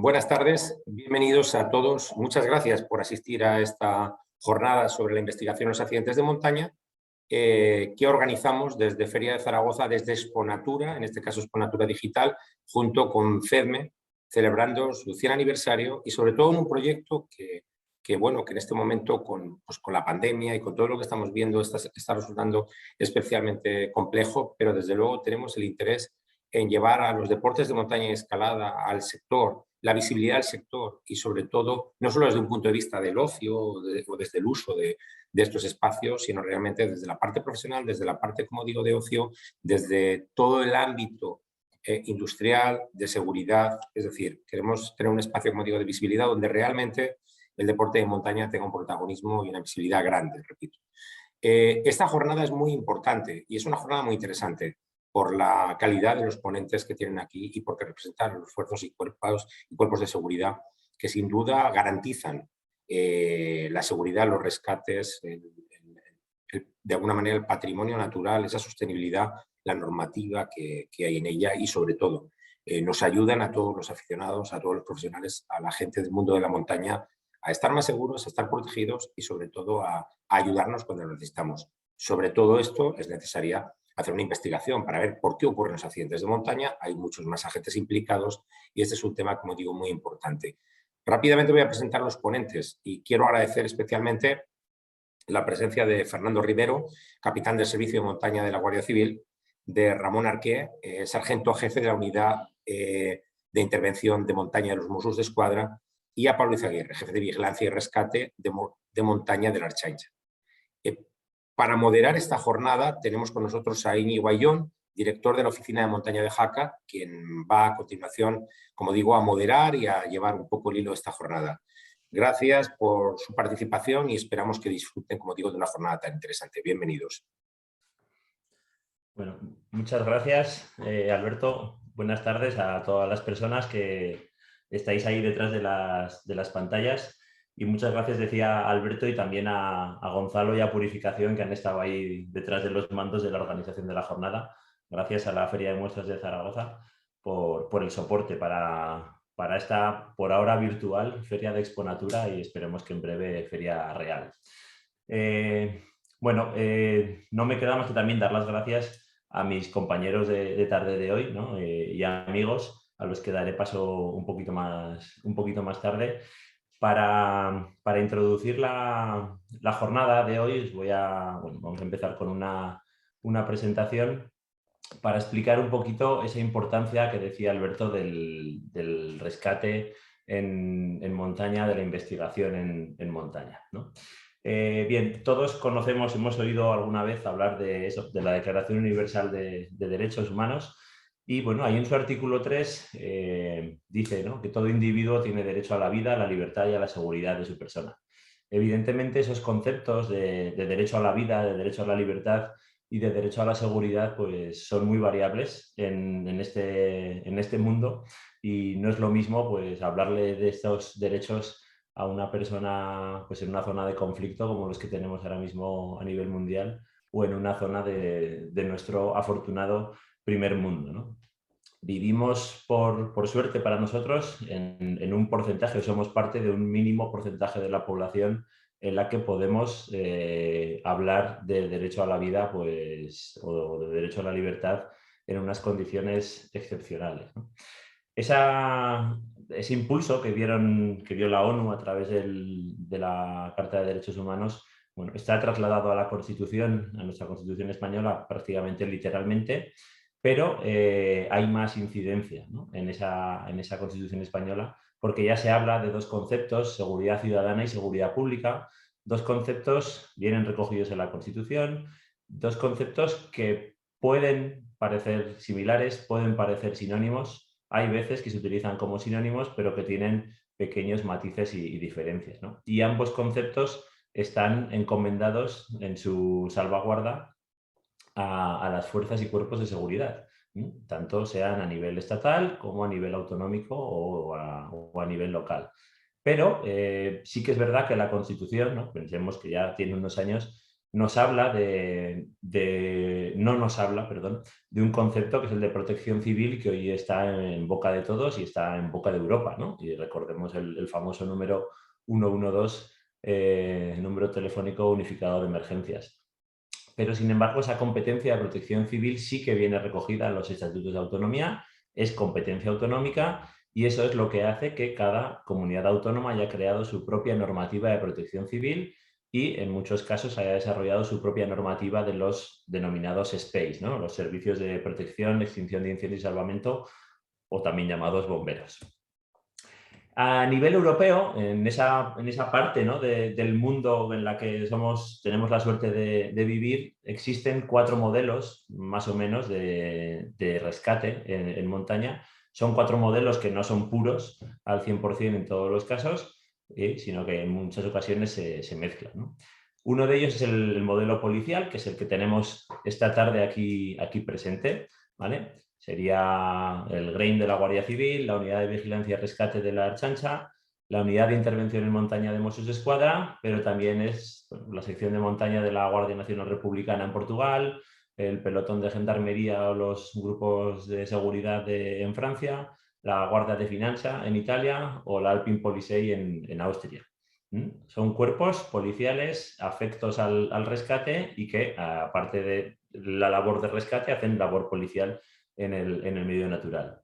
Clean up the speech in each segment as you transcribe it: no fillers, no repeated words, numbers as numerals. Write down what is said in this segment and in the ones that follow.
Buenas tardes, bienvenidos a todos. Muchas gracias por asistir a esta jornada sobre la investigación en los accidentes de montaña que organizamos desde Feria de Zaragoza, desde Exponatura, en este caso Exponatura Digital, junto con CEDME, celebrando su 100 aniversario y sobre todo en un proyecto bueno, que en este momento con la pandemia y con todo lo que estamos viendo está resultando especialmente complejo, pero desde luego tenemos el interés en llevar a los deportes de montaña y escalada al sector, la visibilidad del sector y sobre todo, no solo desde un punto de vista del ocio o desde el uso de estos espacios, sino realmente desde la parte profesional, desde la parte, como digo, de ocio, desde todo el ámbito industrial, de seguridad. Es decir, queremos tener un espacio, como digo, de visibilidad donde realmente el deporte de montaña tenga un protagonismo y una visibilidad grande, repito. Esta jornada es muy importante y es una jornada muy interesante por la calidad de los ponentes que tienen aquí y porque representan los fuerzas y cuerpos de seguridad que sin duda garantizan la seguridad, los rescates, de alguna manera el patrimonio natural, esa sostenibilidad, la normativa que hay en ella y sobre todo nos ayudan a todos los aficionados, a todos los profesionales, a la gente del mundo de la montaña a estar más seguros, a estar protegidos y sobre todo a ayudarnos cuando lo necesitamos. Sobre todo esto es necesaria hacer una investigación para ver por qué ocurren los accidentes de montaña. Hay muchos más agentes implicados y este es un tema, como digo, muy importante. Rápidamente voy a presentar a los ponentes y quiero agradecer especialmente la presencia de Fernando Rivero, capitán del Servicio de Montaña de la Guardia Civil, de Ramón Arqué, sargento jefe de la Unidad de Intervención de Montaña de los Mossos d'Esquadra, y a Pablo Izaguirre, jefe de Vigilancia y Rescate de Montaña de la Archancha. Para moderar esta jornada tenemos con nosotros a Iñigo Ayllón, director de la Oficina de Montaña de Jaca, quien va a continuación, como digo, a moderar y a llevar un poco el hilo de esta jornada. Gracias por su participación y esperamos que disfruten, como digo, de una jornada tan interesante. Bienvenidos. Bueno, muchas gracias, Alberto. Buenas tardes a todas las personas que estáis ahí detrás de las pantallas. Y muchas gracias, decía Alberto, y también a Gonzalo y a Purificación, que han estado ahí detrás de los mandos de la organización de la jornada. Gracias a la Feria de Muestras de Zaragoza por el soporte para esta, por ahora virtual, Feria de Exponatura y esperemos que en breve Feria Real. No me queda más que también dar las gracias a mis compañeros de tarde de hoy, ¿no? Y amigos a los que daré paso un poquito más tarde. Para introducir la jornada de hoy vamos a empezar con una presentación para explicar un poquito esa importancia que decía Alberto del rescate en montaña, de la investigación en montaña, ¿no? Bien, todos conocemos, hemos oído alguna vez hablar de eso, de la Declaración Universal de Derechos Humanos y bueno, ahí en su artículo 3 dice, ¿no?, que todo individuo tiene derecho a la vida, a la libertad y a la seguridad de su persona. Evidentemente esos conceptos de derecho a la vida, de derecho a la libertad y de derecho a la seguridad pues son muy variables en este mundo y no es lo mismo pues hablarle de estos derechos a una persona pues en una zona de conflicto como los que tenemos ahora mismo a nivel mundial o en una zona de nuestro afortunado primer mundo, ¿no? Vivimos, por suerte para nosotros, en un porcentaje, somos parte de un mínimo porcentaje de la población en la que podemos hablar del derecho a la vida pues, o de derecho a la libertad en unas condiciones excepcionales, ¿no? Ese impulso que dio la ONU a través de la Carta de Derechos Humanos, bueno, está trasladado a la Constitución, a nuestra Constitución española, prácticamente literalmente, pero hay más incidencia, ¿no?, en esa Constitución española, porque ya se habla de dos conceptos, seguridad ciudadana y seguridad pública, dos conceptos vienen recogidos en la Constitución, dos conceptos que pueden parecer similares, pueden parecer sinónimos, hay veces que se utilizan como sinónimos, pero que tienen pequeños matices y diferencias, ¿no? Y ambos conceptos están encomendados en su salvaguarda a las fuerzas y cuerpos de seguridad, tanto sean a nivel estatal como a nivel autonómico o a nivel local. Pero sí que es verdad que la Constitución, ¿no?, pensemos que ya tiene unos años, nos habla no nos habla, perdón, de un concepto que es el de protección civil, que hoy está en boca de todos y está en boca de Europa, ¿no? Y recordemos el famoso número 112, número telefónico unificado de emergencias. Pero, sin embargo, esa competencia de protección civil sí que viene recogida en los estatutos de autonomía, es competencia autonómica y eso es lo que hace que cada comunidad autónoma haya creado su propia normativa de protección civil y, en muchos casos, haya desarrollado su propia normativa de los denominados SPEIS, ¿no? Los servicios de protección, extinción de incendios y salvamento, o también llamados bomberos. A nivel europeo, en esa parte, ¿no?, del mundo en la que tenemos la suerte de vivir, existen 4 modelos, más o menos, de rescate en montaña. Son 4 modelos que no son puros al 100% en todos los casos, sino que en muchas ocasiones se mezclan, ¿no? Uno de ellos es el modelo policial, que es el que tenemos esta tarde aquí presente, ¿vale? Sería el GREIN de la Guardia Civil, la Unidad de Vigilancia y Rescate de la Ertzaintza, la Unidad de Intervención en Montaña de Mossos d'Esquadra, pero también es la sección de montaña de la Guardia Nacional Republicana en Portugal, el pelotón de gendarmería o los grupos de seguridad en Francia, la Guardia de Finanza en Italia o la Alpine Polizei en Austria. Son cuerpos policiales afectos al rescate y que, aparte de la labor de rescate, hacen labor policial en el medio natural.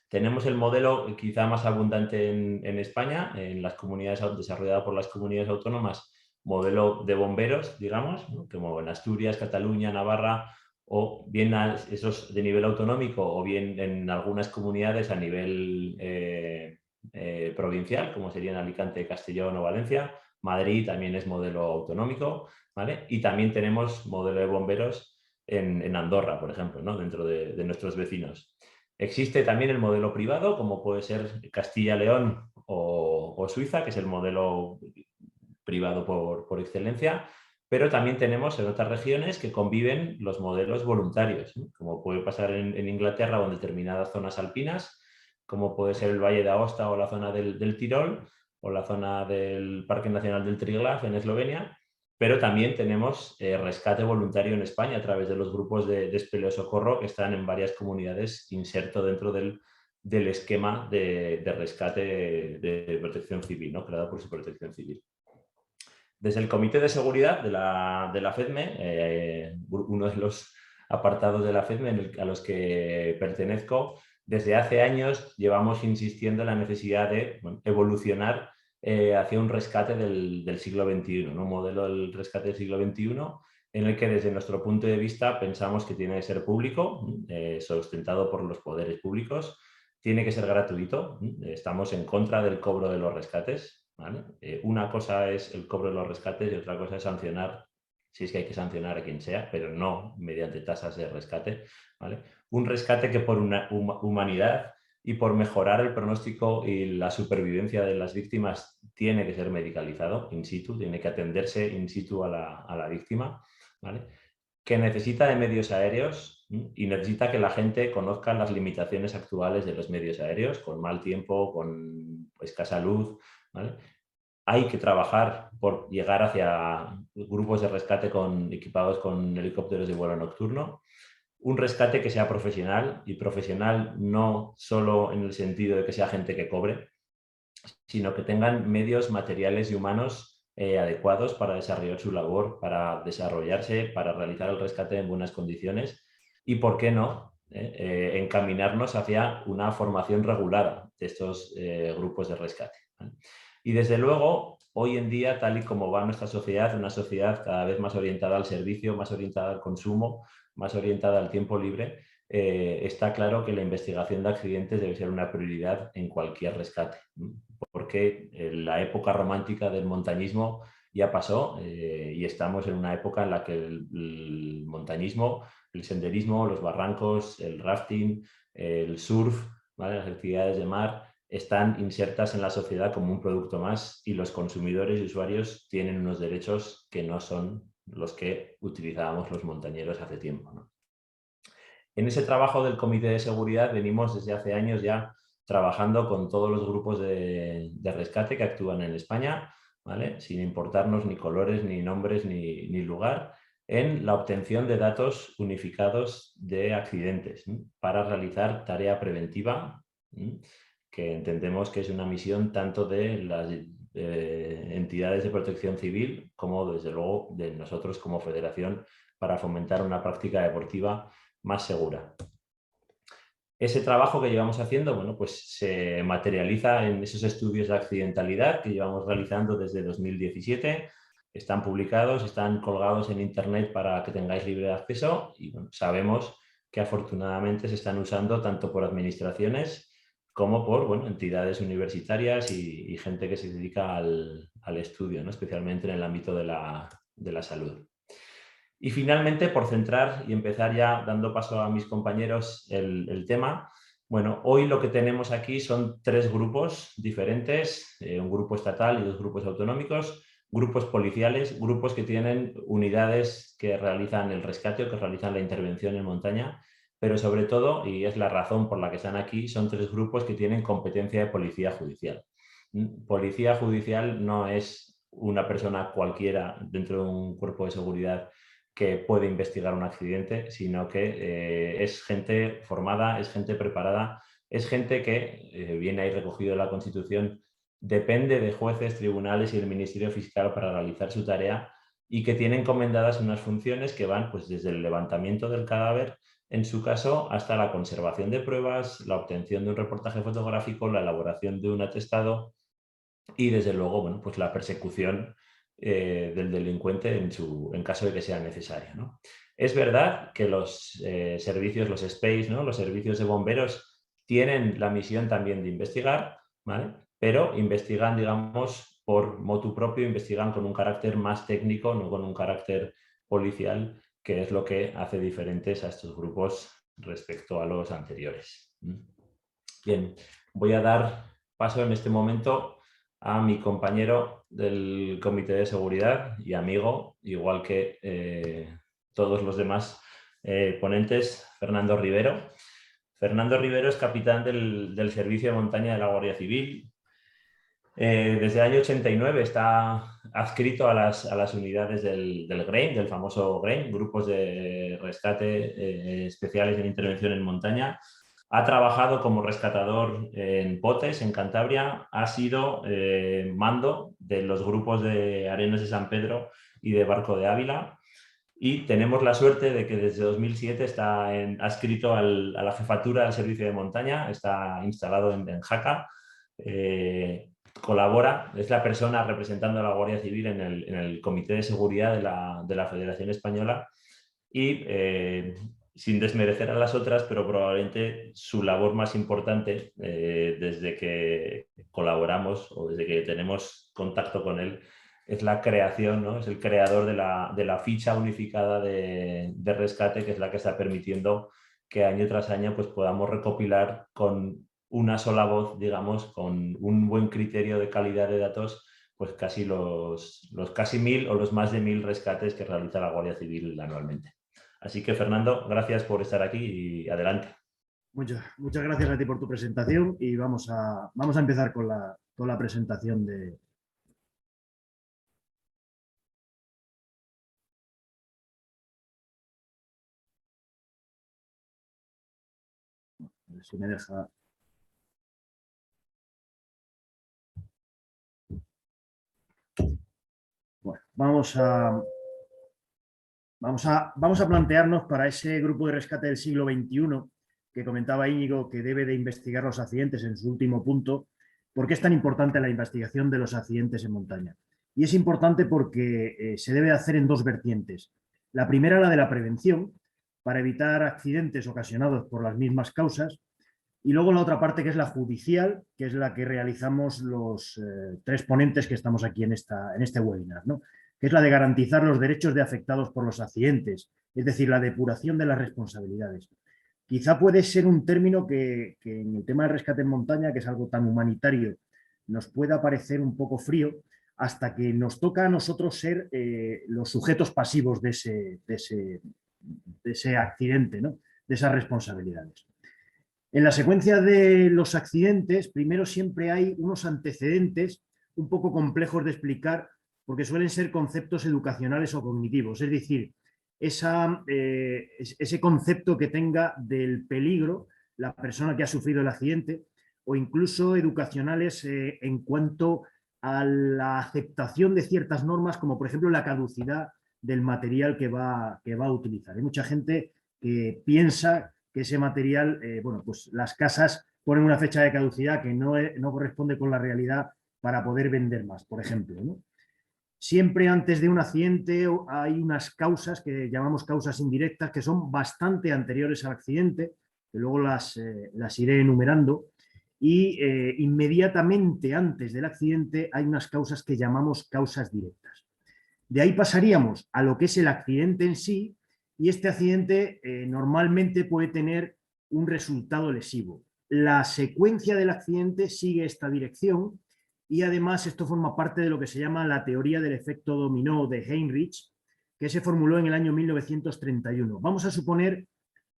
Tenemos el modelo quizá más abundante en España, en las comunidades desarrollado por las comunidades autónomas, modelo de bomberos, digamos, ¿no?, como en Asturias, Cataluña, Navarra, o bien esos de nivel autonómico, o bien en algunas comunidades a nivel provincial, como serían Alicante, Castellón o Valencia. Madrid también es modelo autonómico, ¿vale? Y también tenemos modelo de bomberos en Andorra, por ejemplo, ¿no?, dentro de nuestros vecinos. Existe también el modelo privado, como puede ser Castilla-León o Suiza, que es el modelo privado por excelencia, pero también tenemos en otras regiones que conviven los modelos voluntarios, ¿no?, como puede pasar en Inglaterra o en determinadas zonas alpinas, como puede ser el Valle de Aosta o la zona del Tirol o la zona del Parque Nacional del Triglav en Eslovenia. Pero también tenemos rescate voluntario en España a través de los grupos de espeleosocorro que están en varias comunidades inserto dentro del esquema de rescate de protección civil, ¿no?, creado por su protección civil. Desde el Comité de Seguridad de la FEDME, uno de los apartados de la FEDME a los que pertenezco, desde hace años llevamos insistiendo en la necesidad de evolucionar hacia un rescate del siglo XXI, ¿no?, un modelo del rescate del siglo XXI en el que, desde nuestro punto de vista, pensamos que tiene que ser público, sustentado por los poderes públicos, tiene que ser gratuito. Estamos en contra del cobro de los rescates, ¿vale? Una cosa es el cobro de los rescates y otra cosa es sancionar, si es que hay que sancionar a quien sea, pero no mediante tasas de rescate, ¿vale? Un rescate que, por una humanidad y por mejorar el pronóstico y la supervivencia de las víctimas, tiene que ser medicalizado in situ, tiene que atenderse in situ a la víctima, ¿vale?, que necesita de medios aéreos y necesita que la gente conozca las limitaciones actuales de los medios aéreos, con mal tiempo, con escasa luz, ¿vale? Hay que trabajar por llegar hacia grupos de rescate equipados con helicópteros de vuelo nocturno. Un rescate que sea profesional, y profesional no solo en el sentido de que sea gente que cobre, sino que tengan medios materiales y humanos adecuados para desarrollar su labor, para desarrollarse, para realizar el rescate en buenas condiciones y, ¿por qué no?, encaminarnos hacia una formación regulada de estos grupos de rescate, ¿vale? Y, desde luego, hoy en día, tal y como va nuestra sociedad, una sociedad cada vez más orientada al servicio, más orientada al consumo, más orientada al tiempo libre, está claro que la investigación de accidentes debe ser una prioridad en cualquier rescate, porque la época romántica del montañismo ya pasó y estamos en una época en la que el montañismo, el senderismo, los barrancos, el rafting, el surf, ¿vale?, las actividades de mar, están insertas en la sociedad como un producto más, y los consumidores y usuarios tienen unos derechos que no son los que utilizábamos los montañeros hace tiempo, ¿no? En ese trabajo del Comité de Seguridad venimos desde hace años ya trabajando con todos los grupos de rescate que actúan en España, ¿vale? Sin importarnos ni colores, ni nombres, ni lugar, en la obtención de datos unificados de accidentes, ¿no? Para realizar tarea preventiva, ¿no? Que entendemos que es una misión tanto de las entidades de protección civil como, desde luego, de nosotros como federación, para fomentar una práctica deportiva más segura. Ese trabajo que llevamos haciendo, bueno, pues se materializa en esos estudios de accidentalidad que llevamos realizando desde 2017. Están publicados, están colgados en internet para que tengáis libre acceso y bueno, sabemos que afortunadamente se están usando tanto por administraciones como por, bueno, entidades universitarias y gente que se dedica al estudio, ¿no? Especialmente en el ámbito de la salud. Y finalmente, por centrar y empezar ya dando paso a mis compañeros el tema, bueno, hoy lo que tenemos aquí son 3 grupos diferentes, un grupo estatal y 2 grupos autonómicos, grupos policiales, grupos que tienen unidades que realizan el rescate o que realizan la intervención en montaña, pero sobre todo, y es la razón por la que están aquí, son 3 grupos que tienen competencia de policía judicial. Policía judicial no es una persona cualquiera dentro de un cuerpo de seguridad que puede investigar un accidente, sino que es gente formada, es gente preparada, es gente que, viene ahí recogido en la Constitución, depende de jueces, tribunales y el Ministerio Fiscal para realizar su tarea y que tiene encomendadas unas funciones que van pues, desde el levantamiento del cadáver, en su caso, hasta la conservación de pruebas, la obtención de un reportaje fotográfico, la elaboración de un atestado y, desde luego, bueno, pues la persecución del delincuente en caso de que sea necesario, ¿no? Es verdad que los servicios, los SPEIS, ¿no? Los servicios de bomberos tienen la misión también de investigar, ¿vale? Pero investigan, digamos, por motu propio, investigan con un carácter más técnico, no con un carácter policial, que es lo que hace diferentes a estos grupos respecto a los anteriores. Bien, voy a dar paso en este momento a mi compañero del Comité de Seguridad y amigo, igual que todos los demás ponentes, Fernando Rivero. Fernando Rivero es capitán del Servicio de Montaña de la Guardia Civil. Desde el año 89 está adscrito a las unidades del GREIN, del famoso GREIN, grupos de rescate especiales en intervención en montaña. Ha trabajado como rescatador en Potes, en Cantabria. Ha sido mando de los grupos de Arenas de San Pedro y de Barco de Ávila. Y tenemos la suerte de que desde 2007 está adscrito a la jefatura del servicio de montaña, está instalado en Jaca. Colabora, es la persona representando a la Guardia Civil en el Comité de Seguridad de la Federación Española y, sin desmerecer a las otras, pero probablemente su labor más importante desde que colaboramos o desde que tenemos contacto con él es la creación, ¿no? Es el creador de la ficha unificada de rescate, que es la que está permitiendo que año tras año pues, podamos recopilar con una sola voz, digamos, con un buen criterio de calidad de datos, pues casi los casi 1000 o los más de 1000 rescates que realiza la Guardia Civil anualmente. Así que, Fernando, gracias por estar aquí y adelante. Muchas gracias a ti por tu presentación y vamos a empezar con la presentación de... A ver si me deja... Bueno, vamos a plantearnos para ese grupo de rescate del siglo XXI que comentaba Íñigo, que debe de investigar los accidentes en su último punto, ¿por qué es tan importante la investigación de los accidentes en montaña? Y es importante porque se debe hacer en 2 vertientes. La primera, la de la prevención, para evitar accidentes ocasionados por las mismas causas, y luego la otra parte, que es la judicial, que es la que realizamos los 3 ponentes que estamos aquí en este webinar, ¿no? Que es la de garantizar los derechos de afectados por los accidentes, es decir, la depuración de las responsabilidades. Quizá puede ser un término que en el tema del rescate en montaña, que es algo tan humanitario, nos pueda parecer un poco frío, hasta que nos toca a nosotros ser los sujetos pasivos de ese accidente, ¿no? De esas responsabilidades. En la secuencia de los accidentes, primero siempre hay unos antecedentes un poco complejos de explicar porque suelen ser conceptos educacionales o cognitivos, es decir, ese concepto que tenga del peligro la persona que ha sufrido el accidente, o incluso educacionales en cuanto a la aceptación de ciertas normas, como por ejemplo la caducidad del material que va a utilizar. Hay mucha gente que piensa que ese material, bueno, pues las casas ponen una fecha de caducidad que no corresponde con la realidad para poder vender más, por ejemplo, ¿no? Siempre antes de un accidente hay unas causas que llamamos causas indirectas que son bastante anteriores al accidente, que luego las iré enumerando, y inmediatamente antes del accidente hay unas causas que llamamos causas directas. De ahí pasaríamos a lo que es el accidente en sí, y este accidente normalmente puede tener un resultado lesivo. La secuencia del accidente sigue esta dirección y además esto forma parte de lo que se llama la teoría del efecto dominó de Heinrich, que se formuló en el año 1931. Vamos a suponer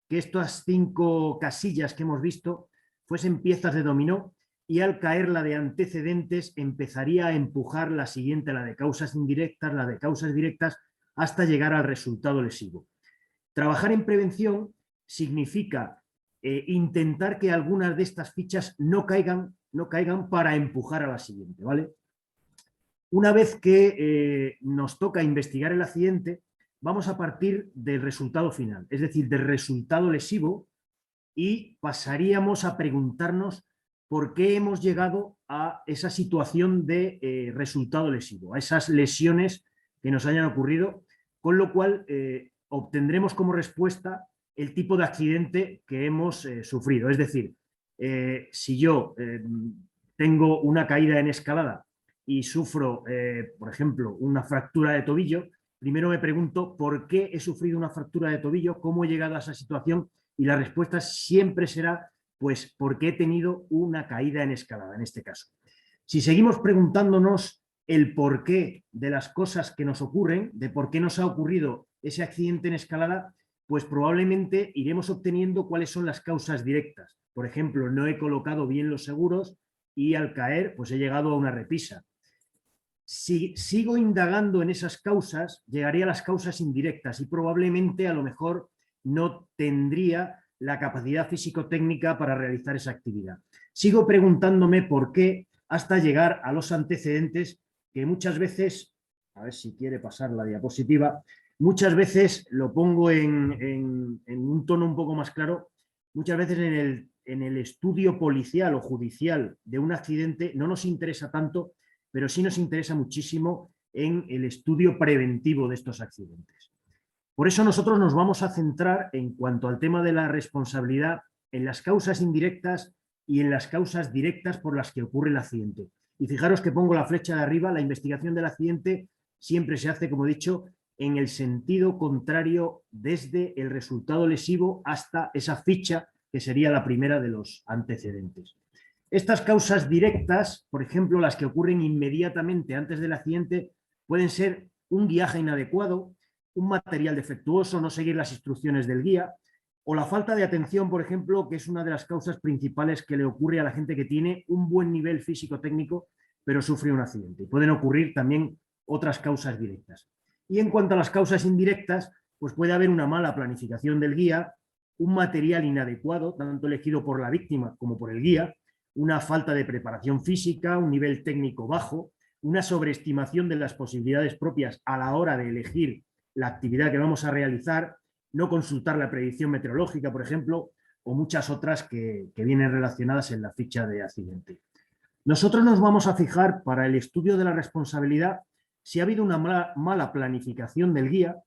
que estas 5 casillas que hemos visto fuesen piezas de dominó y al caer la de antecedentes empezaría a empujar la siguiente, la de causas indirectas, la de causas directas, hasta llegar al resultado lesivo. Trabajar en prevención significa intentar que algunas de estas fichas no caigan para empujar a la siguiente, ¿vale? Una vez que nos toca investigar el accidente, vamos a partir del resultado final, es decir, del resultado lesivo, y pasaríamos a preguntarnos por qué hemos llegado a esa situación de resultado lesivo, a esas lesiones que nos hayan ocurrido, con lo cual obtendremos como respuesta el tipo de accidente que hemos sufrido. Es decir, si yo tengo una caída en escalada y sufro, por ejemplo, una fractura de tobillo, primero me pregunto por qué he sufrido una fractura de tobillo, cómo he llegado a esa situación, y la respuesta siempre será, pues, porque he tenido una caída en escalada, en este caso. Si seguimos preguntándonos el porqué de las cosas que nos ocurren, de por qué nos ha ocurrido ese accidente en escalada, pues probablemente iremos obteniendo cuáles son las causas directas. Por ejemplo, no he colocado bien los seguros y al caer, pues he llegado a una repisa. Si sigo indagando en esas causas, llegaré a las causas indirectas y probablemente a lo mejor no tendría la capacidad físico-técnica para realizar esa actividad. Sigo preguntándome por qué hasta llegar a los antecedentes que muchas veces, a ver si quiere pasar la diapositiva, muchas veces lo pongo en un tono un poco más claro, muchas veces en el estudio policial o judicial de un accidente no nos interesa tanto, pero sí nos interesa muchísimo en el estudio preventivo de estos accidentes. Por eso nosotros nos vamos a centrar en cuanto al tema de la responsabilidad en las causas indirectas y en las causas directas por las que ocurre el accidente. Y fijaros que pongo la flecha de arriba, la investigación del accidente siempre se hace, como he dicho, en el sentido contrario desde el resultado lesivo hasta esa ficha que sería la primera de los antecedentes. Estas causas directas, por ejemplo, las que ocurren inmediatamente antes del accidente, pueden ser un guiaje inadecuado, un material defectuoso, no seguir las instrucciones del guía, o la falta de atención, por ejemplo, que es una de las causas principales que le ocurre a la gente que tiene un buen nivel físico-técnico, pero sufre un accidente. Y pueden ocurrir también otras causas directas. Y en cuanto a las causas indirectas, pues puede haber una mala planificación del guía, un material inadecuado, tanto elegido por la víctima como por el guía, una falta de preparación física, un nivel técnico bajo, una sobreestimación de las posibilidades propias a la hora de elegir la actividad que vamos a realizar, no consultar la predicción meteorológica, por ejemplo, o muchas otras que vienen relacionadas en la ficha de accidente. Nosotros nos vamos a fijar para el estudio de la responsabilidad si ha habido una mala planificación del guía,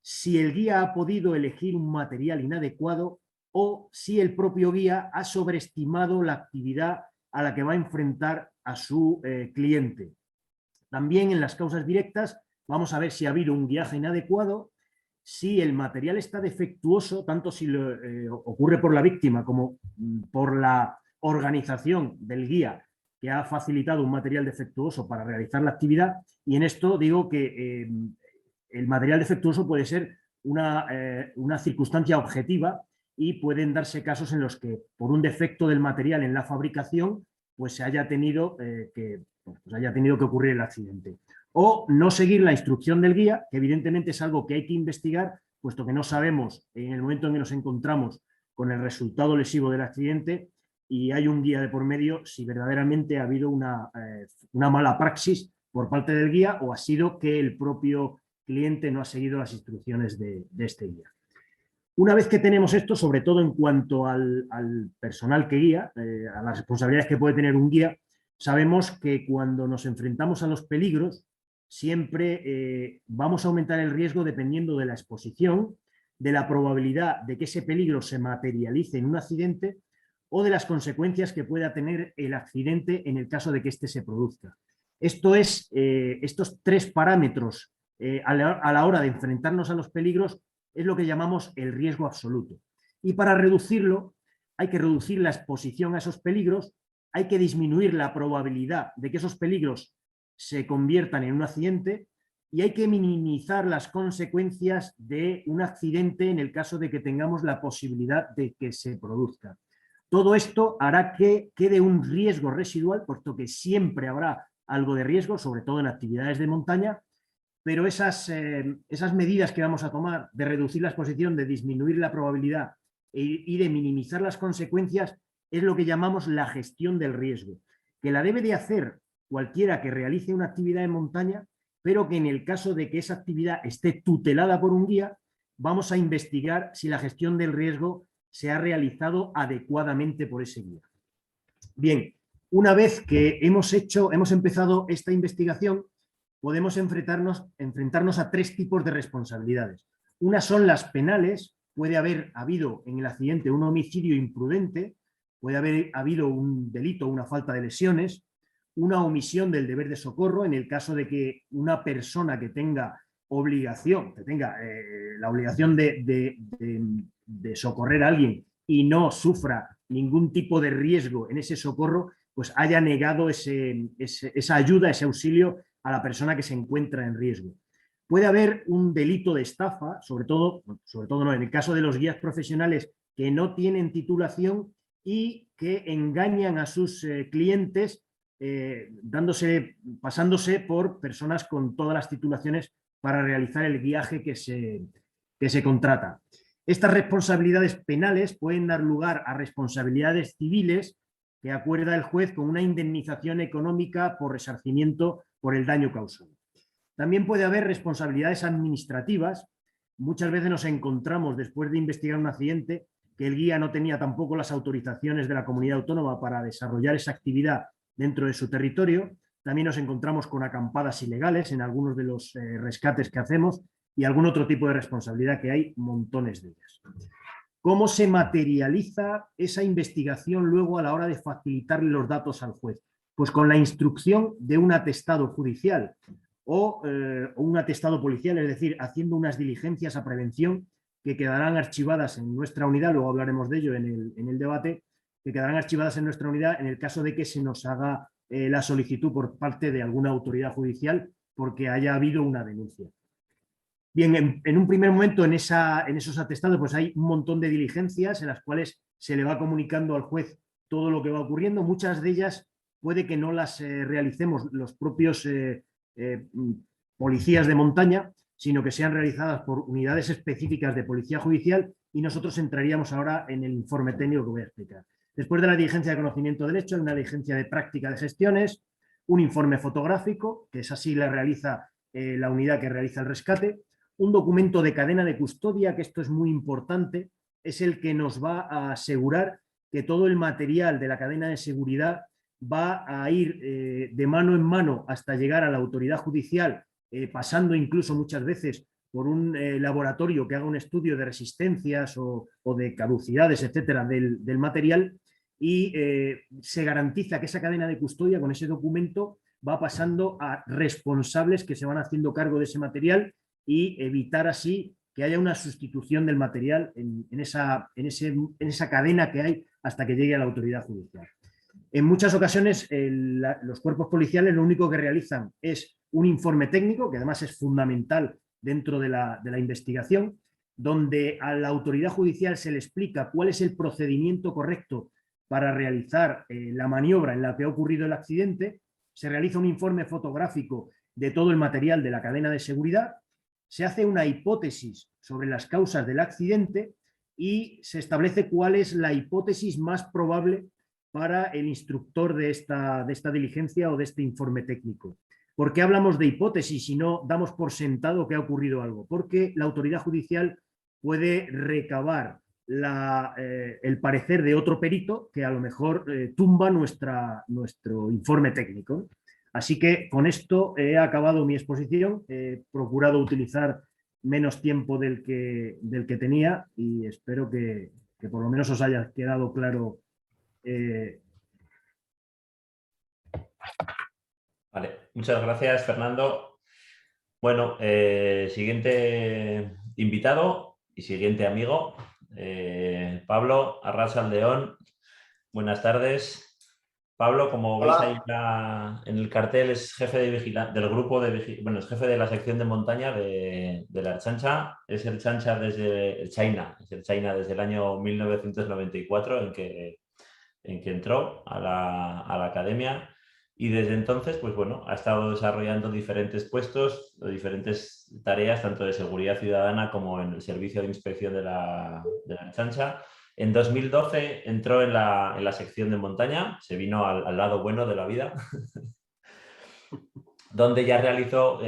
si el guía ha podido elegir un material inadecuado o si el propio guía ha sobreestimado la actividad a la que va a enfrentar a su cliente. También en las causas directas vamos a ver si ha habido un guiaje inadecuado, si el material está defectuoso, tanto si ocurre por la víctima como por la organización del guía que ha facilitado un material defectuoso para realizar la actividad. Y en esto digo que el material defectuoso puede ser una circunstancia objetiva y pueden darse casos en los que por un defecto del material en la fabricación pues se haya tenido que pues haya tenido que ocurrir el accidente. O no seguir la instrucción del guía, que evidentemente es algo que hay que investigar, puesto que no sabemos en el momento en que nos encontramos con el resultado lesivo del accidente y hay un guía de por medio, si verdaderamente ha habido una mala praxis por parte del guía o ha sido que el propio cliente no ha seguido las instrucciones de este guía. Una vez que tenemos esto, sobre todo en cuanto al personal que guía, a las responsabilidades que puede tener un guía, sabemos que cuando nos enfrentamos a los peligros, siempre vamos a aumentar el riesgo dependiendo de la exposición, de la probabilidad de que ese peligro se materialice en un accidente o de las consecuencias que pueda tener el accidente en el caso de que éste se produzca. Esto es, estos tres parámetros a la hora de enfrentarnos a los peligros es lo que llamamos el riesgo absoluto. Y para reducirlo hay que reducir la exposición a esos peligros, hay que disminuir la probabilidad de que esos peligros se conviertan en un accidente y hay que minimizar las consecuencias de un accidente en el caso de que tengamos la posibilidad de que se produzca. Todo esto hará que quede un riesgo residual, puesto que siempre habrá algo de riesgo, sobre todo en actividades de montaña, pero esas medidas que vamos a tomar de reducir la exposición, de disminuir la probabilidad y de minimizar las consecuencias es lo que llamamos la gestión del riesgo, que la debe de hacer cualquiera que realice una actividad en montaña, pero que en el caso de que esa actividad esté tutelada por un guía, vamos a investigar si la gestión del riesgo se ha realizado adecuadamente por ese guía. Bien, una vez que hemos empezado esta investigación, podemos enfrentarnos a tres tipos de responsabilidades. Unas son las penales, puede haber habido en el accidente un homicidio imprudente, puede haber habido un delito, una falta de lesiones, una omisión del deber de socorro en el caso de que una persona que tenga la obligación de socorrer a alguien y no sufra ningún tipo de riesgo en ese socorro, pues haya negado esa ayuda, ese auxilio a la persona que se encuentra en riesgo. Puede haber un delito de estafa, sobre todo no, en el caso de los guías profesionales que no tienen titulación y que engañan a sus clientes pasándose por personas con todas las titulaciones para realizar el guiaje que se contrata. Estas responsabilidades penales pueden dar lugar a responsabilidades civiles que acuerda el juez con una indemnización económica por resarcimiento por el daño causado. También puede haber responsabilidades administrativas. Muchas veces nos encontramos, después de investigar un accidente, que el guía no tenía tampoco las autorizaciones de la comunidad autónoma para desarrollar esa actividad dentro de su territorio. También nos encontramos con acampadas ilegales en algunos de los rescates que hacemos y algún otro tipo de responsabilidad que hay, montones de ellas. ¿Cómo se materializa esa investigación luego a la hora de facilitarle los datos al juez? Pues con la instrucción de un atestado judicial o un atestado policial, es decir, haciendo unas diligencias a prevención que quedarán archivadas en nuestra unidad, luego hablaremos de ello en el debate, que quedarán archivadas en nuestra unidad en el caso de que se nos haga la solicitud por parte de alguna autoridad judicial porque haya habido una denuncia. Bien, en un primer momento en esos atestados pues hay un montón de diligencias en las cuales se le va comunicando al juez todo lo que va ocurriendo. Muchas de ellas puede que no las realicemos los propios policías de montaña, sino que sean realizadas por unidades específicas de policía judicial y nosotros entraríamos ahora en el informe técnico que voy a explicar. Después de la diligencia de conocimiento del hecho, hay una diligencia de práctica de gestiones, un informe fotográfico, que es así la realiza la unidad que realiza el rescate, un documento de cadena de custodia, que esto es muy importante, es el que nos va a asegurar que todo el material de la cadena de seguridad va a ir de mano en mano hasta llegar a la autoridad judicial, pasando incluso muchas veces por un laboratorio que haga un estudio de resistencias o de caducidades, etcétera, del material, y se garantiza que esa cadena de custodia con ese documento va pasando a responsables que se van haciendo cargo de ese material y evitar así que haya una sustitución del material en esa cadena que hay hasta que llegue a la autoridad judicial. En muchas ocasiones los cuerpos policiales lo único que realizan es un informe técnico, que además es fundamental dentro de la investigación, donde a la autoridad judicial se le explica cuál es el procedimiento correcto para realizar la maniobra en la que ha ocurrido el accidente. se realiza un informe fotográfico de todo el material de la cadena de seguridad, se hace una hipótesis sobre las causas del accidente y se establece cuál es la hipótesis más probable para el instructor de esta diligencia o de este informe técnico. ¿Por qué hablamos de hipótesis y no damos por sentado que ha ocurrido algo? Porque la autoridad judicial puede recabar el parecer de otro perito que a lo mejor tumba nuestro informe técnico. Así que con esto he acabado mi exposición, he procurado utilizar menos tiempo del que tenía y espero que por lo menos os haya quedado claro. Vale, muchas gracias, Fernando. Bueno, siguiente invitado y siguiente amigo, Pablo Arrasa-León. Buenas tardes. Pablo, como veis ahí en el cartel, es jefe de del grupo de bueno, es jefe de la sección de montaña de la Ertzaintza. Es el Chancha desde el China, desde el año 1994 en que entró a la academia, y desde entonces, pues bueno, ha estado desarrollando diferentes puestos, diferentes tareas, tanto de seguridad ciudadana como en el servicio de inspección de la Ertzaintza. En 2012 entró en la sección de montaña, se vino al lado bueno de la vida, donde ya realizó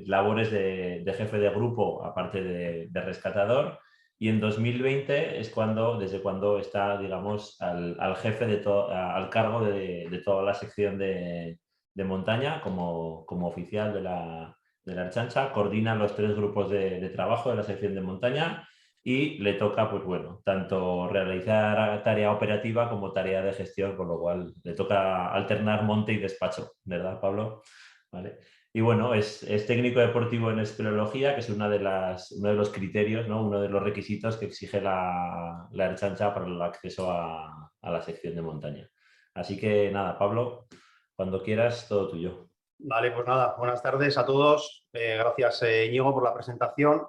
labores de jefe de grupo, aparte de rescatador, y en 2020 es desde cuando está, digamos, al jefe al cargo de toda la sección de montaña como oficial de la Ertzaintza, coordina los 3 grupos de trabajo de la sección de montaña y le toca, pues bueno, tanto realizar tarea operativa como tarea de gestión, con lo cual le toca alternar monte y despacho, ¿verdad, Pablo? ¿Vale? Y bueno, es técnico deportivo en espeleología, que es uno de los criterios, ¿no? Uno de los requisitos que exige la Ertzaintza para el acceso a la sección de montaña. Así que nada, Pablo, cuando quieras, todo tuyo. Vale, pues nada, buenas tardes a todos. Gracias, Íñigo, por la presentación.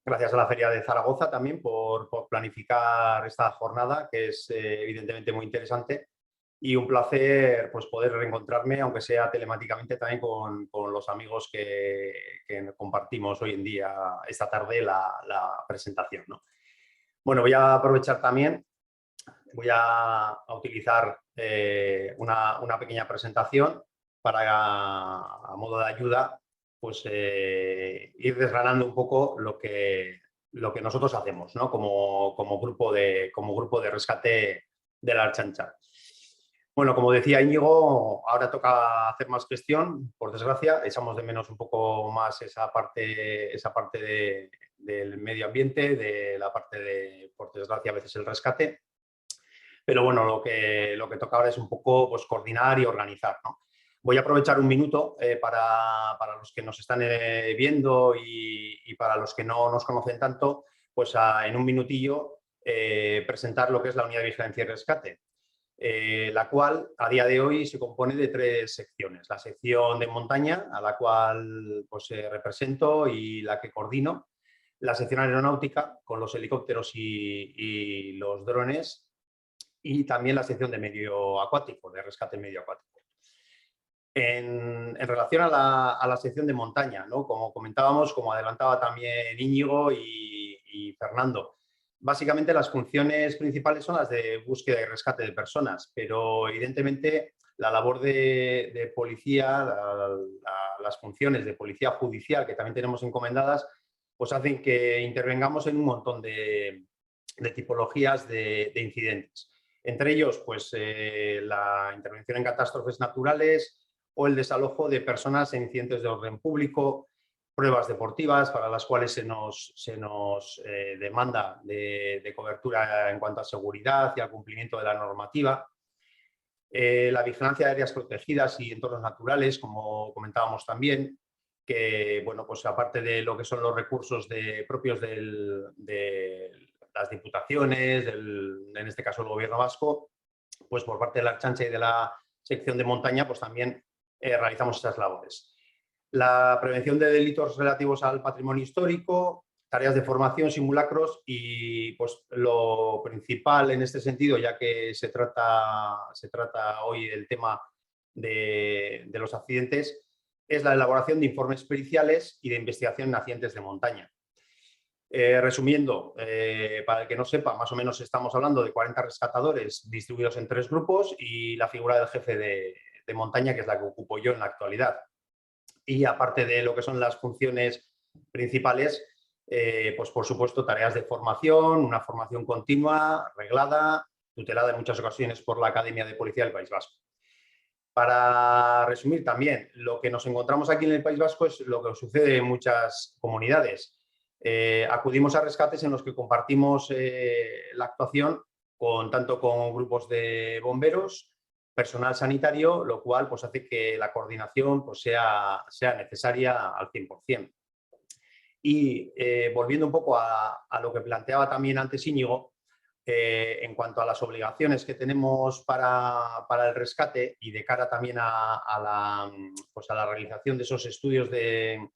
Gracias a la Feria de Zaragoza también por planificar esta jornada, que es evidentemente muy interesante. Y un placer, pues, poder reencontrarme, aunque sea telemáticamente, también con los amigos que compartimos hoy en día, esta tarde, la presentación, ¿no? Bueno, voy a aprovechar también, voy a utilizar una pequeña presentación para, a modo de ayuda, pues ir desgranando un poco lo que nosotros hacemos, ¿no? como grupo de rescate de la Ertzaintza. Bueno, como decía Íñigo, ahora toca hacer más gestión, por desgracia. Echamos de menos un poco más esa parte del medio ambiente, de la parte de, por desgracia, a veces el rescate. Pero bueno, lo que toca ahora es un poco, pues, coordinar y organizar, ¿no? Voy a aprovechar un minuto para los que nos están viendo y para los que no nos conocen tanto, pues en un minutillo presentar lo que es la Unidad de Vigilancia y Rescate. La cual a día de hoy se compone de 3 secciones. La sección de montaña, a la cual pues represento y la que coordino. La sección aeronáutica, con los helicópteros y los drones. Y también la sección de medio acuático, de rescate medio acuático. En relación a la sección de montaña, ¿no? Como comentábamos, como adelantaba también Íñigo y Fernando, básicamente las funciones principales son las de búsqueda y rescate de personas, pero evidentemente la labor de policía, las funciones de policía judicial que también tenemos encomendadas, pues hacen que intervengamos en un montón de tipologías de incidentes. Entre ellos, pues la intervención en catástrofes naturales o el desalojo de personas en incidentes de orden público, pruebas deportivas para las cuales se nos demanda de cobertura en cuanto a seguridad y al cumplimiento de la normativa. La vigilancia de áreas protegidas y entornos naturales, como comentábamos también, que, bueno, pues aparte de lo que son los recursos propios de las diputaciones, en este caso el Gobierno vasco, pues por parte de la Ertzaintza y de la sección de montaña, pues también realizamos estas labores. La prevención de delitos relativos al patrimonio histórico, tareas de formación, simulacros y, pues, lo principal en este sentido, ya que se trata hoy el tema de los accidentes es la elaboración de informes periciales y de investigación en accidentes de montaña. Resumiendo, para el que no sepa, más o menos estamos hablando de 40 rescatadores distribuidos en 3 grupos y la figura del jefe de montaña, que es la que ocupo yo en la actualidad. Y aparte de lo que son las funciones principales, pues por supuesto tareas de formación, una formación continua, reglada, tutelada en muchas ocasiones por la Academia de Policía del País Vasco. Para resumir también, lo que nos encontramos aquí en el País Vasco es lo que sucede en muchas comunidades. Acudimos a rescates en los que compartimos la actuación tanto con grupos de bomberos, personal sanitario, lo cual pues, hace que la coordinación pues, sea necesaria al 100%. Y volviendo un poco a lo que planteaba también antes Íñigo, en cuanto a las obligaciones que tenemos para el rescate y de cara también a la realización de esos estudios de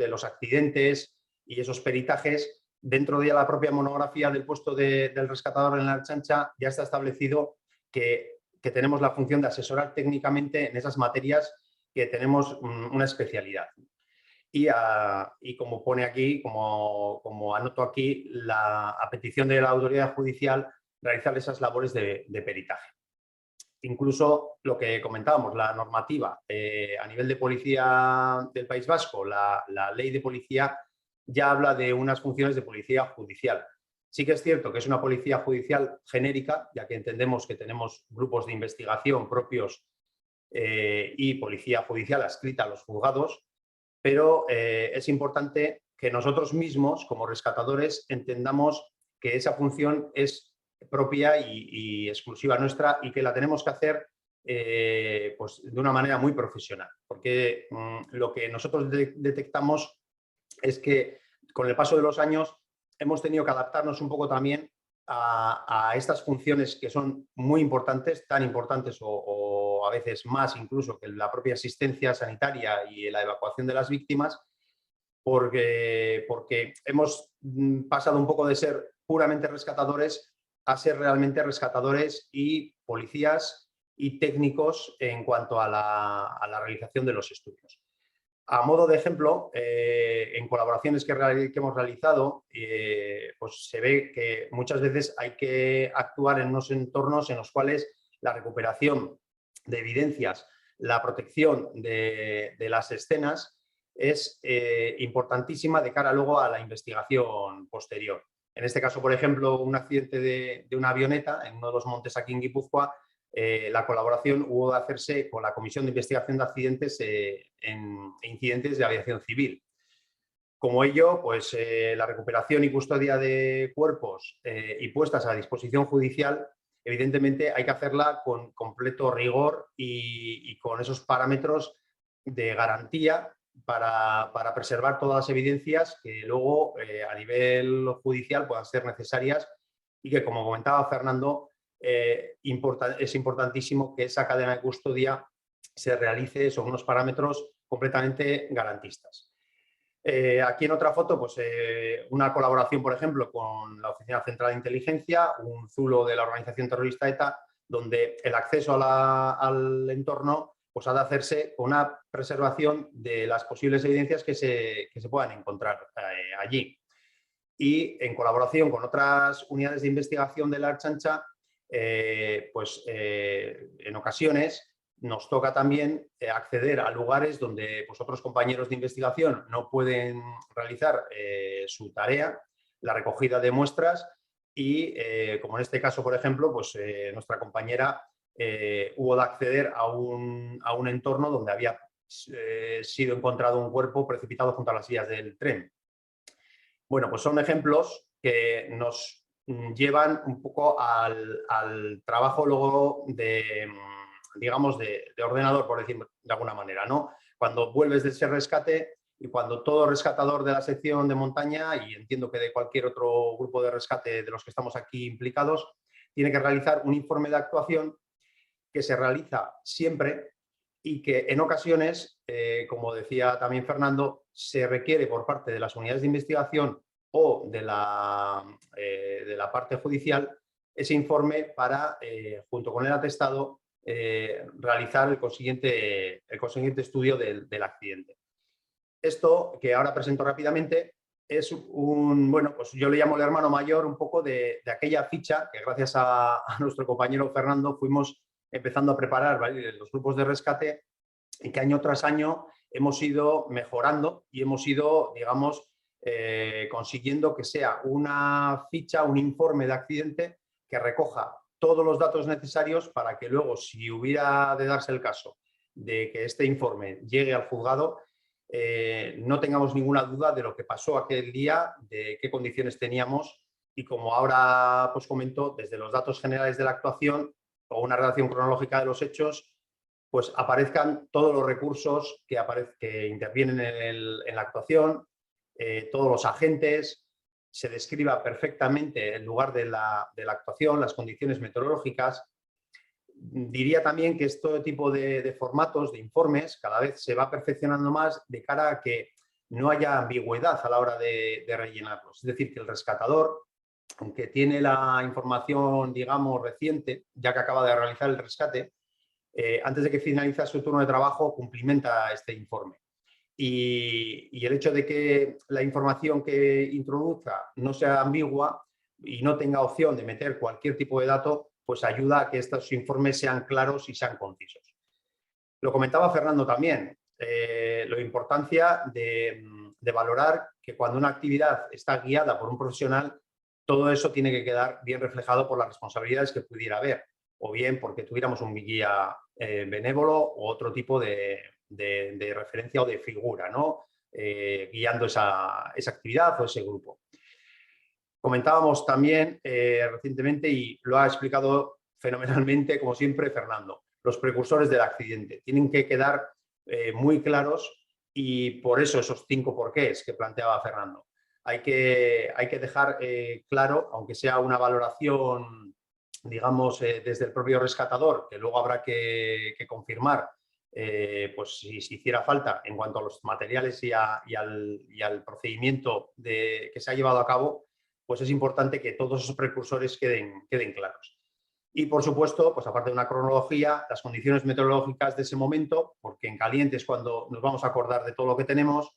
los accidentes y esos peritajes, dentro de la propia monografía del puesto del rescatador en la Ertzaintza ya está establecido que tenemos la función de asesorar técnicamente en esas materias que tenemos una especialidad. Y como pone aquí, como anoto aquí, a petición de la autoridad judicial, realizar esas labores de peritaje. Incluso lo que comentábamos, la normativa a nivel de policía del País Vasco, la ley de policía ya habla de unas funciones de policía judicial. Sí que es cierto que es una policía judicial genérica, ya que entendemos que tenemos grupos de investigación propios y policía judicial adscrita a los juzgados, pero es importante que nosotros mismos, como rescatadores, entendamos que esa función es propia y exclusiva nuestra y que la tenemos que hacer pues de una manera muy profesional, porque lo que nosotros detectamos es que con el paso de los años hemos tenido que adaptarnos un poco también a estas funciones que son muy importantes, tan importantes o a veces más incluso que la propia asistencia sanitaria y la evacuación de las víctimas, porque hemos pasado un poco de ser puramente rescatadores a ser realmente rescatadores y policías y técnicos en cuanto a la realización de los estudios. A modo de ejemplo, en colaboraciones que hemos realizado, pues se ve que muchas veces hay que actuar en unos entornos en los cuales la recuperación de evidencias, la protección de las escenas es importantísima de cara luego a la investigación posterior. En este caso, por ejemplo, un accidente de una avioneta en uno de los montes aquí en Guipúzcoa, la colaboración hubo de hacerse con la Comisión de Investigación de Accidentes en Incidentes de Aviación Civil. Como ello, pues la recuperación y custodia de cuerpos y puestas a disposición judicial, evidentemente hay que hacerla con completo rigor y con esos parámetros de garantía para preservar todas las evidencias que luego a nivel judicial puedan ser necesarias y que, como comentaba Fernando, es importantísimo que esa cadena de custodia se realice sobre unos parámetros completamente garantistas. Aquí en otra foto, pues una colaboración, por ejemplo, con la Oficina Central de Inteligencia, un zulo de la organización terrorista ETA, donde el acceso al entorno pues ha de hacerse con una preservación de las posibles evidencias que se puedan encontrar allí. Y en colaboración con otras unidades de investigación de la Ertzaintza, en ocasiones nos toca también acceder a lugares donde pues, otros compañeros de investigación no pueden realizar su tarea, la recogida de muestras y, como en este caso, por ejemplo, pues, nuestra compañera hubo de acceder a un entorno donde había sido encontrado un cuerpo precipitado junto a las vías del tren. Bueno, pues son ejemplos que nos llevan un poco al trabajo luego digamos, de ordenador, por decir de alguna manera, ¿no? Cuando vuelves de ese rescate y cuando todo rescatador de la sección de montaña, y entiendo que de cualquier otro grupo de rescate de los que estamos aquí implicados, tiene que realizar un informe de actuación que se realiza siempre y que en ocasiones, como decía también Fernando, se requiere por parte de las unidades de investigación o de la parte judicial ese informe para, junto con el atestado, realizar el consiguiente estudio del accidente. Esto, que ahora presento rápidamente, es bueno, pues yo le llamo el hermano mayor un poco de aquella ficha que gracias a nuestro compañero Fernando fuimos empezando a preparar, ¿vale?, los grupos de rescate, y que año tras año hemos ido mejorando y hemos ido, digamos, consiguiendo que sea una ficha, un informe de accidente que recoja todos los datos necesarios para que luego, si hubiera de darse el caso de que este informe llegue al juzgado, no tengamos ninguna duda de lo que pasó aquel día, de qué condiciones teníamos, y como ahora pues comento, desde los datos generales de la actuación o una redacción cronológica de los hechos, pues aparezcan todos los recursos que intervienen en la actuación, todos los agentes, se describa perfectamente el lugar de la actuación, las condiciones meteorológicas. Diría también que este tipo de formatos, de informes, cada vez se va perfeccionando más de cara a que no haya ambigüedad a la hora de rellenarlos. Es decir, que el rescatador, aunque tiene la información, digamos, reciente, ya que acaba de realizar el rescate, antes de que finalice su turno de trabajo, cumplimenta este informe. Y el hecho de que la información que introduzca no sea ambigua y no tenga opción de meter cualquier tipo de dato, pues ayuda a que estos informes sean claros y sean concisos. Lo comentaba Fernando también, la importancia de valorar que cuando una actividad está guiada por un profesional, todo eso tiene que quedar bien reflejado por las responsabilidades que pudiera haber, o bien porque tuviéramos un guía benévolo o otro tipo de referencia o de figura, ¿no?, guiando esa actividad o ese grupo. Comentábamos también recientemente, y lo ha explicado fenomenalmente, como siempre, Fernando, los precursores del accidente. Tienen que quedar muy claros, y por eso esos 5 porqués que planteaba Fernando. Hay que dejar claro, aunque sea una valoración, digamos, desde el propio rescatador, que luego habrá que confirmar, pues si hiciera falta en cuanto a los materiales y al procedimiento que se ha llevado a cabo, pues es importante que todos esos precursores queden claros. Y, por supuesto, pues aparte de una cronología, las condiciones meteorológicas de ese momento, porque en caliente es cuando nos vamos a acordar de todo lo que tenemos,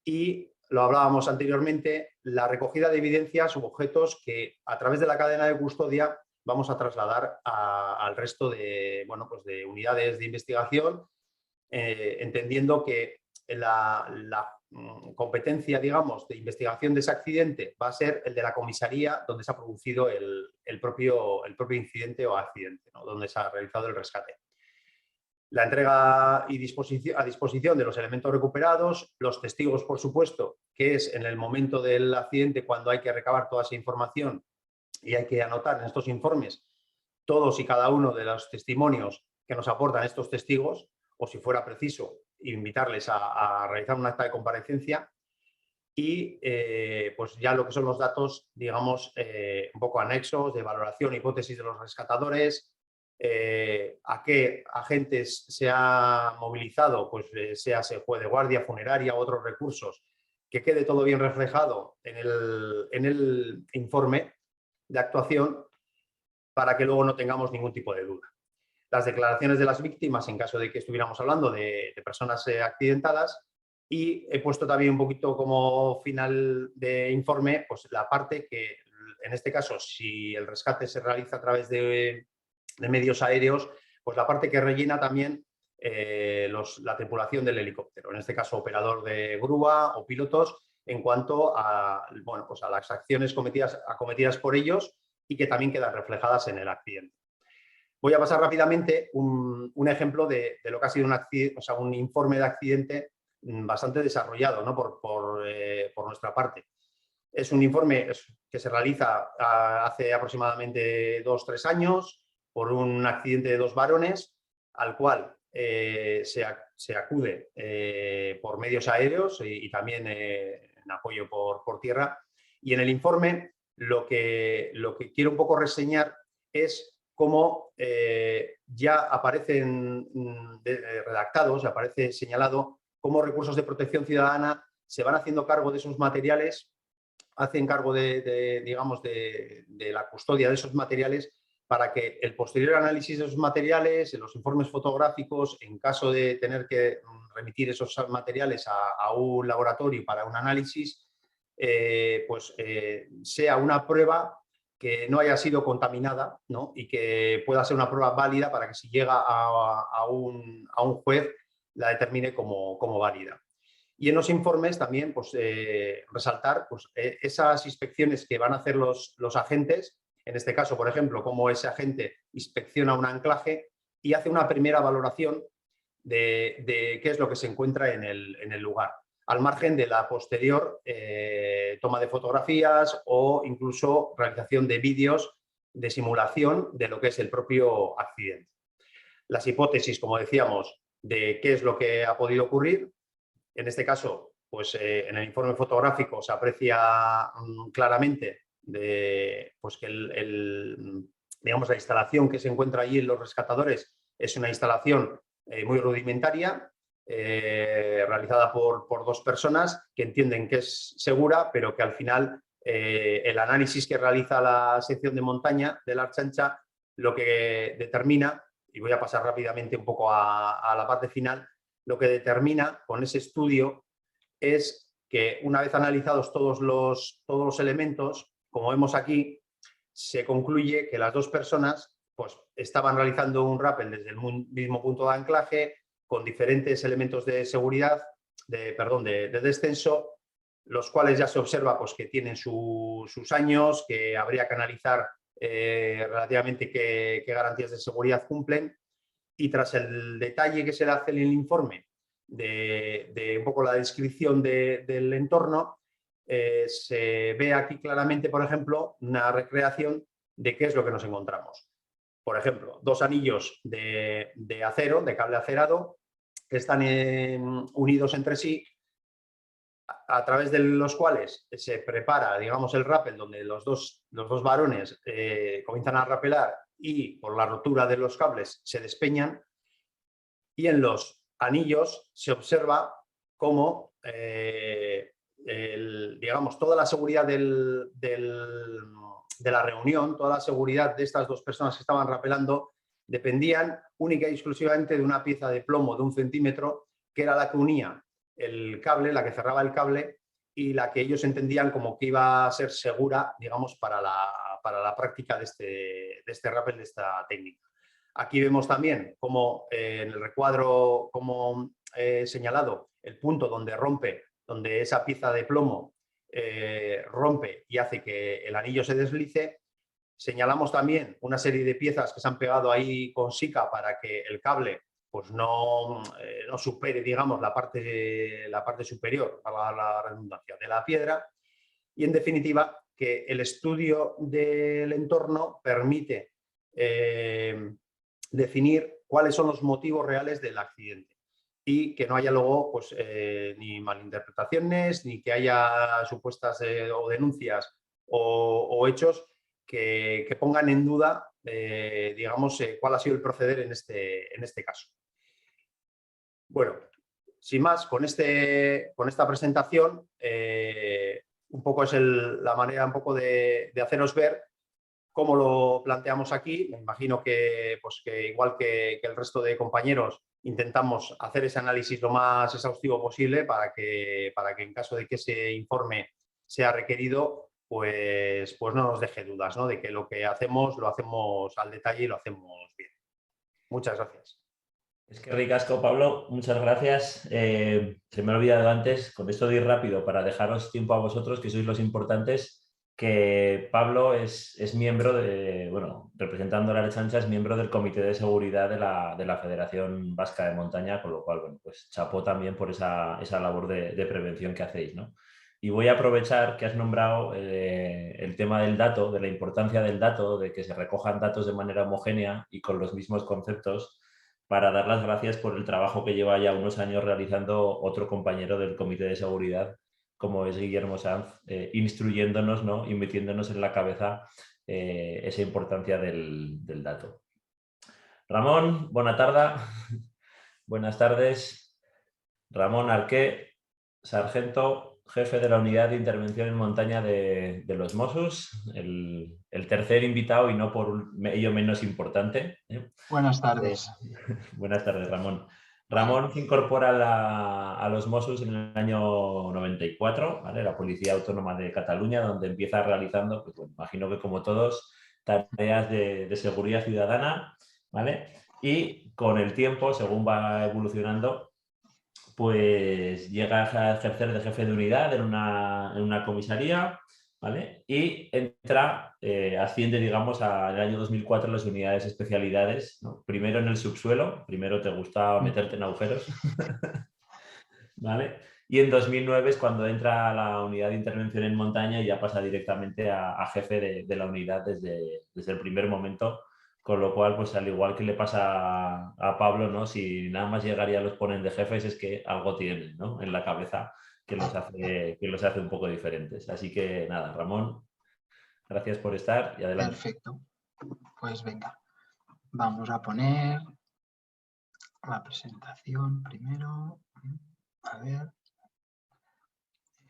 y lo hablábamos anteriormente, la recogida de evidencias u objetos que a través de la cadena de custodia vamos a trasladar al resto de, bueno, pues de unidades de investigación, entendiendo que la competencia, digamos, de investigación de ese accidente va a ser el de la comisaría donde se ha producido el propio incidente o accidente, ¿no?, donde se ha realizado el rescate. La entrega a disposición de los elementos recuperados, los testigos, por supuesto, que es en el momento del accidente cuando hay que recabar toda esa información y hay que anotar en estos informes todos y cada uno de los testimonios que nos aportan estos testigos, o si fuera preciso, invitarles a realizar un acta de comparecencia, y pues ya lo que son los datos, digamos, un poco anexos de valoración, hipótesis de los rescatadores, a qué agentes se ha movilizado, pues sea se puede guardia funeraria u otros recursos, que quede todo bien reflejado en el informe de actuación para que luego no tengamos ningún tipo de duda. Las declaraciones de las víctimas en caso de que estuviéramos hablando de personas accidentadas, y he puesto también un poquito como final de informe pues la parte que, en este caso, si el rescate se realiza a través de medios aéreos, pues la parte que rellena también la tripulación del helicóptero, en este caso operador de grúa o pilotos, en cuanto a, bueno, pues a las acciones acometidas por ellos y que también quedan reflejadas en el accidente. Voy a pasar rápidamente un ejemplo de lo que ha sido un informe de accidente bastante desarrollado, ¿no?, por nuestra parte. Es un informe que se realiza hace aproximadamente 2 o 3 años por un accidente de 2 varones, al cual se acude por medios aéreos y también en apoyo por tierra. Y en el informe lo que quiero un poco reseñar es cómo ya aparecen redactados, aparece señalado cómo Recursos de Protección Ciudadana se van haciendo cargo de esos materiales, hacen cargo digamos, de la custodia de esos materiales, para que el posterior análisis de esos materiales, en los informes fotográficos, en caso de tener que remitir esos materiales a un laboratorio para un análisis, sea una prueba que no haya sido contaminada, ¿no? Y que pueda ser una prueba válida para que si llega a un juez la determine como válida. Y en los informes también resaltar esas inspecciones que van a hacer los agentes, en este caso, por ejemplo, cómo ese agente inspecciona un anclaje y hace una primera valoración de qué es lo que se encuentra en el lugar, al margen de la posterior toma de fotografías o incluso realización de vídeos de simulación de lo que es el propio accidente. Las hipótesis, como decíamos, de qué es lo que ha podido ocurrir. En este caso, en el informe fotográfico se aprecia claramente que digamos, la instalación que se encuentra allí en los rescatadores es una instalación muy rudimentaria, realizada por dos personas que entienden que es segura, pero que al final el análisis que realiza la sección de montaña de la Archancha lo que determina, y voy a pasar rápidamente un poco a la parte final, lo que determina con ese estudio es que una vez analizados todos los elementos, como vemos aquí, se concluye que las dos personas estaban realizando un rappel desde el mismo punto de anclaje con diferentes elementos de seguridad, de descenso, los cuales ya se observa que tienen sus años, que habría que analizar relativamente qué garantías de seguridad cumplen. Y tras el detalle que se le hace en el informe de un poco la descripción del entorno, se ve aquí claramente, por ejemplo, una recreación de qué es lo que nos encontramos. Por ejemplo, dos anillos de acero, de cable acerado, que están unidos entre sí, a través de los cuales se prepara, digamos, el rappel, donde los dos varones comienzan a rapelar y por la rotura de los cables se despeñan, y en los anillos se observa cómo digamos, toda la seguridad de la reunión, toda la seguridad de estas dos personas que estaban rapelando dependían única y exclusivamente de una pieza de plomo de 1 centímetro, que era la que unía el cable, la que cerraba el cable y la que ellos entendían como que iba a ser segura, digamos, para la práctica de este rappel, de esta técnica. Aquí vemos también cómo en el recuadro, como he señalado, el punto donde rompe, donde esa pieza de plomo rompe y hace que el anillo se deslice. Señalamos también una serie de piezas que se han pegado ahí con sica para que el cable no supere, digamos, la parte superior, para la redundancia, de la piedra. Y en definitiva, que el estudio del entorno permite definir cuáles son los motivos reales del accidente y que no haya luego ni malinterpretaciones, ni que haya supuestas o denuncias o hechos que pongan en duda, digamos, cuál ha sido el proceder en este caso. Bueno, sin más, con esta presentación, un poco es la manera un poco de haceros ver cómo lo planteamos aquí. Me imagino que igual que el resto de compañeros, intentamos hacer ese análisis lo más exhaustivo posible para que en caso de que ese informe sea requerido, pues no nos deje dudas, ¿no? De que lo que hacemos lo hacemos al detalle y lo hacemos bien. Muchas gracias. Es que ricasco, Pablo, muchas gracias. Se me ha olvidado antes, con esto de ir rápido para dejaros tiempo a vosotros, que sois los importantes, que Pablo es miembro representando a la Archancha, es miembro del Comité de Seguridad de la Federación Vasca de Montaña, con lo cual, bueno, pues chapó también por esa labor de prevención que hacéis, ¿no? Y voy a aprovechar que has nombrado el tema del dato, de la importancia del dato, de que se recojan datos de manera homogénea y con los mismos conceptos, para dar las gracias por el trabajo que lleva ya unos años realizando otro compañero del Comité de Seguridad, como es Guillermo Sanz, instruyéndonos, ¿no? Y metiéndonos en la cabeza esa importancia del dato. Ramón, buena tarde. Buenas tardes. Ramón Arqué, sargento, jefe de la Unidad de Intervención en Montaña de los Mossos, el tercer invitado y no por ello menos importante. Buenas tardes. Buenas tardes, Ramón. Ramón se incorpora a los Mossos en el año 94, ¿vale? La Policía Autónoma de Cataluña, donde empieza realizando, pues, bueno, imagino que como todos, tareas de seguridad ciudadana, ¿vale? Y con el tiempo, según va evolucionando, pues llega a ejercer de jefe de unidad en una comisaría, ¿vale? Y asciende, digamos, al año 2004 a las unidades especialidades, ¿no? Primero en el subsuelo, primero te gusta meterte en agujeros, ¿vale? Y en 2009 es cuando entra a la unidad de intervención en montaña y ya pasa directamente a jefe de la unidad desde el primer momento. Con lo cual, pues al igual que le pasa a Pablo, ¿no? Si nada más llegar y ya los ponen de jefes es que algo tienen, ¿no? En la cabeza que los hace un poco diferentes. Así que nada, Ramón, gracias por estar y adelante. Perfecto. Pues venga, vamos a poner la presentación primero. A ver.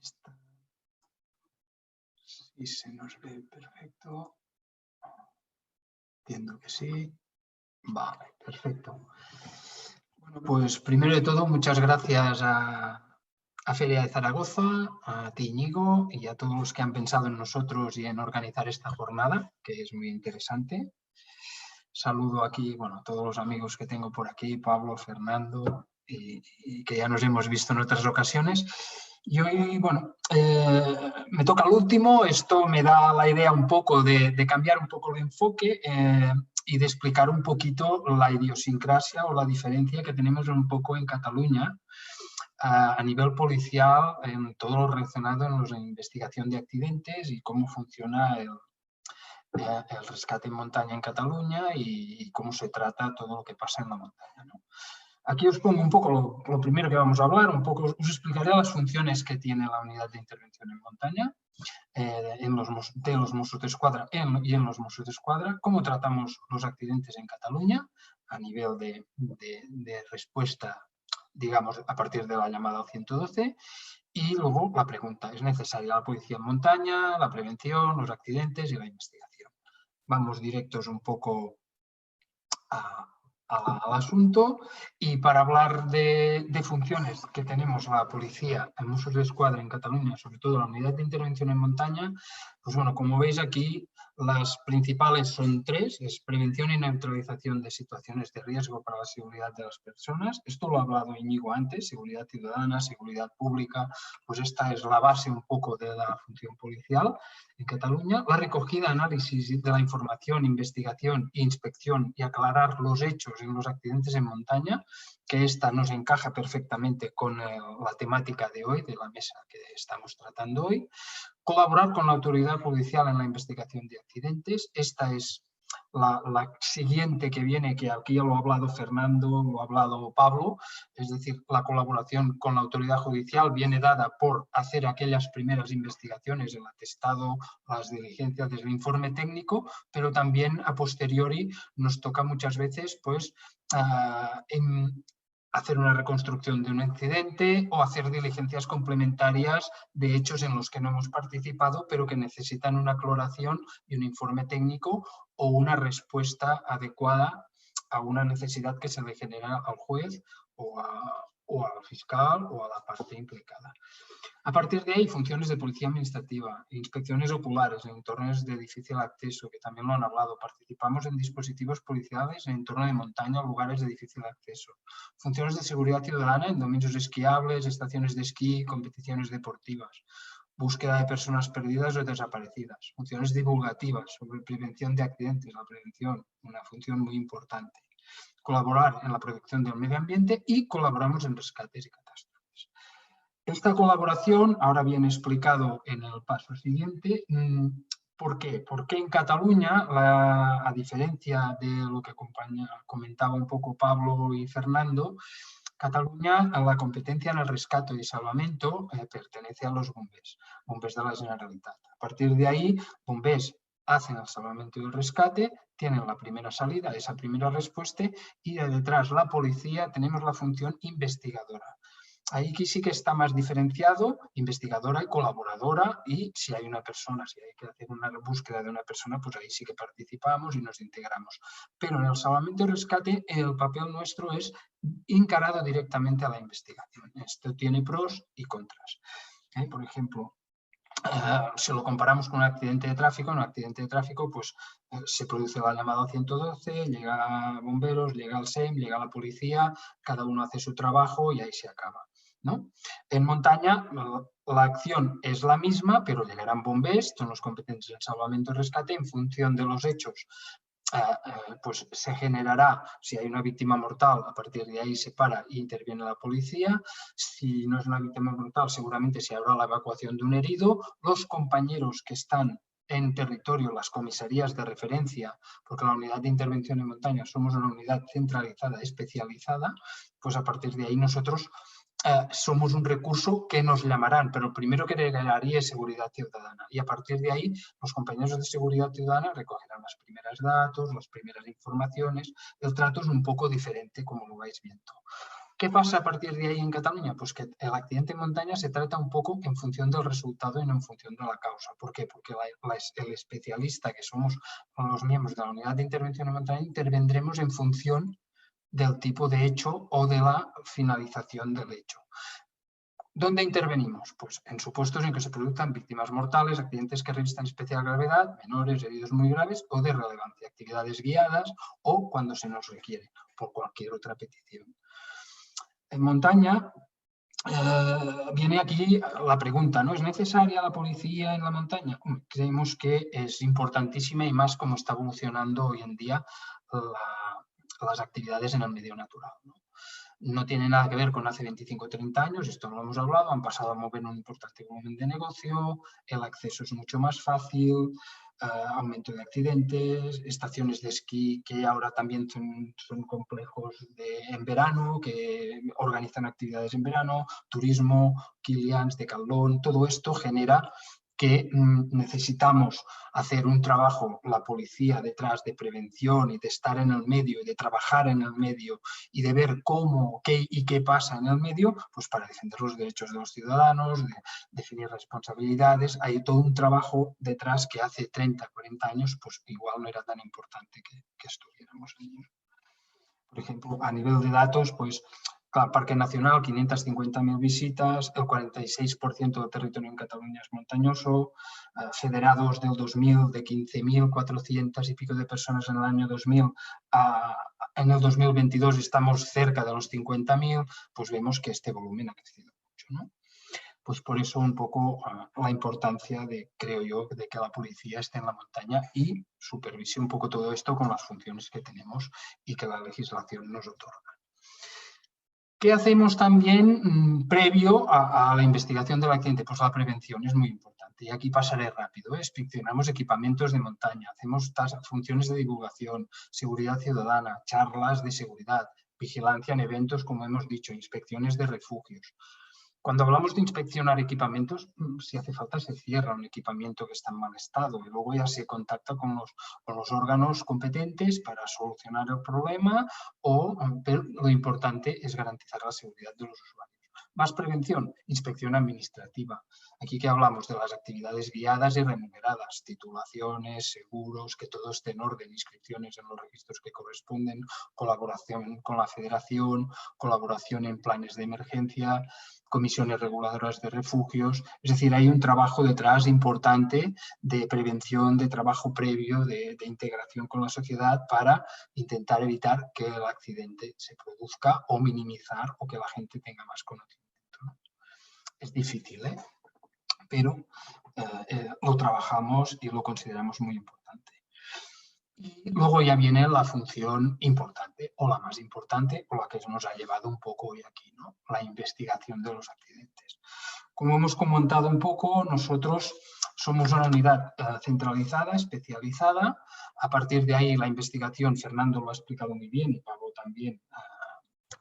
Esta. Si se nos ve perfecto. Entiendo que sí. Vale, perfecto. Bueno, pues primero de todo, muchas gracias a Feria de Zaragoza, a ti, Íñigo, y a todos los que han pensado en nosotros y en organizar esta jornada, que es muy interesante. Saludo aquí, bueno, a todos los amigos que tengo por aquí, Pablo, Fernando, y que ya nos hemos visto en otras ocasiones. Y hoy, bueno, me toca el último. Esto me da la idea un poco de cambiar un poco el enfoque y de explicar un poquito la idiosincrasia o la diferencia que tenemos un poco en Cataluña a nivel policial en todo lo relacionado en la investigación de accidentes y cómo funciona el rescate en montaña en Cataluña y cómo se trata todo lo que pasa en la montaña, ¿no? Aquí os pongo un poco lo primero que vamos a hablar, un poco os explicaré las funciones que tiene la unidad de intervención en montaña de los Mossos d'Esquadra y en los Mossos d'Esquadra, cómo tratamos los accidentes en Cataluña a nivel de respuesta, digamos, a partir de la llamada al 112. Y luego la pregunta, ¿es necesaria la policía en montaña, la prevención, los accidentes y la investigación? Vamos directos un poco al asunto, y para hablar de funciones que tenemos la policía en Mossos d'Esquadra en Cataluña, sobre todo la unidad de intervención en montaña, pues bueno, como veis aquí, las principales son tres: es prevención y neutralización de situaciones de riesgo para la seguridad de las personas. Esto lo ha hablado Íñigo antes: seguridad ciudadana, seguridad pública, pues esta es la base un poco de la función policial en Cataluña. La recogida, análisis de la información, investigación e inspección y aclarar los hechos en los accidentes en montaña, que esta nos encaja perfectamente con la temática de hoy, de la mesa que estamos tratando hoy. Colaborar con la autoridad policial en la investigación de accidentes. Esta es la siguiente que viene, que aquí ya lo ha hablado Fernando, lo ha hablado Pablo, es decir, la colaboración con la autoridad judicial viene dada por hacer aquellas primeras investigaciones, el atestado, las diligencias del informe técnico, pero también a posteriori nos toca muchas veces pues hacer una reconstrucción de un accidente o hacer diligencias complementarias de hechos en los que no hemos participado, pero que necesitan una aclaración y un informe técnico o una respuesta adecuada a una necesidad que se le genera al juez o al fiscal o a la parte implicada. A partir de ahí, funciones de policía administrativa, inspecciones oculares en entornos de difícil acceso, que también lo han hablado. Participamos en dispositivos policiales en entorno de montaña o lugares de difícil acceso. Funciones de seguridad ciudadana en dominios esquiables, estaciones de esquí, competiciones deportivas. Búsqueda de personas perdidas o desaparecidas. Funciones divulgativas sobre prevención de accidentes, la prevención, una función muy importante. Colaborar en la protección del medio ambiente y colaboramos en rescates y catástrofes. Esta colaboración, ahora viene explicado en el paso siguiente. ¿Por qué? Porque en Cataluña, a diferencia de lo que comentaba un poco Pablo y Fernando, Cataluña, la competencia en el rescate y salvamento pertenece a los bombers de la Generalitat. A partir de ahí, bombers hacen el salvamento y el rescate, tienen la primera salida, esa primera respuesta, y de detrás la policía tenemos la función investigadora. Ahí sí que está más diferenciado, investigadora y colaboradora, y si hay una persona, si hay que hacer una búsqueda de una persona, pues ahí sí que participamos y nos integramos. Pero en el salvamento y rescate el papel nuestro es encarado directamente a la investigación. Esto tiene pros y contras. Por ejemplo, si lo comparamos con un accidente de tráfico, en un accidente de tráfico pues se produce la llamada al 112, llega bomberos, llega el SEM, llega la policía, cada uno hace su trabajo y ahí se acaba, ¿no? En montaña la acción es la misma, pero llegarán bombers, son los competentes en salvamento y rescate, en función de los hechos. Pues se generará, si hay una víctima mortal, a partir de ahí se para e interviene la policía. Si no es una víctima mortal, seguramente se habrá la evacuación de un herido. Los compañeros que están en territorio, las comisarías de referencia, porque la unidad de intervención en montaña somos una unidad centralizada, especializada, pues a partir de ahí nosotros somos un recurso que nos llamarán, pero el primero que llegaría es seguridad ciudadana, y a partir de ahí los compañeros de seguridad ciudadana recogerán los primeros datos, las primeras informaciones. El trato es un poco diferente, como lo vais viendo. ¿Qué pasa a partir de ahí en Cataluña? Pues que el accidente en montaña se trata un poco en función del resultado y no en función de la causa. ¿Por qué? Porque el especialista, que somos los miembros de la unidad de intervención en montaña, intervendremos en función del tipo de hecho o de la finalización del hecho. ¿Dónde intervenimos? Pues en supuestos en que se produzcan víctimas mortales, accidentes que revistan especial gravedad, menores, heridos muy graves o de relevancia, actividades guiadas o cuando se nos requiere, por cualquier otra petición. En montaña viene aquí la pregunta, ¿no? ¿Es necesaria la policía en la montaña? Creemos que es importantísima, y más como está evolucionando hoy en día las actividades en el medio natural, ¿no? No tiene nada que ver con hace 25 o 30 años, esto lo hemos hablado, han pasado a mover un importante volumen de negocio, el acceso es mucho más fácil, aumento de accidentes, estaciones de esquí que ahora también son complejos en verano, que organizan actividades en verano, turismo, Kilians, Decathlon, todo esto genera que necesitamos hacer un trabajo, la policía, detrás de prevención y de estar en el medio y de trabajar en el medio y de ver cómo, qué y qué pasa en el medio, pues para defender los derechos de los ciudadanos, de definir responsabilidades. Hay todo un trabajo detrás que hace 30, 40 años pues igual no era tan importante que estuviéramos allí. Por ejemplo, a nivel de datos, pues claro, Parque Nacional, 550.000 visitas, el 46% del territorio en Cataluña es montañoso, federados del 2000 de 15.400 y pico de personas en el año 2000, en el 2022 estamos cerca de los 50.000, pues vemos que este volumen ha crecido mucho, ¿no? Pues por eso un poco la importancia creo yo, de que la policía esté en la montaña y supervise un poco todo esto con las funciones que tenemos y que la legislación nos otorga. ¿Qué hacemos también previo a la investigación del accidente? Pues la prevención es muy importante, y aquí pasaré rápido. Inspeccionamos equipamientos de montaña, hacemos funciones de divulgación, seguridad ciudadana, charlas de seguridad, vigilancia en eventos, como hemos dicho, inspecciones de refugios. Cuando hablamos de inspeccionar equipamientos, si hace falta se cierra un equipamiento que está en mal estado y luego ya se contacta con los órganos competentes para solucionar el problema, pero lo importante es garantizar la seguridad de los usuarios. Más prevención, inspección administrativa. Aquí que hablamos de las actividades guiadas y remuneradas, titulaciones, seguros, que todo esté en orden, inscripciones en los registros que corresponden, colaboración con la federación, colaboración en planes de emergencia, comisiones reguladoras de refugios. Es decir, hay un trabajo detrás importante de prevención, de trabajo previo, de integración con la sociedad para intentar evitar que el accidente se produzca o minimizar o que la gente tenga más conocimiento, ¿no? Es difícil, pero lo trabajamos y lo consideramos muy importante. Y luego ya viene la función importante, o la más importante, o la que nos ha llevado un poco hoy aquí, ¿no? La investigación de los accidentes. Como hemos comentado un poco, nosotros somos una unidad centralizada, especializada. A partir de ahí la investigación, Fernando lo ha explicado muy bien y Pablo también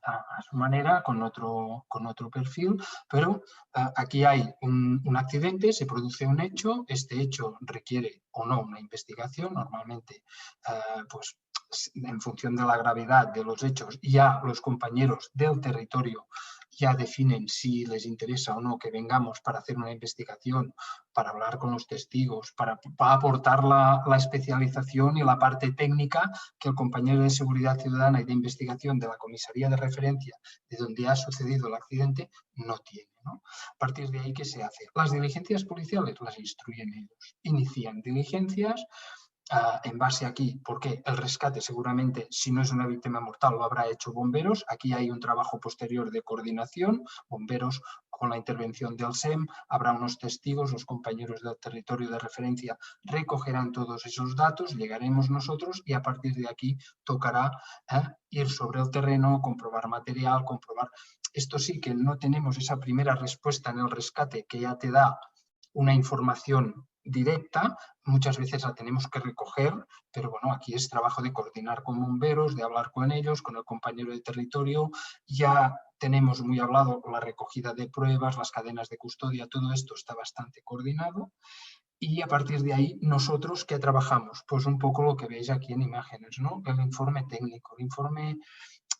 a su manera, con otro perfil, pero aquí hay un accidente, se produce un hecho, este hecho requiere o no una investigación, normalmente pues en función de la gravedad de los hechos, ya los compañeros del territorio ya definen si les interesa o no que vengamos para hacer una investigación, para hablar con los testigos, para aportar la especialización y la parte técnica que el compañero de Seguridad Ciudadana y de Investigación de la comisaría de referencia de donde ha sucedido el accidente no tiene, ¿no? A partir de ahí, ¿qué se hace? Las diligencias policiales las instruyen ellos, inician diligencias en base aquí, porque el rescate seguramente, si no es una víctima mortal, lo habrá hecho bomberos. Aquí hay un trabajo posterior de coordinación, bomberos con la intervención del SEM, habrá unos testigos, los compañeros del territorio de referencia recogerán todos esos datos, llegaremos nosotros y a partir de aquí tocará ir sobre el terreno, comprobar material, comprobar. Esto sí que no tenemos esa primera respuesta en el rescate que ya te da una información directa, muchas veces la tenemos que recoger, pero bueno, aquí es trabajo de coordinar con bomberos, de hablar con ellos, con el compañero de territorio. Ya tenemos muy hablado la recogida de pruebas, las cadenas de custodia, todo esto está bastante coordinado. Y a partir de ahí, ¿nosotros qué trabajamos? Pues un poco lo que veis aquí en imágenes, ¿no? El informe técnico, el informe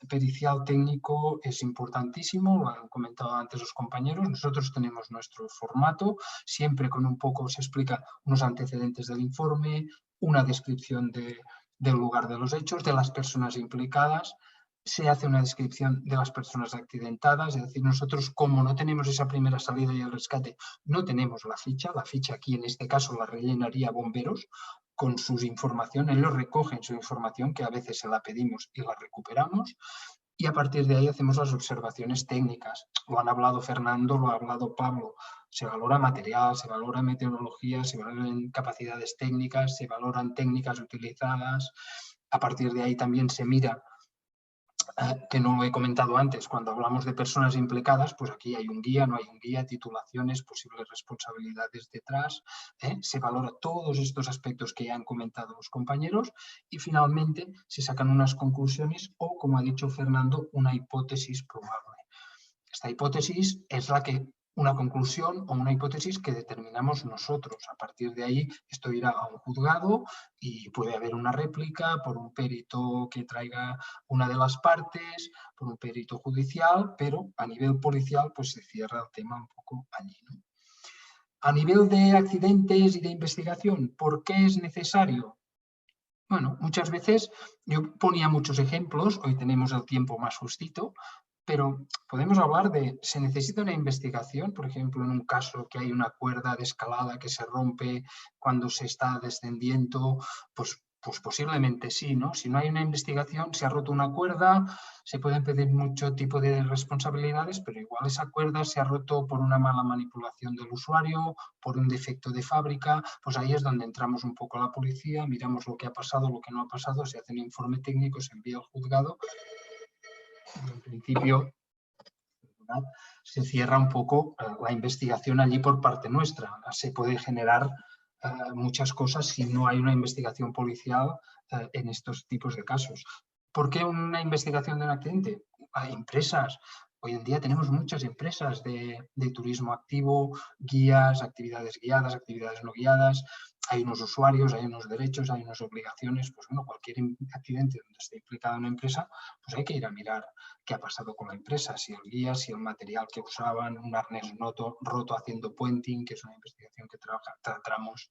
pericial técnico es importantísimo, lo han comentado antes los compañeros. Nosotros tenemos nuestro formato, siempre con un poco se explica unos antecedentes del informe, una descripción del lugar de los hechos, de las personas implicadas, se hace una descripción de las personas accidentadas, es decir, nosotros como no tenemos esa primera salida y el rescate, no tenemos la ficha aquí en este caso la rellenaría bomberos, con sus informaciones, ellos recogen su información que a veces se la pedimos y la recuperamos y a partir de ahí hacemos las observaciones técnicas. Lo han hablado Fernando, lo ha hablado Pablo. Se valora material, se valora meteorología, se valoran capacidades técnicas, se valoran técnicas utilizadas. A partir de ahí también se mira, que no lo he comentado antes, cuando hablamos de personas implicadas, pues aquí hay un guía, no hay un guía, titulaciones, posibles responsabilidades detrás, se valora todos estos aspectos que ya han comentado los compañeros y finalmente se sacan unas conclusiones o, como ha dicho Fernando, una hipótesis probable. Esta hipótesis es una conclusión o una hipótesis que determinamos nosotros. A partir de ahí, esto irá a un juzgado y puede haber una réplica por un perito que traiga una de las partes, por un perito judicial, pero a nivel policial pues se cierra el tema un poco allí, ¿no? A nivel de accidentes y de investigación, ¿por qué es necesario? Bueno, muchas veces, yo ponía muchos ejemplos, hoy tenemos el tiempo más justito, pero podemos hablar de, ¿se necesita una investigación? Por ejemplo, en un caso que hay una cuerda de escalada que se rompe cuando se está descendiendo, pues posiblemente sí, ¿no? Si no hay una investigación, se ha roto una cuerda, se pueden pedir mucho tipo de responsabilidades, pero igual esa cuerda se ha roto por una mala manipulación del usuario, por un defecto de fábrica, pues ahí es donde entramos un poco a la policía, miramos lo que ha pasado, lo que no ha pasado, se hace un informe técnico, se envía al juzgado. En principio, se cierra un poco la investigación allí por parte nuestra. Se puede generar muchas cosas si no hay una investigación policial en estos tipos de casos. ¿Por qué una investigación de un accidente? Hay empresas. Hoy en día tenemos muchas empresas de turismo activo, guías, actividades guiadas, actividades no guiadas. Hay unos usuarios, hay unos derechos, hay unas obligaciones. Pues bueno, cualquier accidente donde esté implicada una empresa, pues hay que ir a mirar qué ha pasado con la empresa, si el guía, si el material que usaban, un arnés roto haciendo puenting, que es una investigación que tratamos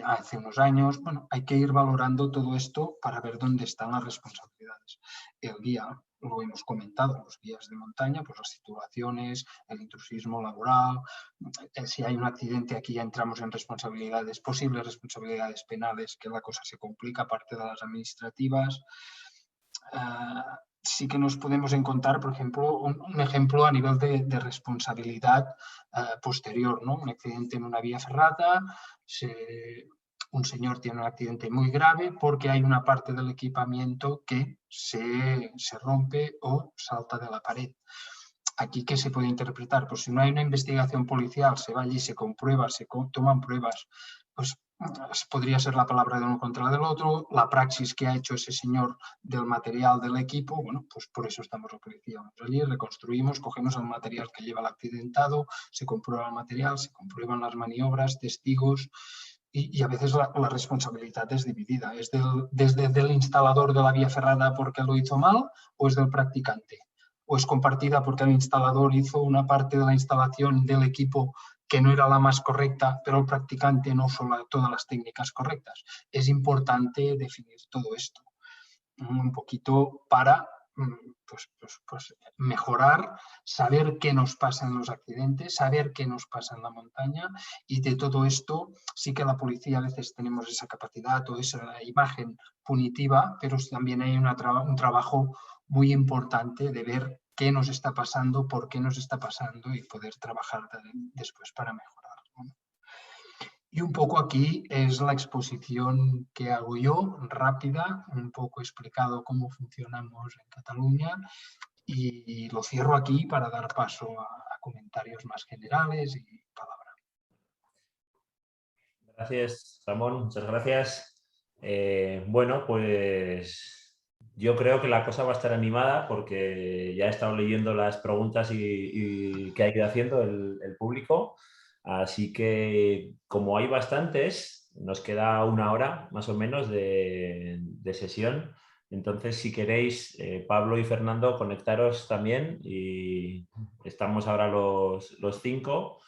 hace unos años. Bueno, hay que ir valorando todo esto para ver dónde están las responsabilidades. El guía, lo hemos comentado, los guías de montaña, pues las titulaciones, el intrusismo laboral. Si hay un accidente, aquí ya entramos en responsabilidades, posibles responsabilidades penales, que la cosa se complica, aparte de las administrativas. Sí que nos podemos encontrar, por ejemplo, un ejemplo a nivel de responsabilidad posterior, ¿no? Un accidente en una vía ferrada, un señor tiene un accidente muy grave porque hay una parte del equipamiento que se rompe o salta de la pared. Aquí, ¿qué se puede interpretar? Pues si no hay una investigación policial, se va allí, se comprueba, se toman pruebas, pues podría ser la palabra de uno contra la del otro, la praxis que ha hecho ese señor del material del equipo, bueno, pues por eso estamos la policía. Vamos allí, reconstruimos, cogemos el material que lleva el accidentado, se comprueba el material, se comprueban las maniobras, testigos, y a veces la responsabilidad es dividida. ¿Es desde el instalador de la vía ferrada porque lo hizo mal o es del practicante? ¿O es compartida porque el instalador hizo una parte de la instalación del equipo que no era la más correcta, pero el practicante no usó todas las técnicas correctas? Es importante definir todo esto un poquito para pues mejorar, saber qué nos pasa en los accidentes, saber qué nos pasa en la montaña, y de todo esto sí que la policía a veces tenemos esa capacidad o esa imagen punitiva, pero también hay un trabajo muy importante de ver qué nos está pasando, por qué nos está pasando y poder trabajar después para mejorar, ¿no? Y un poco aquí es la exposición que hago yo, rápida, un poco explicado cómo funcionamos en Cataluña, y lo cierro aquí para dar paso a comentarios más generales y palabra. Gracias, Ramón, muchas gracias. Bueno, pues yo creo que la cosa va a estar animada porque ya he estado leyendo las preguntas y que ha ido haciendo el público. Así que, como hay bastantes, nos queda 1 hora más o menos de sesión. Entonces, si queréis, Pablo y Fernando, conectaros también y estamos ahora los 5.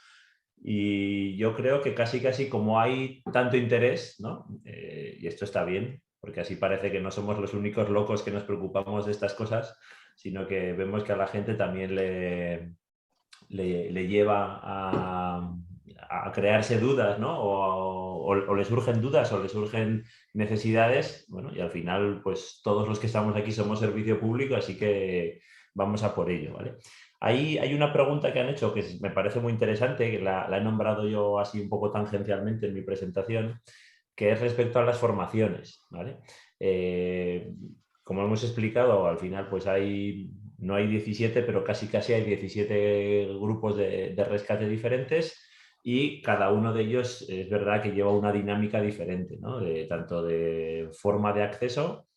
Y yo creo que casi como hay tanto interés, ¿no? Y esto está bien, porque así parece que no somos los únicos locos que nos preocupamos de estas cosas, sino que vemos que a la gente también le lleva a crearse dudas, ¿no? O le surgen dudas o le surgen necesidades, bueno, y al final, pues todos los que estamos aquí somos servicio público, así que vamos a por ello, ¿vale? Hay una pregunta que han hecho que me parece muy interesante, que la he nombrado yo así un poco tangencialmente en mi presentación, que es respecto a las formaciones, ¿vale? Como hemos explicado, al final pues no hay 17, pero casi hay 17 grupos de rescate diferentes, y cada uno de ellos es verdad que lleva una dinámica diferente, ¿no? Tanto de forma de acceso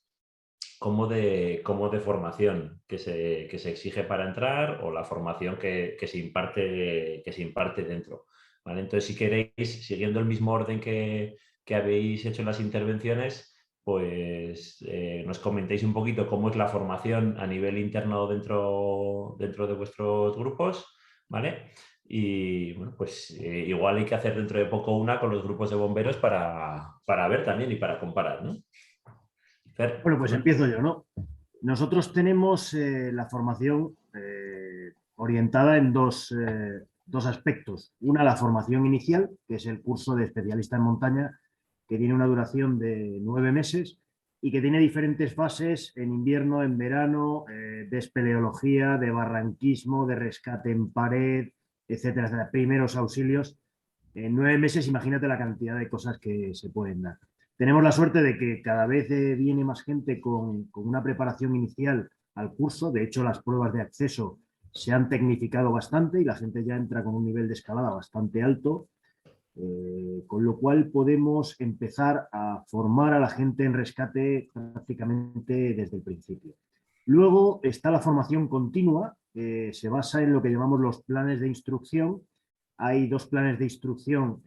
como de formación que se exige para entrar, o la formación que se imparte dentro, ¿vale? Entonces, si queréis, siguiendo el mismo orden que habéis hecho en las intervenciones, pues nos comentéis un poquito cómo es la formación a nivel interno dentro de vuestros grupos, ¿vale? Y bueno, pues igual hay que hacer dentro de poco una con los grupos de bomberos para ver también y para comparar, ¿no? Bueno, pues empiezo yo, ¿no? Nosotros tenemos la formación orientada en dos aspectos. Una, la formación inicial, que es el curso de especialista en montaña, que tiene una duración de 9 meses y que tiene diferentes fases en invierno, en verano, de espeleología, de barranquismo, de rescate en pared, etcétera, etcétera. Primeros auxilios. En 9 meses, imagínate la cantidad de cosas que se pueden dar. Tenemos la suerte de que cada vez viene más gente con una preparación inicial al curso. De hecho, las pruebas de acceso se han tecnificado bastante y la gente ya entra con un nivel de escalada bastante alto, con lo cual podemos empezar a formar a la gente en rescate prácticamente desde el principio. Luego está la formación continua, que se basa en lo que llamamos los planes de instrucción. Hay 2 planes de instrucción,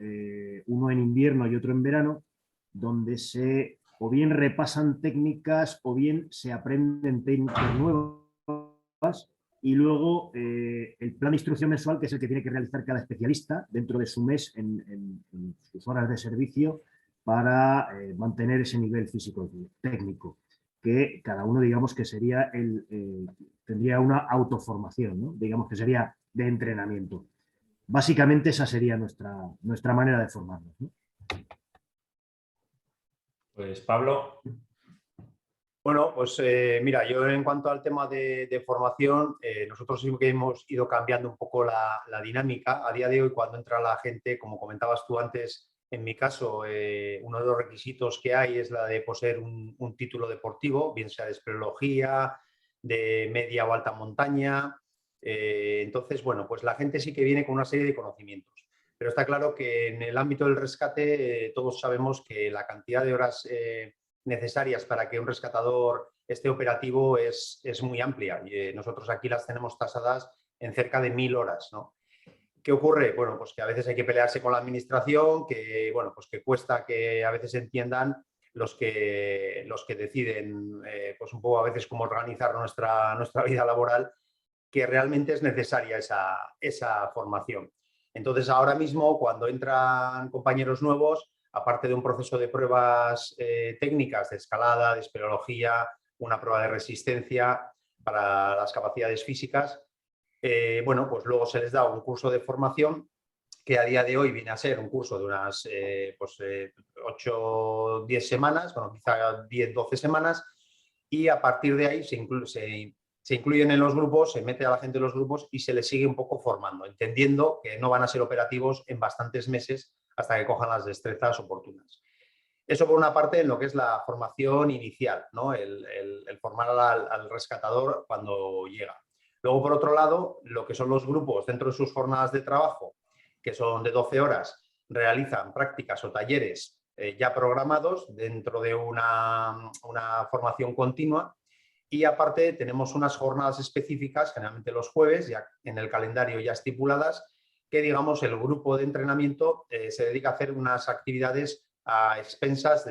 uno en invierno y otro en verano, donde o bien repasan técnicas o bien se aprenden técnicas nuevas, y luego el plan de instrucción mensual, que es el que tiene que realizar cada especialista dentro de su mes en sus horas de servicio para mantener ese nivel físico técnico, que cada uno digamos que sería tendría una autoformación, ¿no? Digamos que sería de entrenamiento. Básicamente esa sería nuestra manera de formarnos, ¿no? Pues Pablo. Bueno, pues mira, yo en cuanto al tema de formación, nosotros sí que hemos ido cambiando un poco la dinámica. A día de hoy, cuando entra la gente, como comentabas tú antes, en mi caso, uno de los requisitos que hay es la de poseer un título deportivo, bien sea de espeleología, de media o alta montaña. Entonces, bueno, pues la gente sí que viene con una serie de conocimientos. Pero está claro que en el ámbito del rescate todos sabemos que la cantidad de horas necesarias para que un rescatador esté operativo es muy amplia. Y, nosotros aquí las tenemos tasadas en cerca de 1000 horas, ¿no? ¿Qué ocurre? Bueno, pues que a veces hay que pelearse con la administración, que, bueno, pues que cuesta que a veces entiendan los que deciden pues un poco a veces cómo organizar nuestra vida laboral, que realmente es necesaria esa formación. Entonces, ahora mismo, cuando entran compañeros nuevos, aparte de un proceso de pruebas técnicas de escalada, de espeleología, una prueba de resistencia para las capacidades físicas, bueno, pues luego se les da un curso de formación que a día de hoy viene a ser un curso de unas 8 o 10 semanas, bueno, quizá 10 12 semanas, y a partir de ahí se incluyen en los grupos, se mete a la gente en los grupos y se les sigue un poco formando, entendiendo que no van a ser operativos en bastantes meses hasta que cojan las destrezas oportunas. Eso por una parte en lo que es la formación inicial, ¿no? el formar al rescatador cuando llega. Luego, por otro lado, lo que son los grupos dentro de sus jornadas de trabajo, que son de 12 horas, realizan prácticas o talleres ya programados dentro de una formación continua. Y aparte tenemos unas jornadas específicas, generalmente los jueves, ya en el calendario ya estipuladas, que digamos el grupo de entrenamiento se dedica a hacer unas actividades a expensas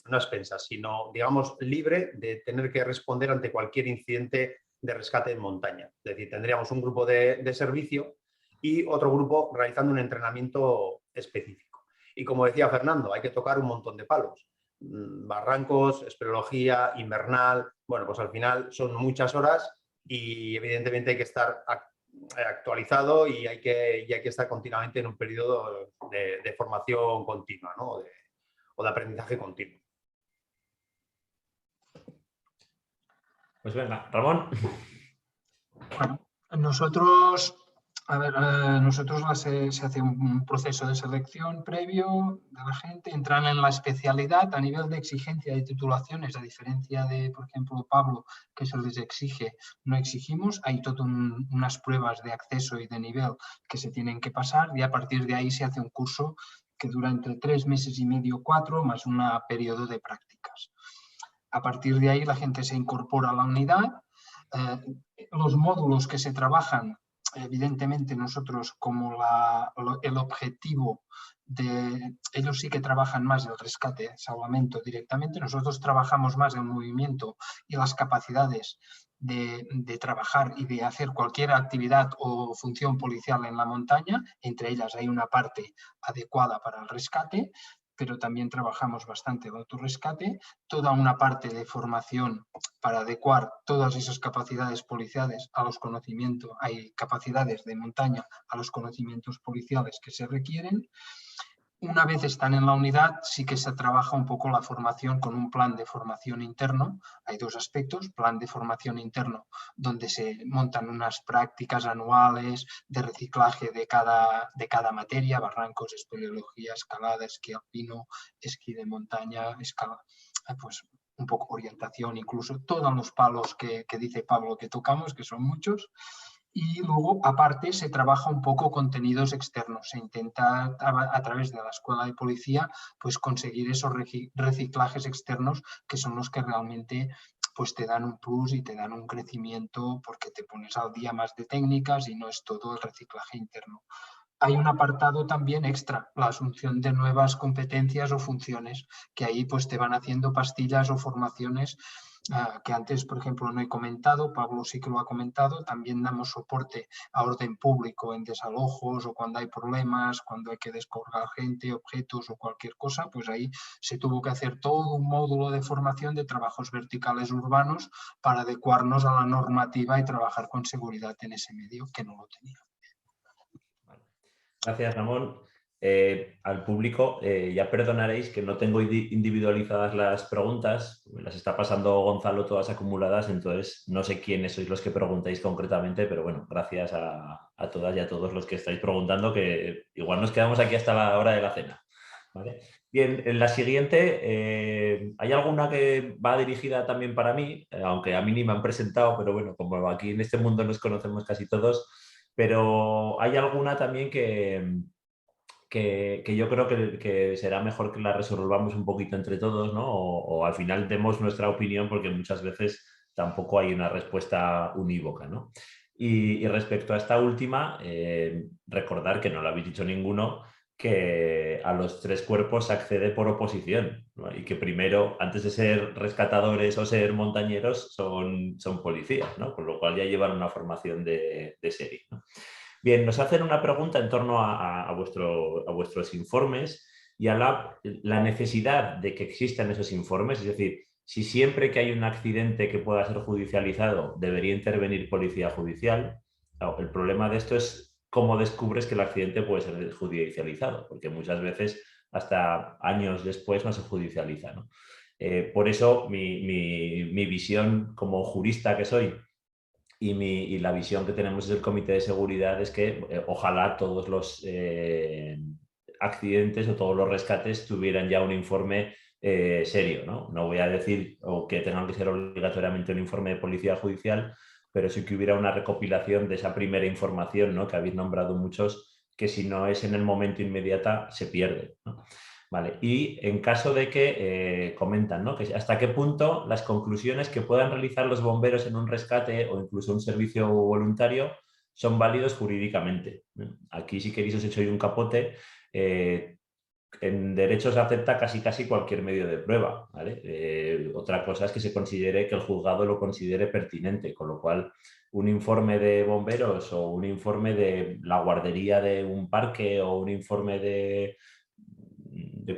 no expensas, sino digamos libre de tener que responder ante cualquier incidente de rescate en montaña. Es decir, tendríamos un grupo de servicio y otro grupo realizando un entrenamiento específico. Y como decía Fernando, hay que tocar un montón de palos. Barrancos, espeleología, invernal, bueno, pues al final son muchas horas y evidentemente hay que estar actualizado y hay que estar continuamente en un periodo de formación continua, ¿no? o de aprendizaje continuo. Pues venga, Ramón. Bueno, nosotros se hace un proceso de selección previo de la gente, entran en la especialidad a nivel de exigencia de titulaciones, a diferencia de, por ejemplo, Pablo, que se les exige, no exigimos, hay todas unas pruebas de acceso y de nivel que se tienen que pasar y a partir de ahí se hace un curso que dura entre 3 meses y medio, 4, más un periodo de prácticas. A partir de ahí la gente se incorpora a la unidad. Los módulos que se trabajan, evidentemente nosotros como el objetivo de ellos sí que trabajan más el rescate, salvamento directamente, nosotros trabajamos más el movimiento y las capacidades de trabajar y de hacer cualquier actividad o función policial en la montaña, entre ellas hay una parte adecuada para el rescate, pero también trabajamos bastante el autorrescate, toda una parte de formación para adecuar todas esas capacidades policiales a los conocimientos, hay capacidades de montaña a los conocimientos policiales que se requieren. Una vez están en la unidad, sí que se trabaja un poco la formación con un plan de formación interno. Hay dos aspectos, plan de formación interno, donde se montan unas prácticas anuales de reciclaje de cada materia, barrancos, espeleología, escalada, esquí alpino, esquí de montaña, pues un poco orientación, incluso todos los palos que dice Pablo que tocamos, que son muchos. Y luego, aparte, se trabaja un poco contenidos externos. Se intenta, a través de la escuela de policía, pues conseguir esos reciclajes externos que son los que realmente pues, te dan un plus y te dan un crecimiento porque te pones al día más de técnicas y no es todo el reciclaje interno. Hay un apartado también extra, la asunción de nuevas competencias o funciones, que ahí pues te van haciendo pastillas o formaciones que antes, por ejemplo, no he comentado, Pablo sí que lo ha comentado, también damos soporte a orden público en desalojos o cuando hay problemas, cuando hay que descolgar gente, objetos o cualquier cosa, pues ahí se tuvo que hacer todo un módulo de formación de trabajos verticales urbanos para adecuarnos a la normativa y trabajar con seguridad en ese medio que no lo tenía. Gracias, Ramón. Al público, ya perdonaréis que no tengo individualizadas las preguntas, me las está pasando Gonzalo todas acumuladas, entonces no sé quiénes sois los que preguntáis concretamente, pero bueno, gracias a todas y a todos los que estáis preguntando, que igual nos quedamos aquí hasta la hora de la cena. ¿Vale? Bien, en la siguiente, hay alguna que va dirigida también para mí, aunque a mí ni me han presentado, pero bueno, como aquí en este mundo nos conocemos casi todos, pero hay alguna también que yo creo que será mejor que la resolvamos un poquito entre todos, ¿no? O al final demos nuestra opinión porque muchas veces tampoco hay una respuesta unívoca, ¿no? Y respecto a esta última, recordar que no lo habéis dicho ninguno, que a los 3 cuerpos se accede por oposición, ¿no? Y que primero, antes de ser rescatadores o ser montañeros, son policías, ¿no? Con lo cual ya llevan una formación de serie, ¿no? Bien, nos hacen una pregunta en torno a vuestros informes y a la necesidad de que existan esos informes, es decir, si siempre que hay un accidente que pueda ser judicializado debería intervenir policía judicial. Claro, el problema de esto es cómo descubres que el accidente puede ser judicializado, porque muchas veces hasta años después no se judicializa, ¿no? Por eso mi visión como jurista que soy y la visión que tenemos desde el Comité de Seguridad es que ojalá todos los accidentes o todos los rescates tuvieran ya un informe serio, ¿no? No voy a decir o que tengan que ser obligatoriamente un informe de policía judicial, pero sí que hubiera una recopilación de esa primera información, ¿no? Que habéis nombrado muchos, que si no es en el momento inmediata se pierde, ¿no? Vale. Y en caso de que comentan, ¿no? Que hasta qué punto las conclusiones que puedan realizar los bomberos en un rescate o incluso un servicio voluntario son válidos jurídicamente. Aquí, si queréis, os echo un capote. En derecho se acepta casi cualquier medio de prueba, ¿vale? Otra cosa es que se considere que el juzgado lo considere pertinente, con lo cual un informe de bomberos o un informe de la guardería de un parque o un informe de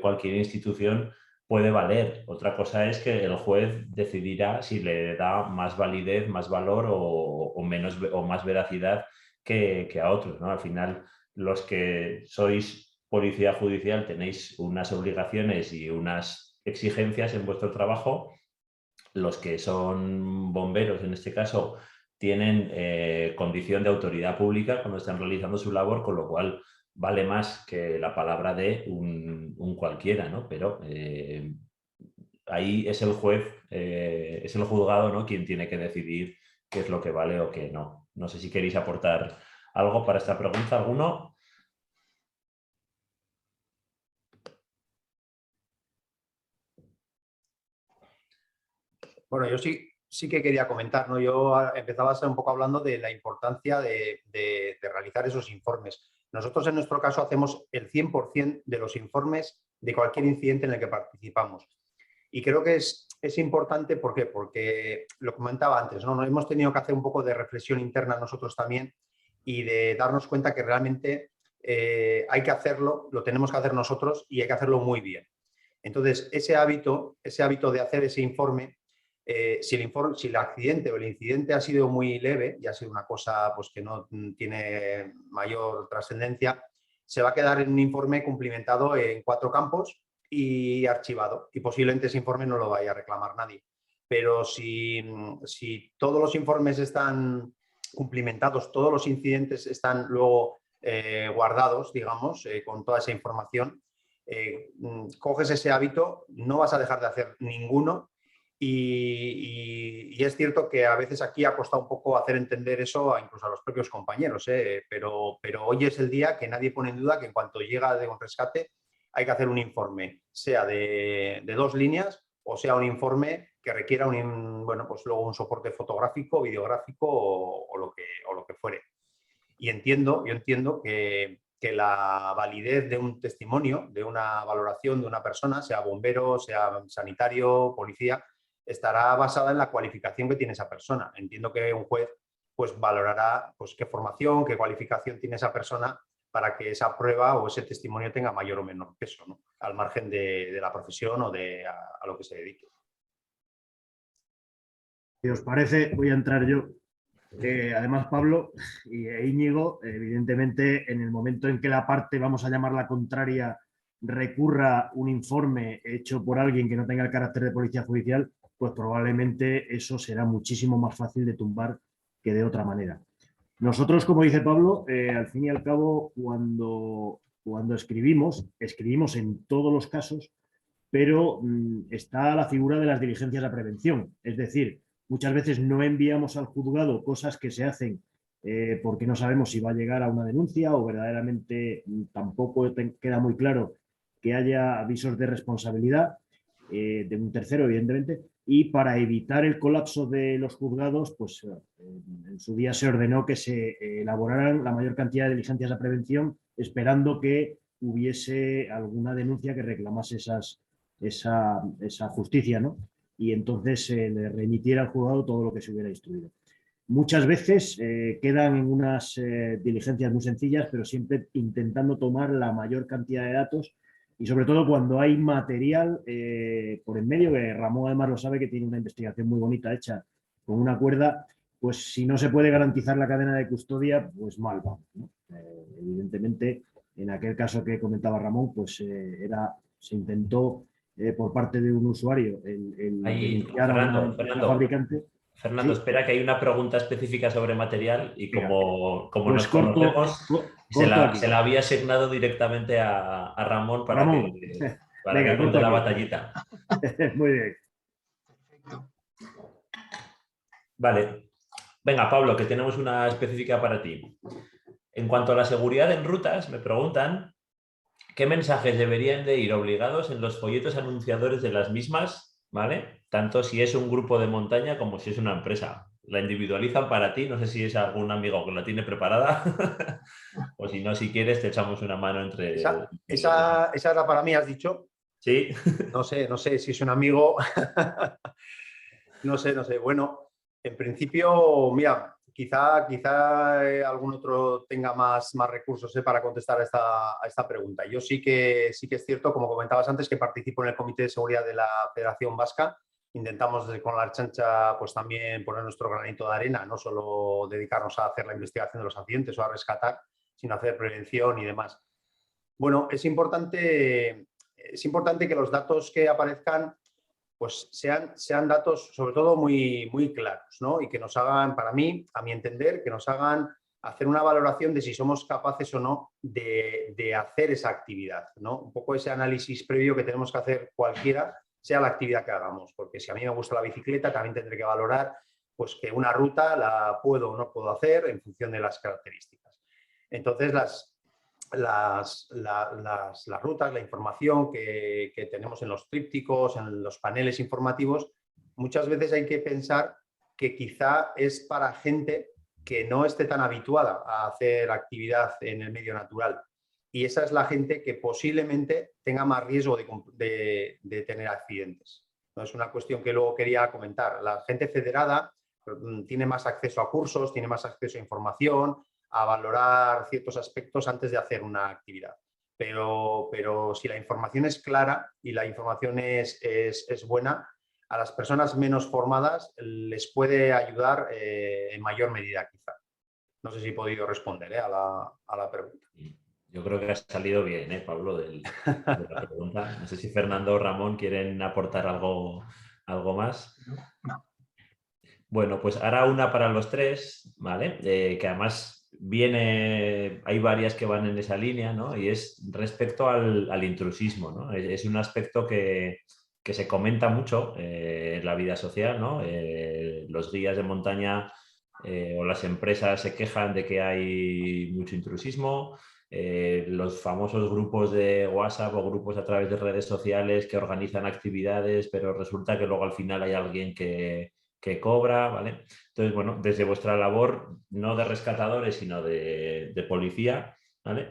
cualquier institución puede valer. Otra cosa es que el juez decidirá si le da más validez, más valor o menos o más veracidad que a otros, ¿no? Al final, los que sois policía judicial tenéis unas obligaciones y unas exigencias en vuestro trabajo. Los que son bomberos, en este caso, tienen condición de autoridad pública cuando están realizando su labor, con lo cual vale más que la palabra de un cualquiera, ¿no? Pero ahí es el juez, es el juzgado, ¿no? Quien tiene que decidir qué es lo que vale o qué no. No sé si queréis aportar algo para esta pregunta, ¿alguno? Bueno, yo sí que quería comentar, ¿no? Yo empezaba a ser un poco hablando de la importancia de realizar esos informes. Nosotros en nuestro caso hacemos el 100% de los informes de cualquier incidente en el que participamos. Y creo que es importante, ¿por qué? Porque lo comentaba antes, ¿no? Nos hemos tenido que hacer un poco de reflexión interna nosotros también y de darnos cuenta que realmente hay que hacerlo, lo tenemos que hacer nosotros y hay que hacerlo muy bien. Entonces, ese hábito de hacer ese informe, si el accidente o el incidente ha sido muy leve y ha sido una cosa pues, que no tiene mayor trascendencia, se va a quedar en un informe cumplimentado en 4 campos y archivado. Y posiblemente ese informe no lo vaya a reclamar nadie. Pero si todos los informes están cumplimentados, todos los incidentes están luego guardados, digamos, con toda esa información, coges ese hábito, no vas a dejar de hacer ninguno. Y es cierto que a veces aquí ha costado un poco hacer entender eso incluso a los propios compañeros, pero hoy es el día que nadie pone en duda que en cuanto llega de un rescate hay que hacer un informe, sea de 2 líneas o sea un informe que requiera bueno, pues luego un soporte fotográfico, videográfico o lo que fuere. Y yo entiendo que la validez de un testimonio, de una valoración de una persona, sea bombero, sea sanitario, policía, estará basada en la cualificación que tiene esa persona. Entiendo que un juez pues, valorará pues, qué formación, qué cualificación tiene esa persona para que esa prueba o ese testimonio tenga mayor o menor peso, ¿no? Al margen de la profesión o a lo que se dedique. Si os parece, voy a entrar yo. Además, Pablo y Íñigo, evidentemente, en el momento en que la parte, vamos a llamarla contraria, recurra un informe hecho por alguien que no tenga el carácter de policía judicial, pues probablemente eso será muchísimo más fácil de tumbar que de otra manera. Nosotros, como dice Pablo, al fin y al cabo, cuando escribimos en todos los casos, pero está la figura de las diligencias de prevención. Es decir, muchas veces no enviamos al juzgado cosas que se hacen porque no sabemos si va a llegar a una denuncia o verdaderamente tampoco queda muy claro que haya avisos de responsabilidad de un tercero, evidentemente, y para evitar el colapso de los juzgados, pues en su día se ordenó que se elaboraran la mayor cantidad de diligencias de prevención, esperando que hubiese alguna denuncia que reclamase esa justicia, ¿no? Y entonces se le remitiera al juzgado todo lo que se hubiera instruido. Muchas veces quedan en unas diligencias muy sencillas, pero siempre intentando tomar la mayor cantidad de datos y sobre todo cuando hay material por en medio, que Ramón además lo sabe, que tiene una investigación muy bonita hecha con una cuerda, pues si no se puede garantizar la cadena de custodia, pues mal va, ¿no? Evidentemente, en aquel caso que comentaba Ramón, pues se intentó por parte de un usuario el denunciar a una fabricante. Fernando, ¿sí? espera, que hay una pregunta específica sobre material y como pues nos conocemos, se la había asignado directamente a Ramón para Ramón. que apunte la batallita. Muy bien. Perfecto. Vale. Venga, Pablo, que tenemos una específica para ti. En cuanto a la seguridad en rutas, me preguntan qué mensajes deberían de ir obligados en los folletos anunciadores de las mismas, ¿vale? Tanto si es un grupo de montaña como si es una empresa. La individualizan para ti, no sé si es algún amigo que la tiene preparada o si no, si quieres, te echamos una mano entre... Esa era para mí, has dicho. Sí. No sé si es un amigo. No sé. Bueno, en principio, mira, quizá algún otro tenga más recursos para contestar a esta pregunta. Yo sí que es cierto, como comentabas antes, que participo en el Comité de Seguridad de la Federación Vasca. Intentamos con la Ertzaintza pues también poner nuestro granito de arena, no solo dedicarnos a hacer la investigación de los accidentes o a rescatar, sino hacer prevención y demás. Bueno, es importante que los datos que aparezcan pues sean datos sobre todo muy, muy claros, ¿no? Y que nos hagan, para mí, a mi entender, que nos hagan hacer una valoración de si somos capaces o no de hacer esa actividad, ¿no? Un poco ese análisis previo que tenemos que hacer cualquiera, sea la actividad que hagamos, porque si a mí me gusta la bicicleta, también tendré que valorar pues, que una ruta la puedo o no puedo hacer en función de las características. Entonces, las rutas, la información que tenemos en los trípticos, en los paneles informativos, muchas veces hay que pensar que quizá es para gente que no esté tan habituada a hacer actividad en el medio natural. Y esa es la gente que posiblemente tenga más riesgo de tener accidentes. ¿No? Es una cuestión que luego quería comentar. La gente federada tiene más acceso a cursos, tiene más acceso a información, a valorar ciertos aspectos antes de hacer una actividad. Pero si la información es clara y la información es buena, a las personas menos formadas les puede ayudar en mayor medida, quizá. No sé si he podido responder a la pregunta. Yo creo que ha salido bien, Pablo, de la pregunta. No sé si Fernando o Ramón quieren aportar algo más. No. Bueno, pues ahora una para los tres, ¿vale? Que además hay varias que van en esa línea, ¿no? Y es respecto al intrusismo, ¿no? Es un aspecto que se comenta mucho en la vida social, ¿no? Los guías de montaña o las empresas se quejan de que hay mucho intrusismo. Los famosos grupos de WhatsApp o grupos a través de redes sociales que organizan actividades, pero resulta que luego al final hay alguien que cobra, ¿vale? Entonces, bueno, desde vuestra labor, no de rescatadores, sino de policía, ¿vale?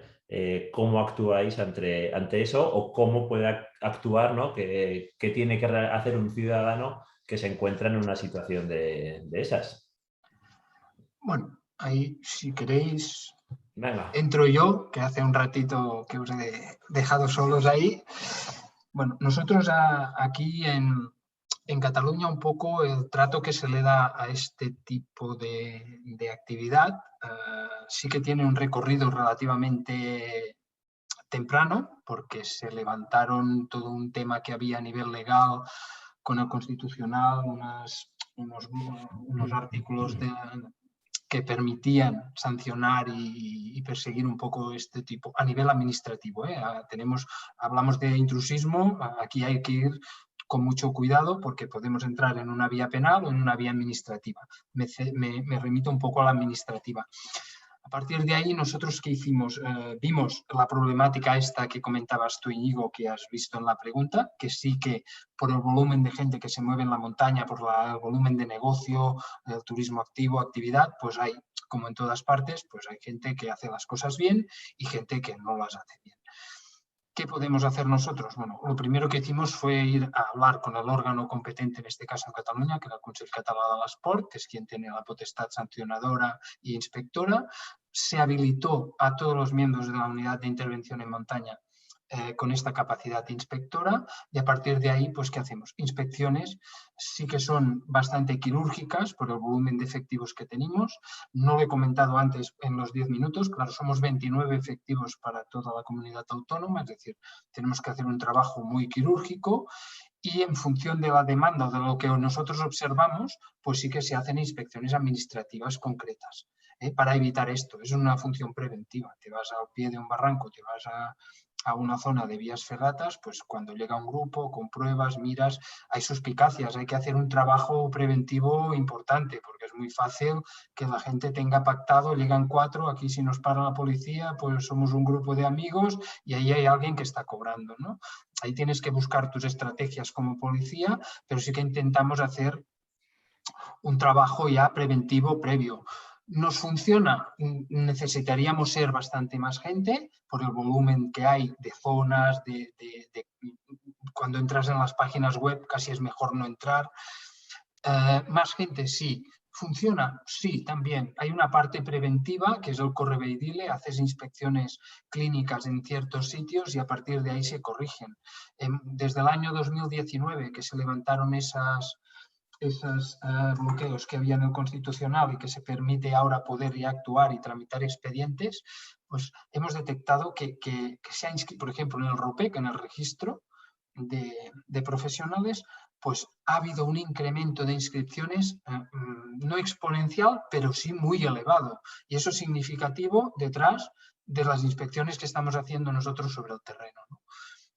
¿Cómo actuáis ante eso o cómo puede actuar, ¿no? ¿Qué tiene que hacer un ciudadano que se encuentra en una situación de esas? Bueno, ahí, si queréis, Venga. entro yo, que hace un ratito que os he dejado solos ahí. Bueno, nosotros aquí en Cataluña un poco el trato que se le da a este tipo de actividad sí que tiene un recorrido relativamente temprano, porque se levantaron todo un tema que había a nivel legal con el Constitucional, unos artículos que permitían sancionar y perseguir un poco este tipo a nivel administrativo. Hablamos de intrusismo, aquí hay que ir con mucho cuidado porque podemos entrar en una vía penal o en una vía administrativa. Me remito un poco a la administrativa. A partir de ahí, nosotros ¿qué hicimos? Vimos la problemática esta que comentabas tú, Íñigo, que has visto en la pregunta, que sí que por el volumen de gente que se mueve en la montaña, por el volumen de negocio, el turismo activo, actividad, pues hay, como en todas partes, pues hay gente que hace las cosas bien y gente que no las hace bien. ¿Qué podemos hacer nosotros? Bueno, lo primero que hicimos fue ir a hablar con el órgano competente, en este caso en Cataluña, que era el Consell Català de l'Esport, que es quien tiene la potestad sancionadora e inspectora. Se habilitó a todos los miembros de la unidad de intervención en montaña con esta capacidad inspectora y a partir de ahí, pues, ¿qué hacemos? Inspecciones sí que son bastante quirúrgicas por el volumen de efectivos que tenemos. No lo he comentado antes en los 10 minutos, claro, somos 29 efectivos para toda la comunidad autónoma, es decir, tenemos que hacer un trabajo muy quirúrgico y en función de la demanda o de lo que nosotros observamos, pues sí que se hacen inspecciones administrativas concretas para evitar esto. Es una función preventiva. Te vas al pie de un barranco, te vas a una zona de vías ferratas, pues cuando llega un grupo, compruebas, miras, hay suspicacias, hay que hacer un trabajo preventivo importante, porque es muy fácil que la gente tenga pactado, llegan 4, aquí si nos para la policía, pues somos un grupo de amigos y ahí hay alguien que está cobrando, ¿no? Ahí tienes que buscar tus estrategias como policía, pero sí que intentamos hacer un trabajo ya preventivo previo. ¿Nos funciona? Necesitaríamos ser bastante más gente por el volumen que hay de zonas, cuando entras en las páginas web casi es mejor no entrar. Más gente, sí. ¿Funciona? Sí, también. Hay una parte preventiva, que es el corre y dile, haces inspecciones clínicas en ciertos sitios y a partir de ahí se corrigen. Desde el año 2019, que se levantaron esos bloqueos que había en el Constitucional y que se permite ahora poder ya actuar y tramitar expedientes, pues hemos detectado que se ha inscrito, por ejemplo, en el ROPEC, en el registro de profesionales, pues ha habido un incremento de inscripciones no exponencial, pero sí muy elevado. Y eso es significativo detrás de las inspecciones que estamos haciendo nosotros sobre el terreno, ¿no?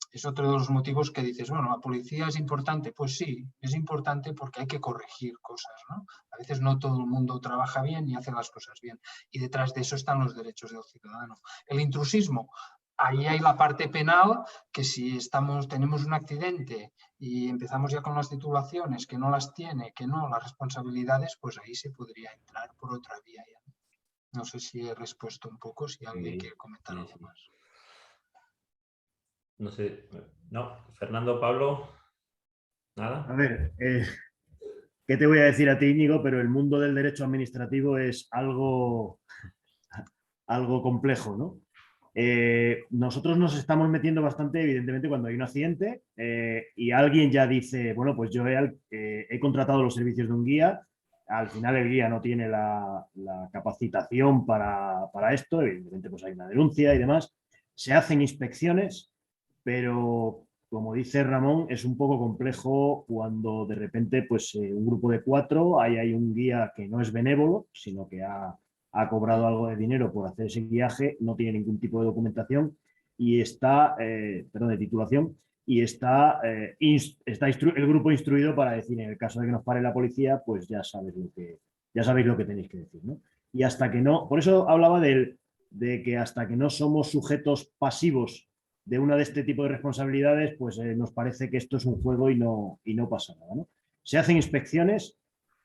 Es otro de los motivos que dices, bueno, ¿la policía es importante? Pues sí, es importante porque hay que corregir cosas, ¿no? A veces no todo el mundo trabaja bien y hace las cosas bien. Y detrás de eso están los derechos del ciudadano. El intrusismo, ahí hay la parte penal, que si tenemos un accidente y empezamos ya con las titulaciones, que no las tiene, que no, las responsabilidades, pues ahí se podría entrar por otra vía ya. No sé si he respuesto un poco, si alguien quiere comentar algo más. No sé, no, Fernando, Pablo, nada. A ver, ¿qué te voy a decir a ti, Íñigo? Pero el mundo del derecho administrativo es algo complejo, ¿no? Nosotros nos estamos metiendo bastante, evidentemente, cuando hay un accidente y alguien ya dice, bueno, pues yo he contratado los servicios de un guía, al final el guía no tiene la capacitación para esto, evidentemente pues hay una denuncia y demás, se hacen inspecciones, pero como dice Ramón, es un poco complejo cuando de repente pues un grupo de 4, hay un guía que no es benévolo, sino que ha cobrado algo de dinero por hacer ese guiaje, no tiene ningún tipo de documentación y está, perdón, de titulación, y está el grupo instruido para decir, en el caso de que nos pare la policía, pues ya sabéis lo que tenéis que decir, ¿no? Y hasta que no, por eso hablaba de que hasta que no somos sujetos pasivos de una de este tipo de responsabilidades, pues nos parece que esto es un juego y no pasa nada, ¿no? Se hacen inspecciones,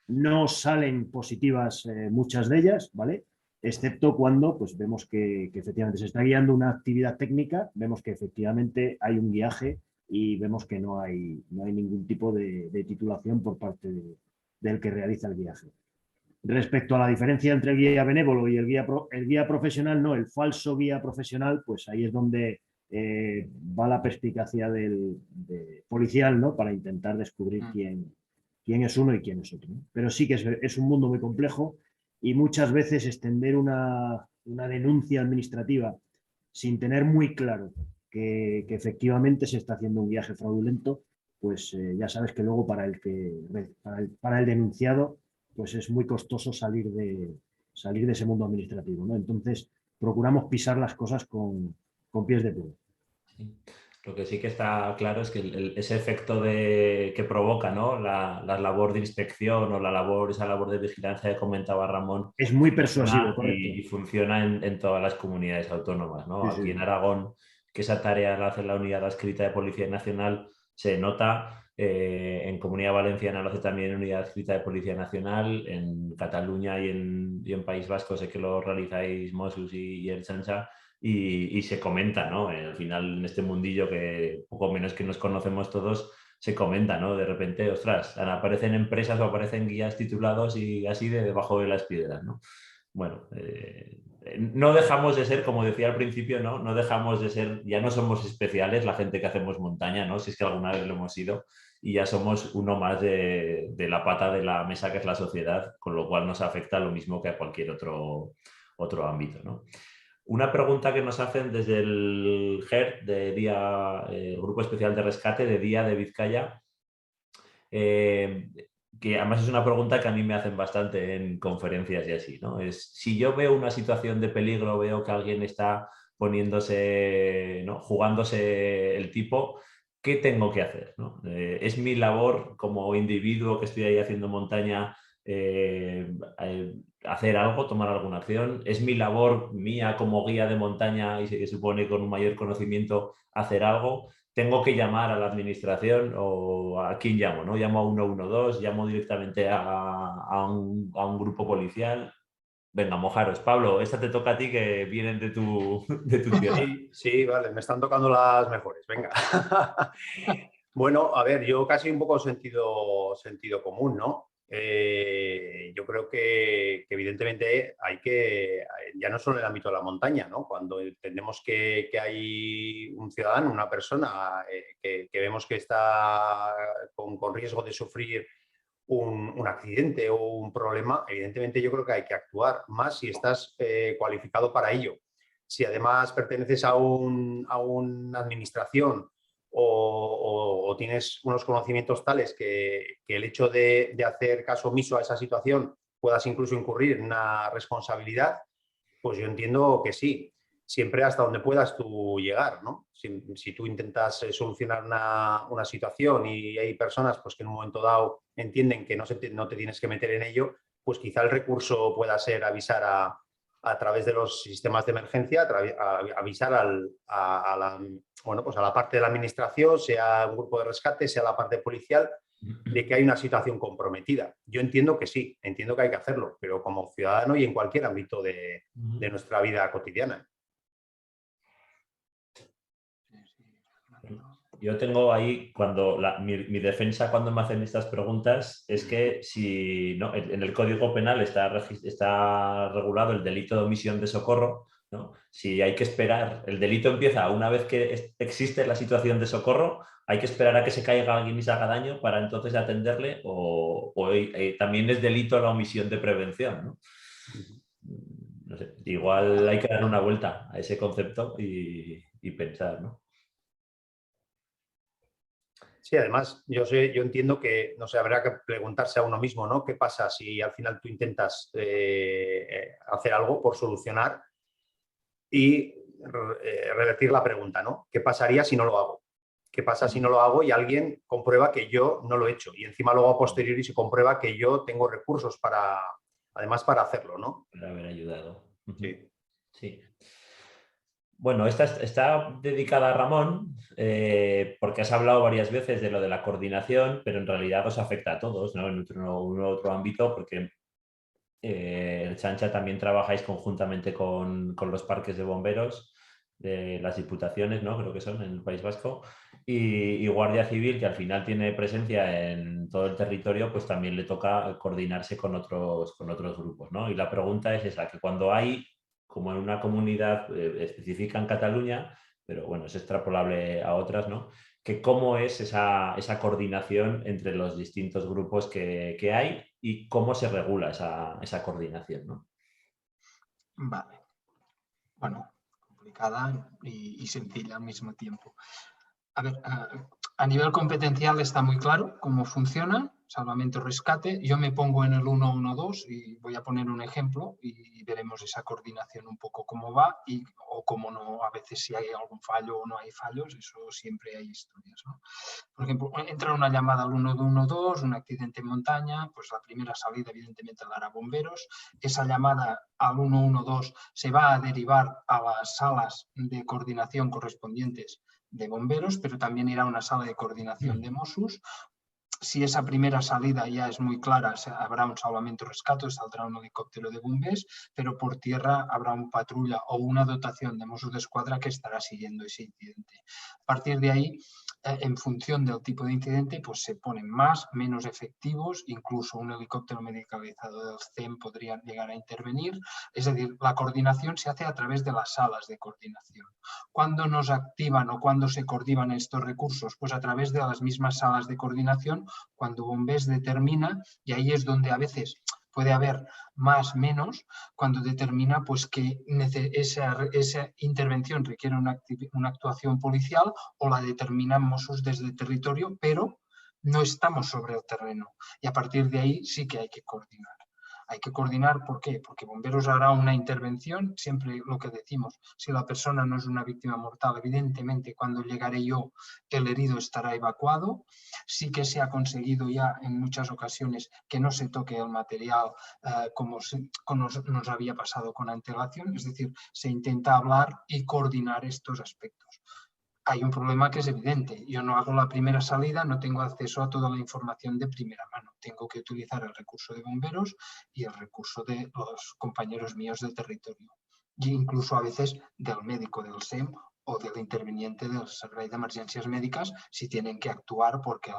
no salen positivas muchas de ellas, ¿vale? Excepto cuando pues, vemos que efectivamente se está guiando una actividad técnica, vemos que efectivamente hay un guiaje y vemos que no hay ningún tipo de titulación por parte del que realiza el guiaje. Respecto a la diferencia entre el guía benévolo y el guía profesional, no, el falso guía profesional, pues ahí es donde va la perspicacia policial, ¿no? Para intentar descubrir quién es uno y quién es otro, ¿no? Pero sí que es un mundo muy complejo y muchas veces extender una denuncia administrativa sin tener muy claro que efectivamente se está haciendo un viaje fraudulento, pues ya sabes que luego para el denunciado pues es muy costoso salir de ese mundo administrativo, ¿no? Entonces procuramos pisar las cosas con pies de plomo. Sí. Lo que sí que está claro es que ese efecto que provoca, ¿no? la labor de inspección o esa labor de vigilancia que comentaba Ramón Es muy persuasivo, correcto. y funciona en todas las comunidades autónomas, ¿no? Sí, Aquí sí. en Aragón, que esa tarea la hace la Unidad Adscrita de Policía Nacional, se nota. En Comunidad Valenciana lo hace también Unidad Adscrita de Policía Nacional. En Cataluña y en País Vasco sé que lo realizáis Mossos y Ertzaintza. Y se comenta, ¿no? Al final, en este mundillo que poco menos que nos conocemos todos, se comenta, ¿no? De repente, ostras, aparecen empresas o aparecen guías titulados y así de debajo de las piedras, ¿no? Bueno, no dejamos de ser, como decía al principio, ¿no? No dejamos de ser, ya no somos especiales la gente que hacemos montaña, ¿no? Si es que alguna vez lo hemos sido, y ya somos uno más de la pata de la mesa que es la sociedad, con lo cual nos afecta lo mismo que a cualquier otro ámbito, ¿no? Una pregunta que nos hacen desde el GER, el Grupo Especial de Rescate de Día de Vizcaya, que además es una pregunta que a mí me hacen bastante en conferencias y así, ¿no? Es, si yo veo una situación de peligro, veo que alguien está poniéndose, ¿no? Jugándose el tipo, ¿qué tengo que hacer, ¿no? Es mi labor como individuo que estoy ahí haciendo montaña, hacer algo, tomar alguna acción. Es mi labor mía como guía de montaña y se supone con un mayor conocimiento hacer algo. Tengo que llamar a la administración o a quién llamo, ¿no? Llamo a 112, llamo directamente a un grupo policial. Venga, mojaros. Pablo, esta te toca a ti que vienen de tu tierra. Sí, sí, vale, me están tocando las mejores, venga. Bueno, a ver, yo casi un poco sentido común, ¿no? Yo creo que evidentemente ya no solo en el ámbito de la montaña, ¿no? Cuando entendemos que hay un ciudadano, una persona que vemos que está con riesgo de sufrir un accidente o un problema, evidentemente yo creo que hay que actuar más si estás cualificado para ello. Si además perteneces a una administración o tienes unos conocimientos tales que el hecho de hacer caso omiso a esa situación puedas incluso incurrir en una responsabilidad, pues yo entiendo que sí, siempre hasta donde puedas tú llegar, ¿no? Si tú intentas solucionar una situación y hay personas pues, que en un momento dado entienden que no te tienes que meter en ello, pues quizá el recurso pueda ser avisar a través de los sistemas de emergencia, avisar pues a la parte de la administración, sea un grupo de rescate, sea la parte policial, de que hay una situación comprometida. Yo entiendo que sí, entiendo que hay que hacerlo, pero como ciudadano y en cualquier ámbito de nuestra vida cotidiana. Yo tengo ahí, mi defensa cuando me hacen estas preguntas es que si ¿no? En el Código Penal está regulado el delito de omisión de socorro, ¿no? Si hay que esperar, el delito empieza una vez que existe la situación de socorro, hay que esperar a que se caiga alguien y se haga daño para entonces atenderle o también es delito la omisión de prevención, ¿no? No sé, igual hay que dar una vuelta a ese concepto y pensar, ¿no? Sí, además, yo entiendo que, no sé, habrá que preguntarse a uno mismo, ¿no? ¿Qué pasa si al final tú intentas hacer algo por solucionar y revertir la pregunta, ¿no? ¿Qué pasaría si no lo hago? ¿Qué pasa si no lo hago y alguien comprueba que yo no lo he hecho? Y encima luego a posteriori se comprueba que yo tengo recursos además para hacerlo, ¿no? Para haber ayudado. Sí. Sí. Bueno, esta está dedicada a Ramón porque has hablado varias veces de lo de la coordinación, pero en realidad os afecta a todos, ¿no? En otro ámbito, porque el Chancha también trabajáis conjuntamente con los parques de bomberos de las diputaciones, ¿no? Creo que son en el País Vasco, y Guardia Civil, que al final tiene presencia en todo el territorio, pues también le toca coordinarse con otros grupos, ¿no? Y la pregunta es esa, que cuando hay, como en una comunidad específica en Cataluña, pero bueno, es extrapolable a otras, ¿no? Que cómo es esa coordinación entre los distintos grupos que hay y cómo se regula esa coordinación, ¿no? Vale. Bueno, complicada y sencilla al mismo tiempo. A ver, a nivel competencial está muy claro cómo funciona. salvamento rescate, yo me pongo en el 112 y voy a poner un ejemplo y veremos esa coordinación un poco cómo va o cómo no, a veces si hay algún fallo o no hay fallos, eso siempre hay historias, ¿no? Por ejemplo, entra una llamada al 112, un accidente en montaña, pues la primera salida evidentemente la hará bomberos, esa llamada al 112 se va a derivar a las salas de coordinación correspondientes de bomberos, pero también irá a una sala de coordinación de Mossos. Si esa primera salida ya es muy clara, habrá un salvamento rescate, saldrá un helicóptero de bombers, pero por tierra habrá un patrulla o una dotación de Mossos d'Esquadra que estará siguiendo ese incidente. A partir de ahí, en función del tipo de incidente, pues se ponen más, menos efectivos, incluso un helicóptero medicalizado del CEM podría llegar a intervenir. Es decir, la coordinación se hace a través de las salas de coordinación. ¿Cuándo nos activan o cuándo se coordinan estos recursos? Pues a través de las mismas salas de coordinación, cuando Bombers determina, y ahí es donde a veces puede haber más, menos, cuando determina pues, que esa intervención requiere una actuación policial o la determinan Mossos desde el territorio, pero no estamos sobre el terreno. Y a partir de ahí sí que hay que coordinar. Hay que coordinar, ¿por qué? Porque bomberos hará una intervención, siempre lo que decimos, si la persona no es una víctima mortal, evidentemente cuando llegaré yo el herido estará evacuado. Sí que se ha conseguido ya en muchas ocasiones que no se toque el material como nos había pasado con antelación, es decir, se intenta hablar y coordinar estos aspectos. Hay un problema que es evidente. Yo no hago la primera salida, no tengo acceso a toda la información de primera mano. Tengo que utilizar el recurso de bomberos y el recurso de los compañeros míos del territorio. E incluso a veces del médico del SEM o del interviniente del Servei d'Emergències Mèdiques si tienen que actuar porque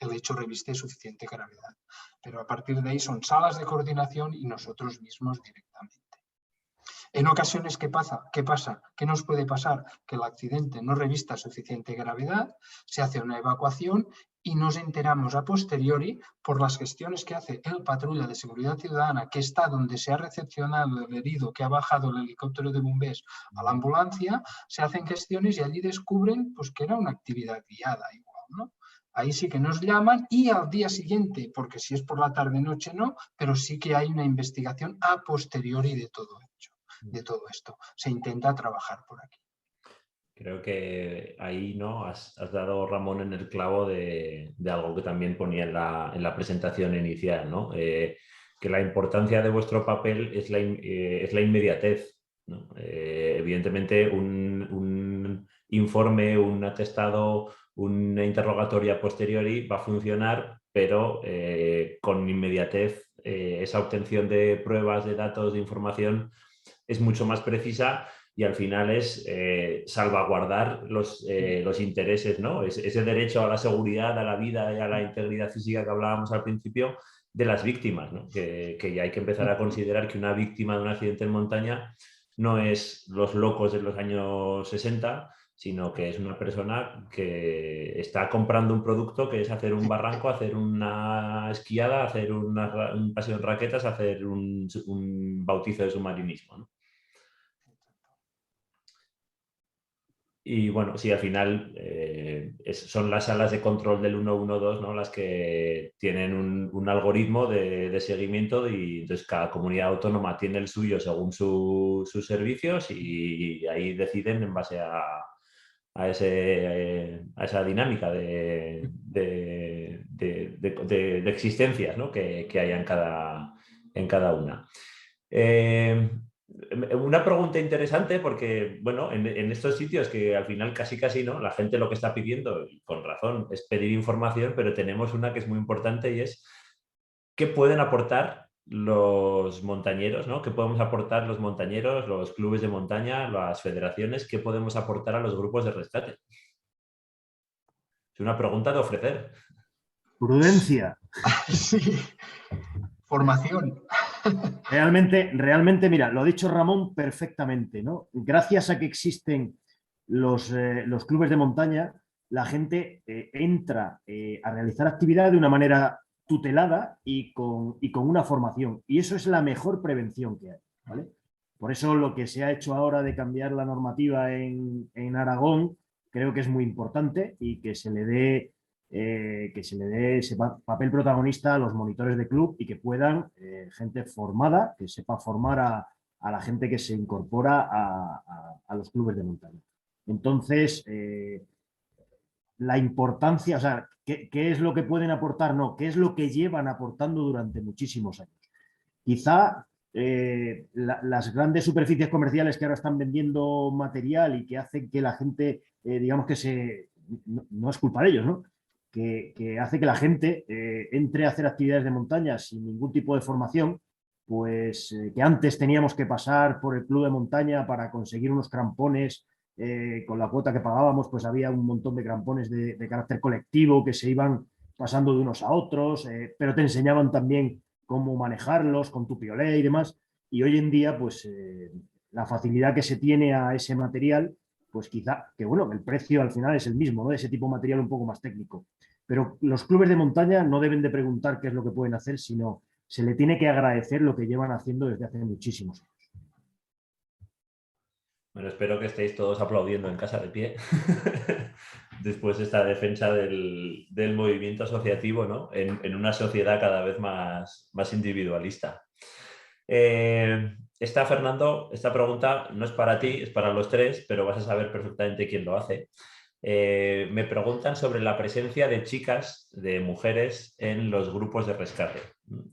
el hecho reviste suficiente gravedad. Pero a partir de ahí son salas de coordinación y nosotros mismos directamente. En ocasiones, ¿qué pasa? ¿Qué nos puede pasar? Que el accidente no revista suficiente gravedad, se hace una evacuación y nos enteramos a posteriori por las gestiones que hace el patrulla de seguridad ciudadana que está donde se ha recepcionado el herido que ha bajado el helicóptero de bomberos a la ambulancia, se hacen gestiones y allí descubren pues, que era una actividad guiada igual, ¿no? Ahí sí que nos llaman y al día siguiente, porque si es por la tarde-noche no, pero sí que hay una investigación a posteriori de todo esto. Se intenta trabajar por aquí. Creo que ahí ¿no? has dado, Ramón, en el clavo de algo que también ponía en la presentación inicial, ¿no? Que la importancia de vuestro papel es la inmediatez, ¿no? Evidentemente, un informe, un atestado, una interrogatoria posteriori va a funcionar, pero con inmediatez esa obtención de pruebas, de datos, de información es mucho más precisa y al final es salvaguardar los intereses, ¿no? Ese derecho a la seguridad, a la vida y a la integridad física que hablábamos al principio de las víctimas, ¿no? Que ya hay que empezar a considerar que una víctima de un accidente en montaña no es los locos de los años 60, sino que es una persona que está comprando un producto que es hacer un barranco, hacer una esquiada, hacer un paseo en raquetas, hacer un bautizo de submarinismo, ¿no? Y bueno, sí, al final son las salas de control del 112, ¿no? Las que tienen un algoritmo de seguimiento y entonces cada comunidad autónoma tiene el suyo según sus servicios y ahí deciden en base a esa dinámica de existencias, ¿no? que haya en cada una. Una pregunta interesante porque, bueno, en estos sitios que al final casi no, la gente lo que está pidiendo, y con razón, es pedir información, pero tenemos una que es muy importante y es ¿qué pueden aportar los montañeros, ¿no? ¿Qué podemos aportar los montañeros, los clubes de montaña, las federaciones? ¿Qué podemos aportar a los grupos de rescate? Es una pregunta de ofrecer. Prudencia. Sí. Formación. Realmente, mira, lo ha dicho Ramón perfectamente, ¿no? Gracias a que existen los clubes de montaña, la gente entra a realizar actividad de una manera tutelada y con una formación. Y eso es la mejor prevención que hay, ¿vale? Por eso lo que se ha hecho ahora de cambiar la normativa en Aragón creo que es muy importante y que se le dé que se le dé ese papel protagonista a los monitores de club y que puedan, gente formada, que sepa formar a la gente que se incorpora a los clubes de montaña. Entonces, la importancia, o sea, ¿qué es lo que pueden aportar? No, ¿qué es lo que llevan aportando durante muchísimos años? Quizá las grandes superficies comerciales que ahora están vendiendo material y que hacen que la gente, digamos que no es culpa de ellos, ¿no? Que hace que la gente entre a hacer actividades de montaña sin ningún tipo de formación, pues que antes teníamos que pasar por el club de montaña para conseguir unos crampones, con la cuota que pagábamos, pues había un montón de crampones de carácter colectivo que se iban pasando de unos a otros, pero te enseñaban también cómo manejarlos con tu piolet y demás. Y hoy en día, pues la facilidad que se tiene a ese material, pues quizá, que bueno, el precio al final es el mismo, ¿no? De ese tipo de material un poco más técnico. Pero los clubes de montaña no deben de preguntar qué es lo que pueden hacer, sino se le tiene que agradecer lo que llevan haciendo desde hace muchísimos años. Bueno, espero que estéis todos aplaudiendo en casa de pie después de esta defensa del movimiento asociativo, ¿no? En una sociedad cada vez más individualista. Fernando, esta pregunta no es para ti, es para los tres, pero vas a saber perfectamente quién lo hace. Me preguntan sobre la presencia de chicas, de mujeres en los grupos de rescate.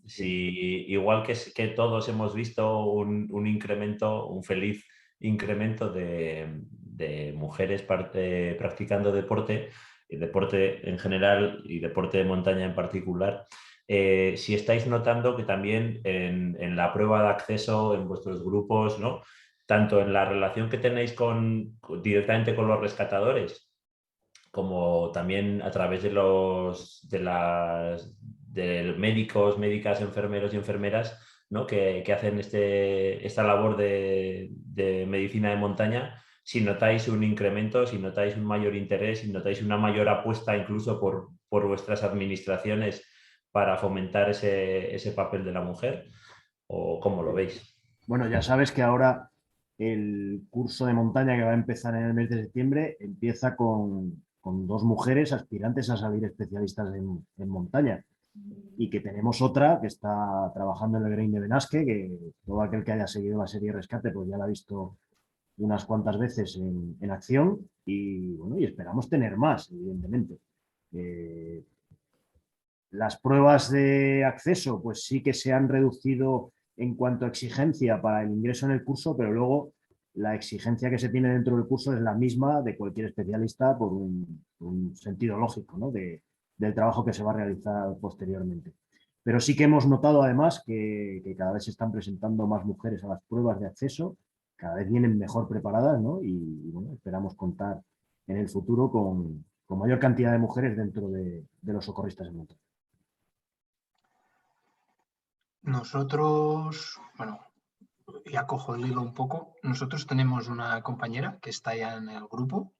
Si igual que todos hemos visto un incremento, un feliz incremento de mujeres practicando deporte en general y deporte de montaña en particular, si estáis notando que también en la prueba de acceso en vuestros grupos, ¿no? Tanto en la relación que tenéis directamente con los rescatadores, como también a través de médicos, médicas, enfermeros y enfermeras, ¿no? que hacen esta labor de medicina de montaña, si notáis un incremento, si notáis un mayor interés, si notáis una mayor apuesta incluso por vuestras administraciones para fomentar ese papel de la mujer, o cómo lo veis. Bueno, ya sabes que ahora el curso de montaña que va a empezar en el mes de septiembre empieza con 2 mujeres aspirantes a salir especialistas en montaña, y que tenemos otra que está trabajando en el Green de Benasque, que todo aquel que haya seguido la serie Rescate pues ya la ha visto unas cuantas veces en acción, y bueno, y esperamos tener más, evidentemente. Las pruebas de acceso pues sí que se han reducido en cuanto a exigencia para el ingreso en el curso, pero luego la exigencia que se tiene dentro del curso es la misma de cualquier especialista por un sentido lógico, ¿no? Del trabajo que se va a realizar posteriormente. Pero sí que hemos notado además que cada vez se están presentando más mujeres a las pruebas de acceso, cada vez vienen mejor preparadas, ¿no? Y bueno, esperamos contar en el futuro con mayor cantidad de mujeres dentro de los socorristas en montaña. Nosotros, bueno, ya cojo el hilo un poco. Nosotros tenemos una compañera que está ya en el grupo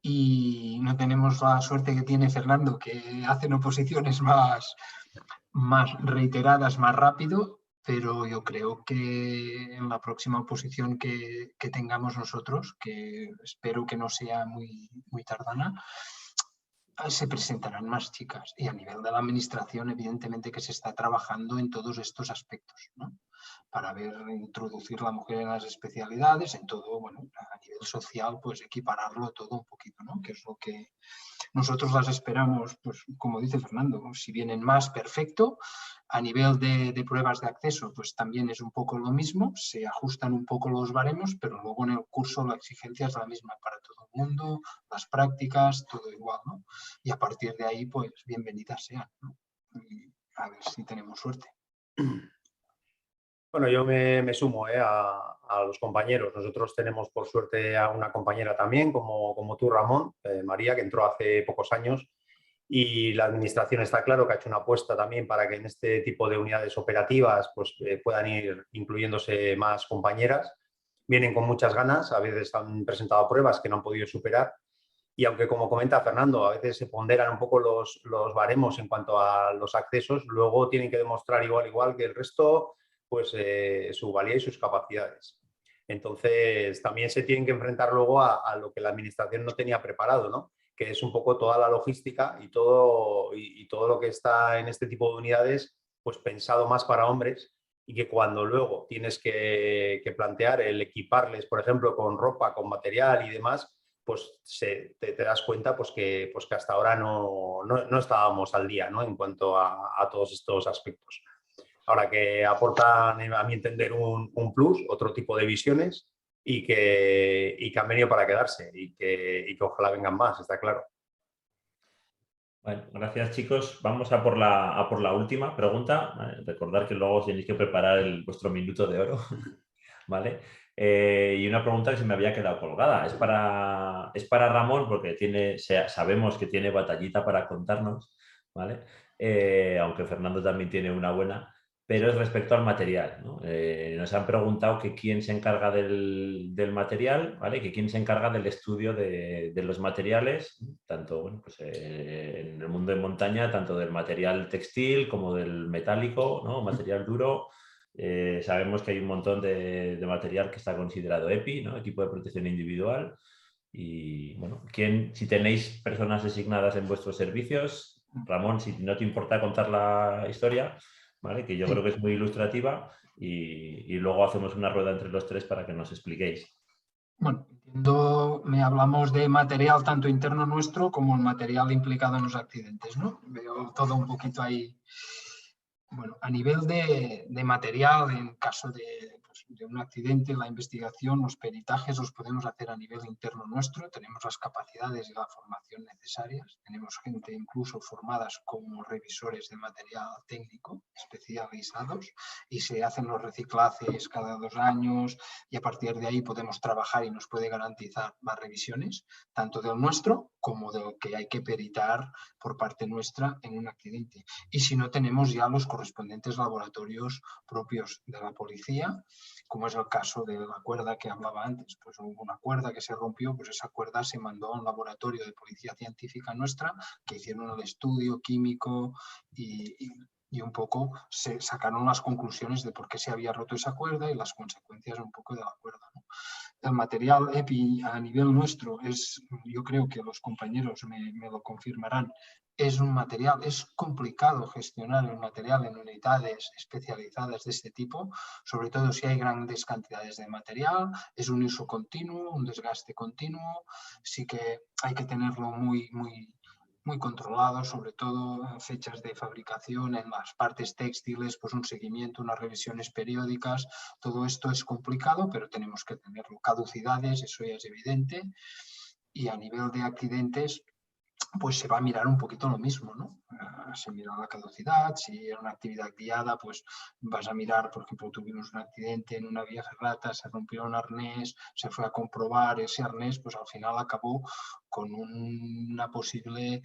y no tenemos la suerte que tiene Fernando, que hacen oposiciones más reiteradas, más rápido, pero yo creo que en la próxima oposición que tengamos nosotros, que espero que no sea muy tardana, se presentarán más chicas, y a nivel de la administración evidentemente que se está trabajando en todos estos aspectos, ¿no? Para introducir la mujer en las especialidades, en todo, bueno, a nivel social, pues equipararlo todo un poquito, ¿no? Que es lo que nosotros las esperamos, pues como dice Fernando, si vienen más, perfecto. A nivel de pruebas de acceso, pues también es un poco lo mismo, se ajustan un poco los baremos, pero luego en el curso la exigencia es la misma para todo el mundo, las prácticas, todo igual, ¿no? Y a partir de ahí, pues bienvenidas sean, ¿no? Y a ver si tenemos suerte. Bueno, yo me sumo a los compañeros. Nosotros tenemos por suerte a una compañera también, como tú, Ramón, María, que entró hace pocos años, y la administración está claro que ha hecho una apuesta también para que en este tipo de unidades operativas pues, puedan ir incluyéndose más compañeras. Vienen con muchas ganas, a veces han presentado pruebas que no han podido superar, y aunque, como comenta Fernando, a veces se ponderan un poco los baremos en cuanto a los accesos, luego tienen que demostrar igual que el resto pues su valía y sus capacidades. Entonces, también se tienen que enfrentar luego a lo que la administración no tenía preparado, ¿no? que es un poco toda la logística y todo lo que está en este tipo de unidades, pues pensado más para hombres, y que cuando luego tienes que plantear el equiparles, por ejemplo, con ropa, con material y demás, pues te das cuenta pues que hasta ahora no estábamos al día, ¿no? En cuanto a todos estos aspectos. Ahora que aportan, a mi entender, un plus, otro tipo de visiones, y que han venido para quedarse y que ojalá vengan más, está claro. Bueno, gracias, chicos. Vamos a por la última pregunta. ¿Vale? Recordad que luego tenéis que preparar vuestro minuto de oro. ¿Vale? Y una pregunta que se me había quedado colgada. Es para Ramón, porque sabemos que tiene batallita para contarnos, ¿vale? Aunque Fernando también tiene una buena, pero es respecto al material, ¿no? Nos han preguntado que quién se encarga del material, ¿vale? Que quién se encarga del estudio de los materiales, tanto bueno, pues, en el mundo de montaña, tanto del material textil como del metálico, ¿no? Material duro. Sabemos que hay un montón de material que está considerado EPI, ¿no? Equipo de protección individual. Y bueno, si tenéis personas designadas en vuestros servicios, Ramón, si no te importa contar la historia, ¿vale? Que yo creo que es muy ilustrativa, y luego hacemos una rueda entre los tres para que nos expliquéis. Bueno, me hablamos de material tanto interno nuestro como el material implicado en los accidentes, ¿no? Veo todo un poquito ahí. Bueno, a nivel de material, en caso de un accidente, la investigación, los peritajes los podemos hacer a nivel interno nuestro. Tenemos las capacidades y la formación necesarias. Tenemos gente incluso formadas como revisores de material técnico especializados, y se hacen los reciclajes cada 2 años, y a partir de ahí podemos trabajar y nos puede garantizar más revisiones, tanto del nuestro como de lo que hay que peritar por parte nuestra en un accidente. Y si no, tenemos ya los correspondientes laboratorios propios de la policía, como es el caso de la cuerda que hablaba antes. Pues hubo una cuerda que se rompió, pues esa cuerda se mandó a un laboratorio de policía científica nuestra, que hicieron el estudio químico y un poco se sacaron las conclusiones de por qué se había roto esa cuerda y las consecuencias un poco de la cuerda, ¿no? El material EPI a nivel nuestro yo creo que los compañeros me lo confirmarán, es un material, es complicado gestionar el material en unidades especializadas de este tipo, sobre todo si hay grandes cantidades de material, es un uso continuo, un desgaste continuo, sí que hay que tenerlo muy controlado, sobre todo fechas de fabricación, en las partes textiles, pues un seguimiento, unas revisiones periódicas. Todo esto es complicado, pero tenemos que tenerlo. Caducidades, eso ya es evidente. Y a nivel de accidentes, pues se va a mirar un poquito lo mismo, ¿no? Se mira la caducidad, si era una actividad guiada, pues vas a mirar, por ejemplo, tuvimos un accidente en una vía ferrata, se rompió un arnés, se fue a comprobar ese arnés, pues al final acabó con una posible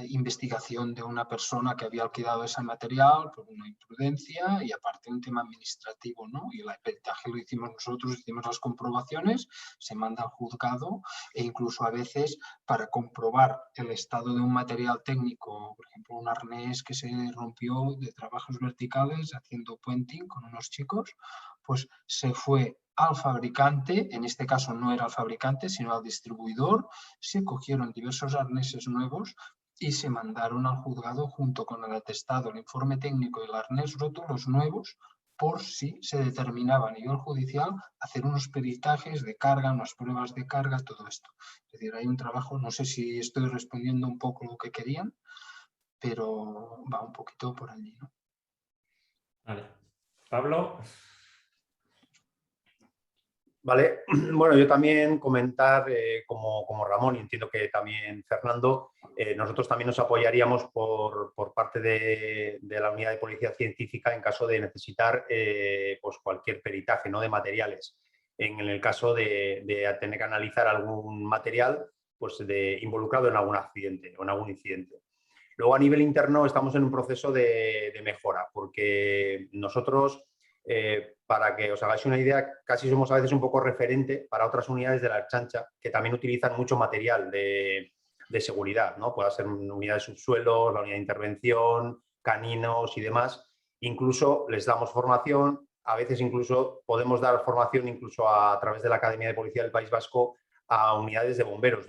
investigación de una persona que había alquilado ese material por una imprudencia, y aparte un tema administrativo, ¿no? Y el peritaje lo hicimos nosotros, hicimos las comprobaciones, se manda al juzgado, e incluso a veces para comprobar el estado de un material técnico, por ejemplo un arnés que se rompió de trabajos verticales haciendo puenting con unos chicos, pues se fue al fabricante, en este caso no era el fabricante sino al distribuidor, se cogieron diversos arneses nuevos y se mandaron al juzgado junto con el atestado, el informe técnico y el arnés roto, los nuevos, por si se determinaba a nivel judicial hacer unos peritajes de carga, unas pruebas de carga, todo esto. Es decir, hay un trabajo, no sé si estoy respondiendo un poco lo que querían, pero va un poquito por allí, ¿no? Vale. Pablo. Vale, bueno, yo también comentar, como Ramón, y entiendo que también Fernando, nosotros también nos apoyaríamos por parte de la unidad de policía científica en caso de necesitar pues cualquier peritaje, ¿no?, de materiales. En el caso de tener que analizar algún material pues involucrado en algún accidente o en algún incidente. Luego, a nivel interno, estamos en un proceso de mejora, porque nosotros, para que os hagáis una idea, casi somos a veces un poco referente para otras unidades de la Ertzaintza que también utilizan mucho material de seguridad, ¿no? Puede ser unidad de subsuelos, la unidad de intervención, caninos y demás. Incluso les damos formación, a veces incluso podemos dar formación incluso a través de la Academia de Policía del País Vasco a unidades de bomberos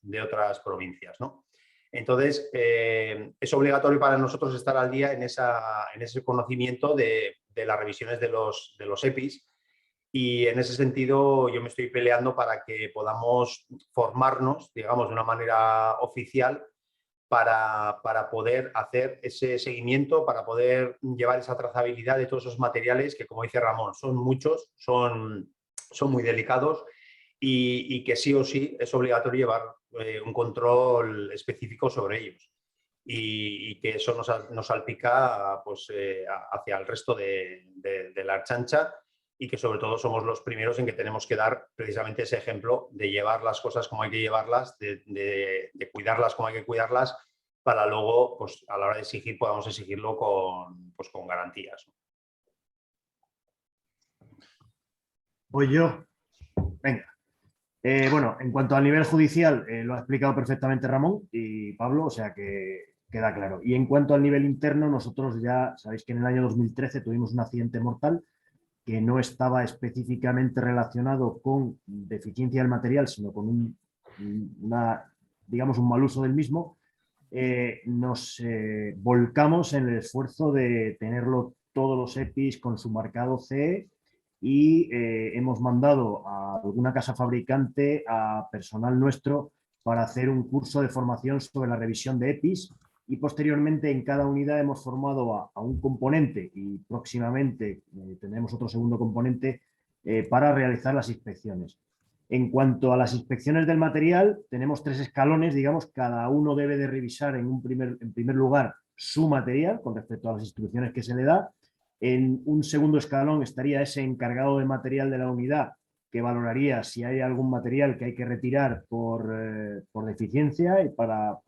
de otras provincias, ¿no? Entonces, es obligatorio para nosotros estar al día en ese conocimiento de las revisiones de los EPIs, y en ese sentido yo me estoy peleando para que podamos formarnos, digamos, de una manera oficial para poder hacer ese seguimiento, para poder llevar esa trazabilidad de todos esos materiales que, como dice Ramón, son muchos, son muy delicados y que sí o sí es obligatorio llevar un control específico sobre ellos. Y que eso nos salpica pues, hacia el resto de la Ertzaintza, y que sobre todo somos los primeros en que tenemos que dar precisamente ese ejemplo de llevar las cosas como hay que llevarlas, de cuidarlas como hay que cuidarlas, para luego, pues, a la hora de exigir, podamos exigirlo con garantías. Voy yo. Venga. Bueno, en cuanto al nivel judicial, lo ha explicado perfectamente Ramón y Pablo, o sea que queda claro. Y en cuanto al nivel interno, nosotros ya sabéis que en el año 2013 tuvimos un accidente mortal que no estaba específicamente relacionado con deficiencia del material, sino con digamos, un mal uso del mismo. Nos volcamos en el esfuerzo de tenerlo todos los EPIs con su marcado CE, y hemos mandado a alguna casa fabricante a personal nuestro para hacer un curso de formación sobre la revisión de EPIs, y posteriormente en cada unidad hemos formado a un componente, y próximamente tendremos otro segundo componente para realizar las inspecciones. En cuanto a las inspecciones del material, tenemos 3 escalones, digamos, cada uno debe de revisar en primer lugar su material con respecto a las instrucciones que se le da. En un segundo escalón estaría ese encargado de material de la unidad, que valoraría si hay algún material que hay que retirar por deficiencia y para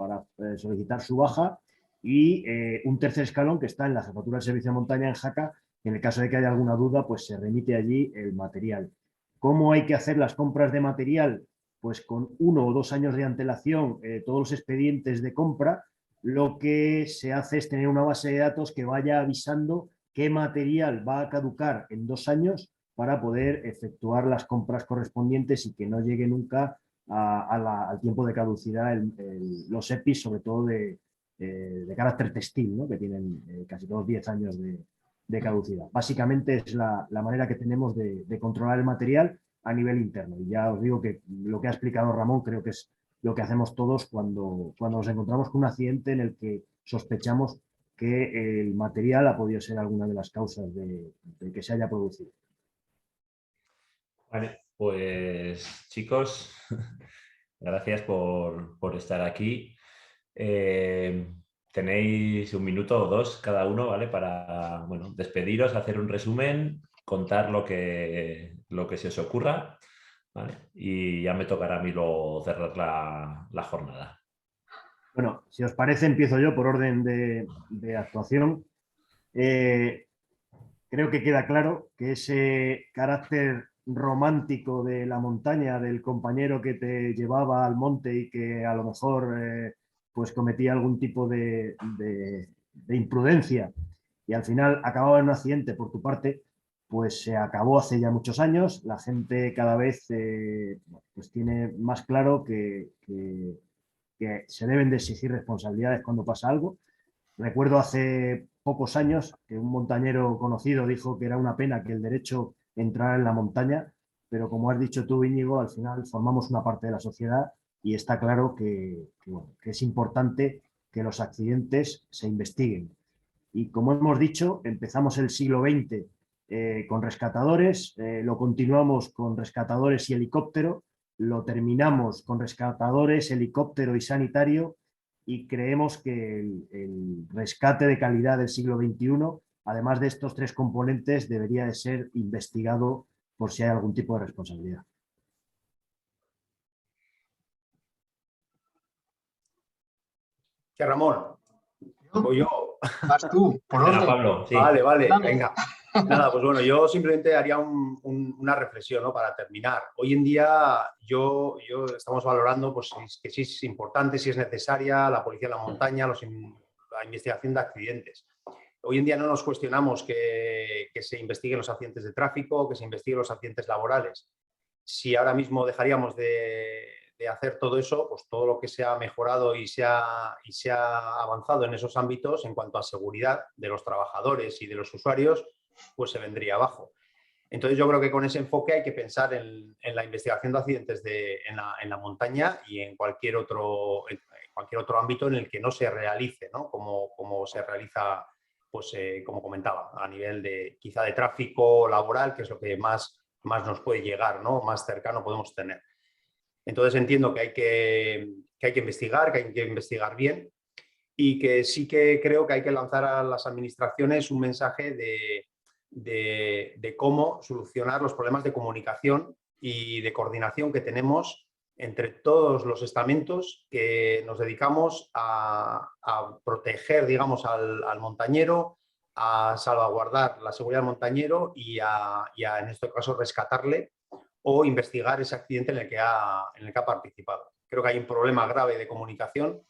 solicitar su baja. Y un tercer escalón que está en la Jefatura del Servicio de Montaña en Jaca, que en el caso de que haya alguna duda, pues se remite allí el material. ¿Cómo hay que hacer las compras de material? Pues con 1 o 2 años de antelación, todos los expedientes de compra, lo que se hace es tener una base de datos que vaya avisando qué material va a caducar en 2 años para poder efectuar las compras correspondientes y que no llegue nunca al tiempo de caducidad los EPIs, sobre todo de carácter textil, ¿no? Que tienen casi todos 10 años de caducidad. Básicamente es la manera que tenemos de controlar el material a nivel interno. Y ya os digo que lo que ha explicado Ramón creo que es lo que hacemos todos cuando nos encontramos con un accidente en el que sospechamos que el material ha podido ser alguna de las causas de que se haya producido. Vale, pues chicos, gracias por estar aquí. Tenéis 1 minuto o 2 cada uno, ¿vale? Para, bueno, despediros, hacer un resumen, contar lo que se os ocurra, ¿vale? Y ya me tocará a mí luego cerrar la jornada. Bueno, si os parece, empiezo yo por orden de actuación. Creo que queda claro que ese carácter romántico de la montaña, del compañero que te llevaba al monte y que a lo mejor pues cometía algún tipo de imprudencia y al final acababa en un accidente por tu parte, pues se acabó hace ya muchos años. La gente cada vez pues tiene más claro que se deben de exigir responsabilidades cuando pasa algo. Recuerdo hace pocos años que un montañero conocido dijo que era una pena que el derecho entrara en la montaña, pero como has dicho tú, Íñigo, al final formamos una parte de la sociedad y está claro que es importante que los accidentes se investiguen. Y como hemos dicho, empezamos el siglo XX con rescatadores, lo continuamos con rescatadores y helicóptero, lo terminamos con rescatadores, helicóptero y sanitario, y creemos que el rescate de calidad del siglo XXI, además de estos 3 componentes, debería de ser investigado por si hay algún tipo de responsabilidad. ¿Qué, Ramón? ¿O yo? Vas tú, por Venga, orden. Pablo, sí. Vale, Dale. venga. Nada, pues bueno, yo simplemente haría una reflexión, ¿no? Para terminar. Hoy en día yo estamos valorando pues, que sí es importante, si es necesaria la policía en la montaña, la investigación de accidentes. Hoy en día no nos cuestionamos que se investiguen los accidentes de tráfico, que se investiguen los accidentes laborales. si ahora mismo dejaríamos de hacer todo eso, pues todo lo que se ha mejorado y se ha avanzado en esos ámbitos en cuanto a seguridad de los trabajadores y de los usuarios, pues se vendría abajo. Entonces yo creo que con ese enfoque hay que pensar en la investigación de accidentes en la montaña y en cualquier otro ámbito en el que no se realice, ¿no? Como se realiza, pues como comentaba, a nivel de quizá de tráfico laboral, que es lo que más nos puede llegar, ¿no? Más cercano podemos tener. Entonces entiendo que hay que investigar bien, y que sí que creo que hay que lanzar a las administraciones un mensaje de cómo solucionar los problemas de comunicación y de coordinación que tenemos entre todos los estamentos que nos dedicamos a proteger, digamos, al montañero, a salvaguardar la seguridad del montañero y en este caso, rescatarle o investigar ese accidente en el que ha participado. Creo que hay un problema grave de comunicación.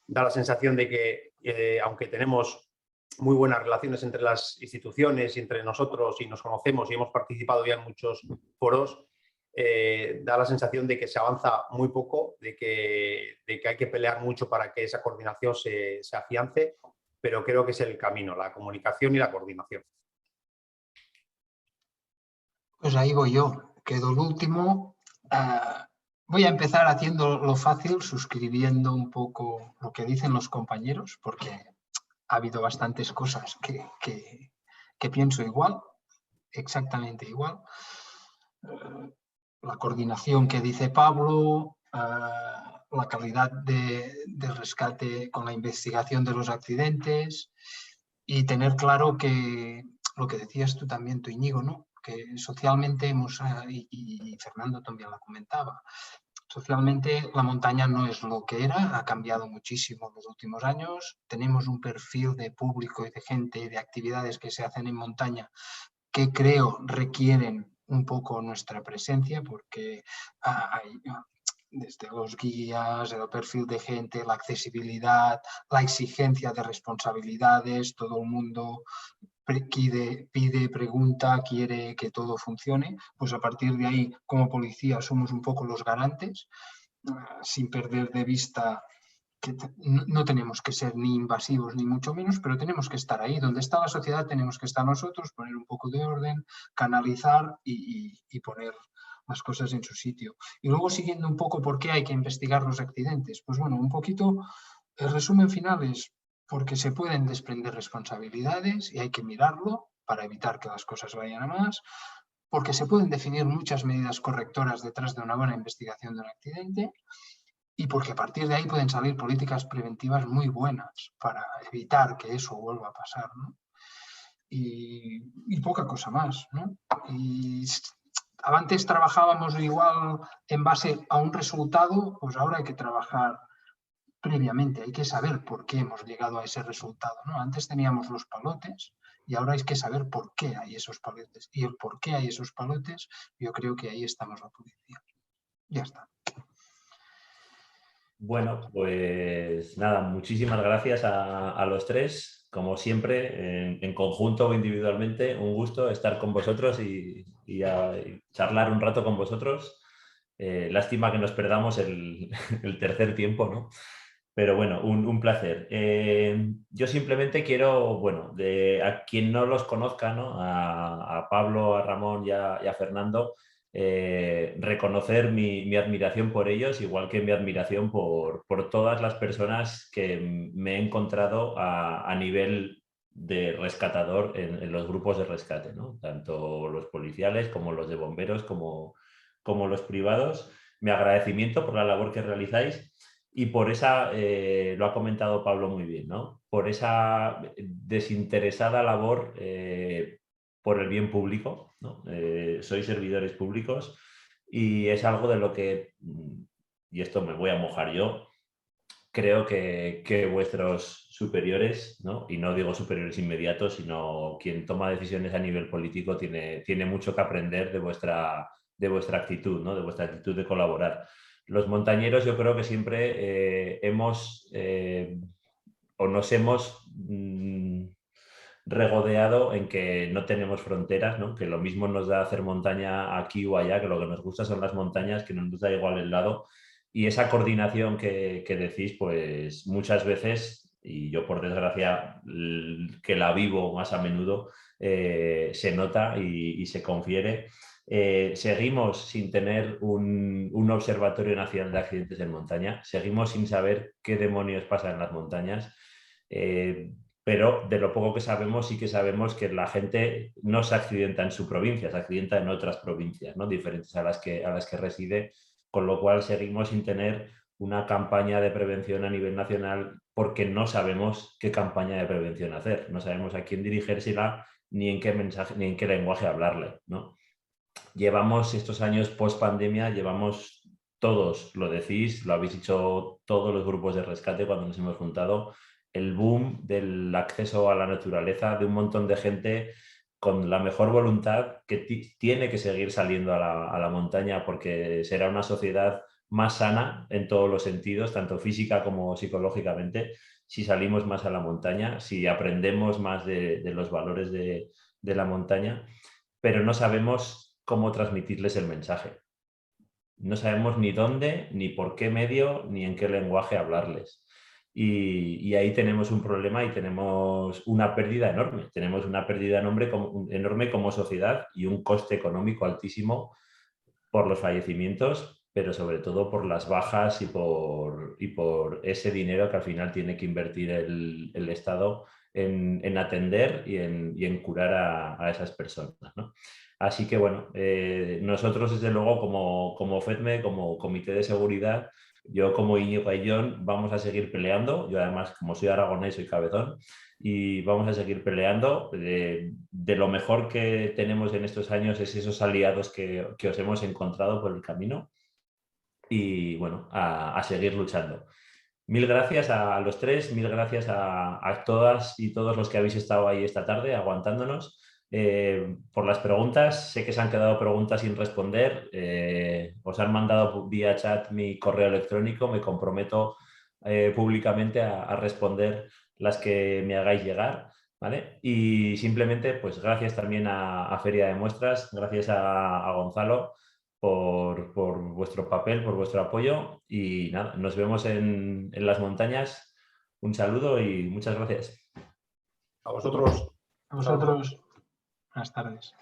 Da la sensación de que, aunque tenemos muy buenas relaciones entre las instituciones y entre nosotros y nos conocemos y hemos participado ya en muchos foros, da la sensación de que se avanza muy poco, de que hay que pelear mucho para que esa coordinación se afiance, pero creo que es el camino, la comunicación y la coordinación. Pues ahí voy yo, quedo el último. Voy a empezar haciendo lo fácil, suscribiendo un poco lo que dicen los compañeros, porque ha habido bastantes cosas que pienso igual, exactamente igual. La coordinación que dice Pablo, la calidad de rescate con la investigación de los accidentes y tener claro que lo que decías tú también, tú, Íñigo, ¿no? Que socialmente y Fernando también la comentaba, socialmente la montaña no es lo que era, ha cambiado muchísimo en los últimos años, tenemos un perfil de público y de gente y de actividades que se hacen en montaña que creo requieren un poco nuestra presencia, porque hay desde los guías, el perfil de gente, la accesibilidad, la exigencia de responsabilidades, todo el mundo pide, pregunta, quiere que todo funcione, pues a partir de ahí, como policía, somos un poco los garantes, sin perder de vista que no tenemos que ser ni invasivos ni mucho menos, pero tenemos que estar ahí. Donde está la sociedad tenemos que estar nosotros, poner un poco de orden, canalizar y poner las cosas en su sitio. Y luego, siguiendo un poco por qué hay que investigar los accidentes, pues bueno, un poquito el resumen final es porque se pueden desprender responsabilidades y hay que mirarlo para evitar que las cosas vayan a más, porque se pueden definir muchas medidas correctoras detrás de una buena investigación de un accidente, y porque a partir de ahí pueden salir políticas preventivas muy buenas para evitar que eso vuelva a pasar, ¿no? Y poca cosa más, ¿no? Y antes trabajábamos igual en base a un resultado, pues ahora hay que trabajar previamente, hay que saber por qué hemos llegado a ese resultado, ¿no? Antes teníamos los palotes y ahora hay que saber por qué hay esos palotes. Y el por qué hay esos palotes, yo creo que ahí estamos la policía. Ya está. Bueno, pues nada, muchísimas gracias a los tres. Como siempre, en conjunto o individualmente, un gusto estar con vosotros y charlar un rato con vosotros. Lástima que nos perdamos el tercer tiempo, ¿no? Pero bueno, un placer. Yo simplemente quiero, bueno, a quien no los conozca, ¿no? A Pablo, a Ramón y a Fernando, reconocer mi admiración por ellos, igual que mi admiración por todas las personas que me he encontrado a nivel de rescatador en los grupos de rescate, ¿no? Tanto los policiales como los de bomberos, como los privados. Mi agradecimiento por la labor que realizáis. Y por esa, lo ha comentado Pablo muy bien, ¿no? Por esa desinteresada labor por el bien público, ¿no? Sois servidores públicos y es algo de lo que, y esto me voy a mojar yo, creo que vuestros superiores, ¿no? Y no digo superiores inmediatos, sino quien toma decisiones a nivel político tiene mucho que aprender de vuestra actitud, ¿no? De vuestra actitud de colaborar. Los montañeros yo creo que siempre nos hemos regodeado en que no tenemos fronteras, ¿no? Que lo mismo nos da hacer montaña aquí o allá, que lo que nos gusta son las montañas, que no nos da igual el lado. Y esa coordinación que decís, pues muchas veces, y yo por desgracia que la vivo más a menudo, se nota y se confiere. Seguimos sin tener un observatorio nacional de accidentes en montaña, seguimos sin saber qué demonios pasa en las montañas, pero de lo poco que sabemos sí que sabemos que la gente no se accidenta en su provincia, se accidenta en otras provincias, ¿no? Diferentes a las que reside, con lo cual seguimos sin tener una campaña de prevención a nivel nacional porque no sabemos qué campaña de prevención hacer, no sabemos a quién dirigírsela ni en qué mensaje, ni en qué lenguaje hablarle, ¿no? Llevamos estos años post pandemia, llevamos todos, lo decís, lo habéis dicho todos los grupos de rescate cuando nos hemos juntado, el boom del acceso a la naturaleza de un montón de gente con la mejor voluntad que tiene que seguir saliendo a la montaña porque será una sociedad más sana en todos los sentidos, tanto física como psicológicamente, si salimos más a la montaña, si aprendemos más de los valores de la montaña, pero no sabemos cómo transmitirles el mensaje. No sabemos ni dónde, ni por qué medio, ni en qué lenguaje hablarles. Y ahí tenemos un problema y tenemos una pérdida enorme. Tenemos una pérdida enorme como sociedad y un coste económico altísimo por los fallecimientos, pero sobre todo por las bajas y por ese dinero que al final tiene que invertir el Estado en atender y en curar a esas personas, ¿no? Así que bueno, nosotros desde luego como FEDME, como Comité de Seguridad, yo como Íñigo Ayllón vamos a seguir peleando. Yo además, como soy aragonés, soy cabezón, y vamos a seguir peleando. De lo mejor que tenemos en estos años es esos aliados que os hemos encontrado por el camino y bueno, a seguir luchando. Mil gracias a los tres, mil gracias a todas y todos los que habéis estado ahí esta tarde aguantándonos. Por las preguntas, sé que se han quedado preguntas sin responder, os han mandado vía chat mi correo electrónico, me comprometo públicamente a responder las que me hagáis llegar, ¿vale? Y simplemente, pues gracias también a Feria de Muestras, gracias a Gonzalo por vuestro papel, por vuestro apoyo y nada, nos vemos en las montañas. Un saludo y muchas gracias. A vosotros. A vosotros. Buenas tardes.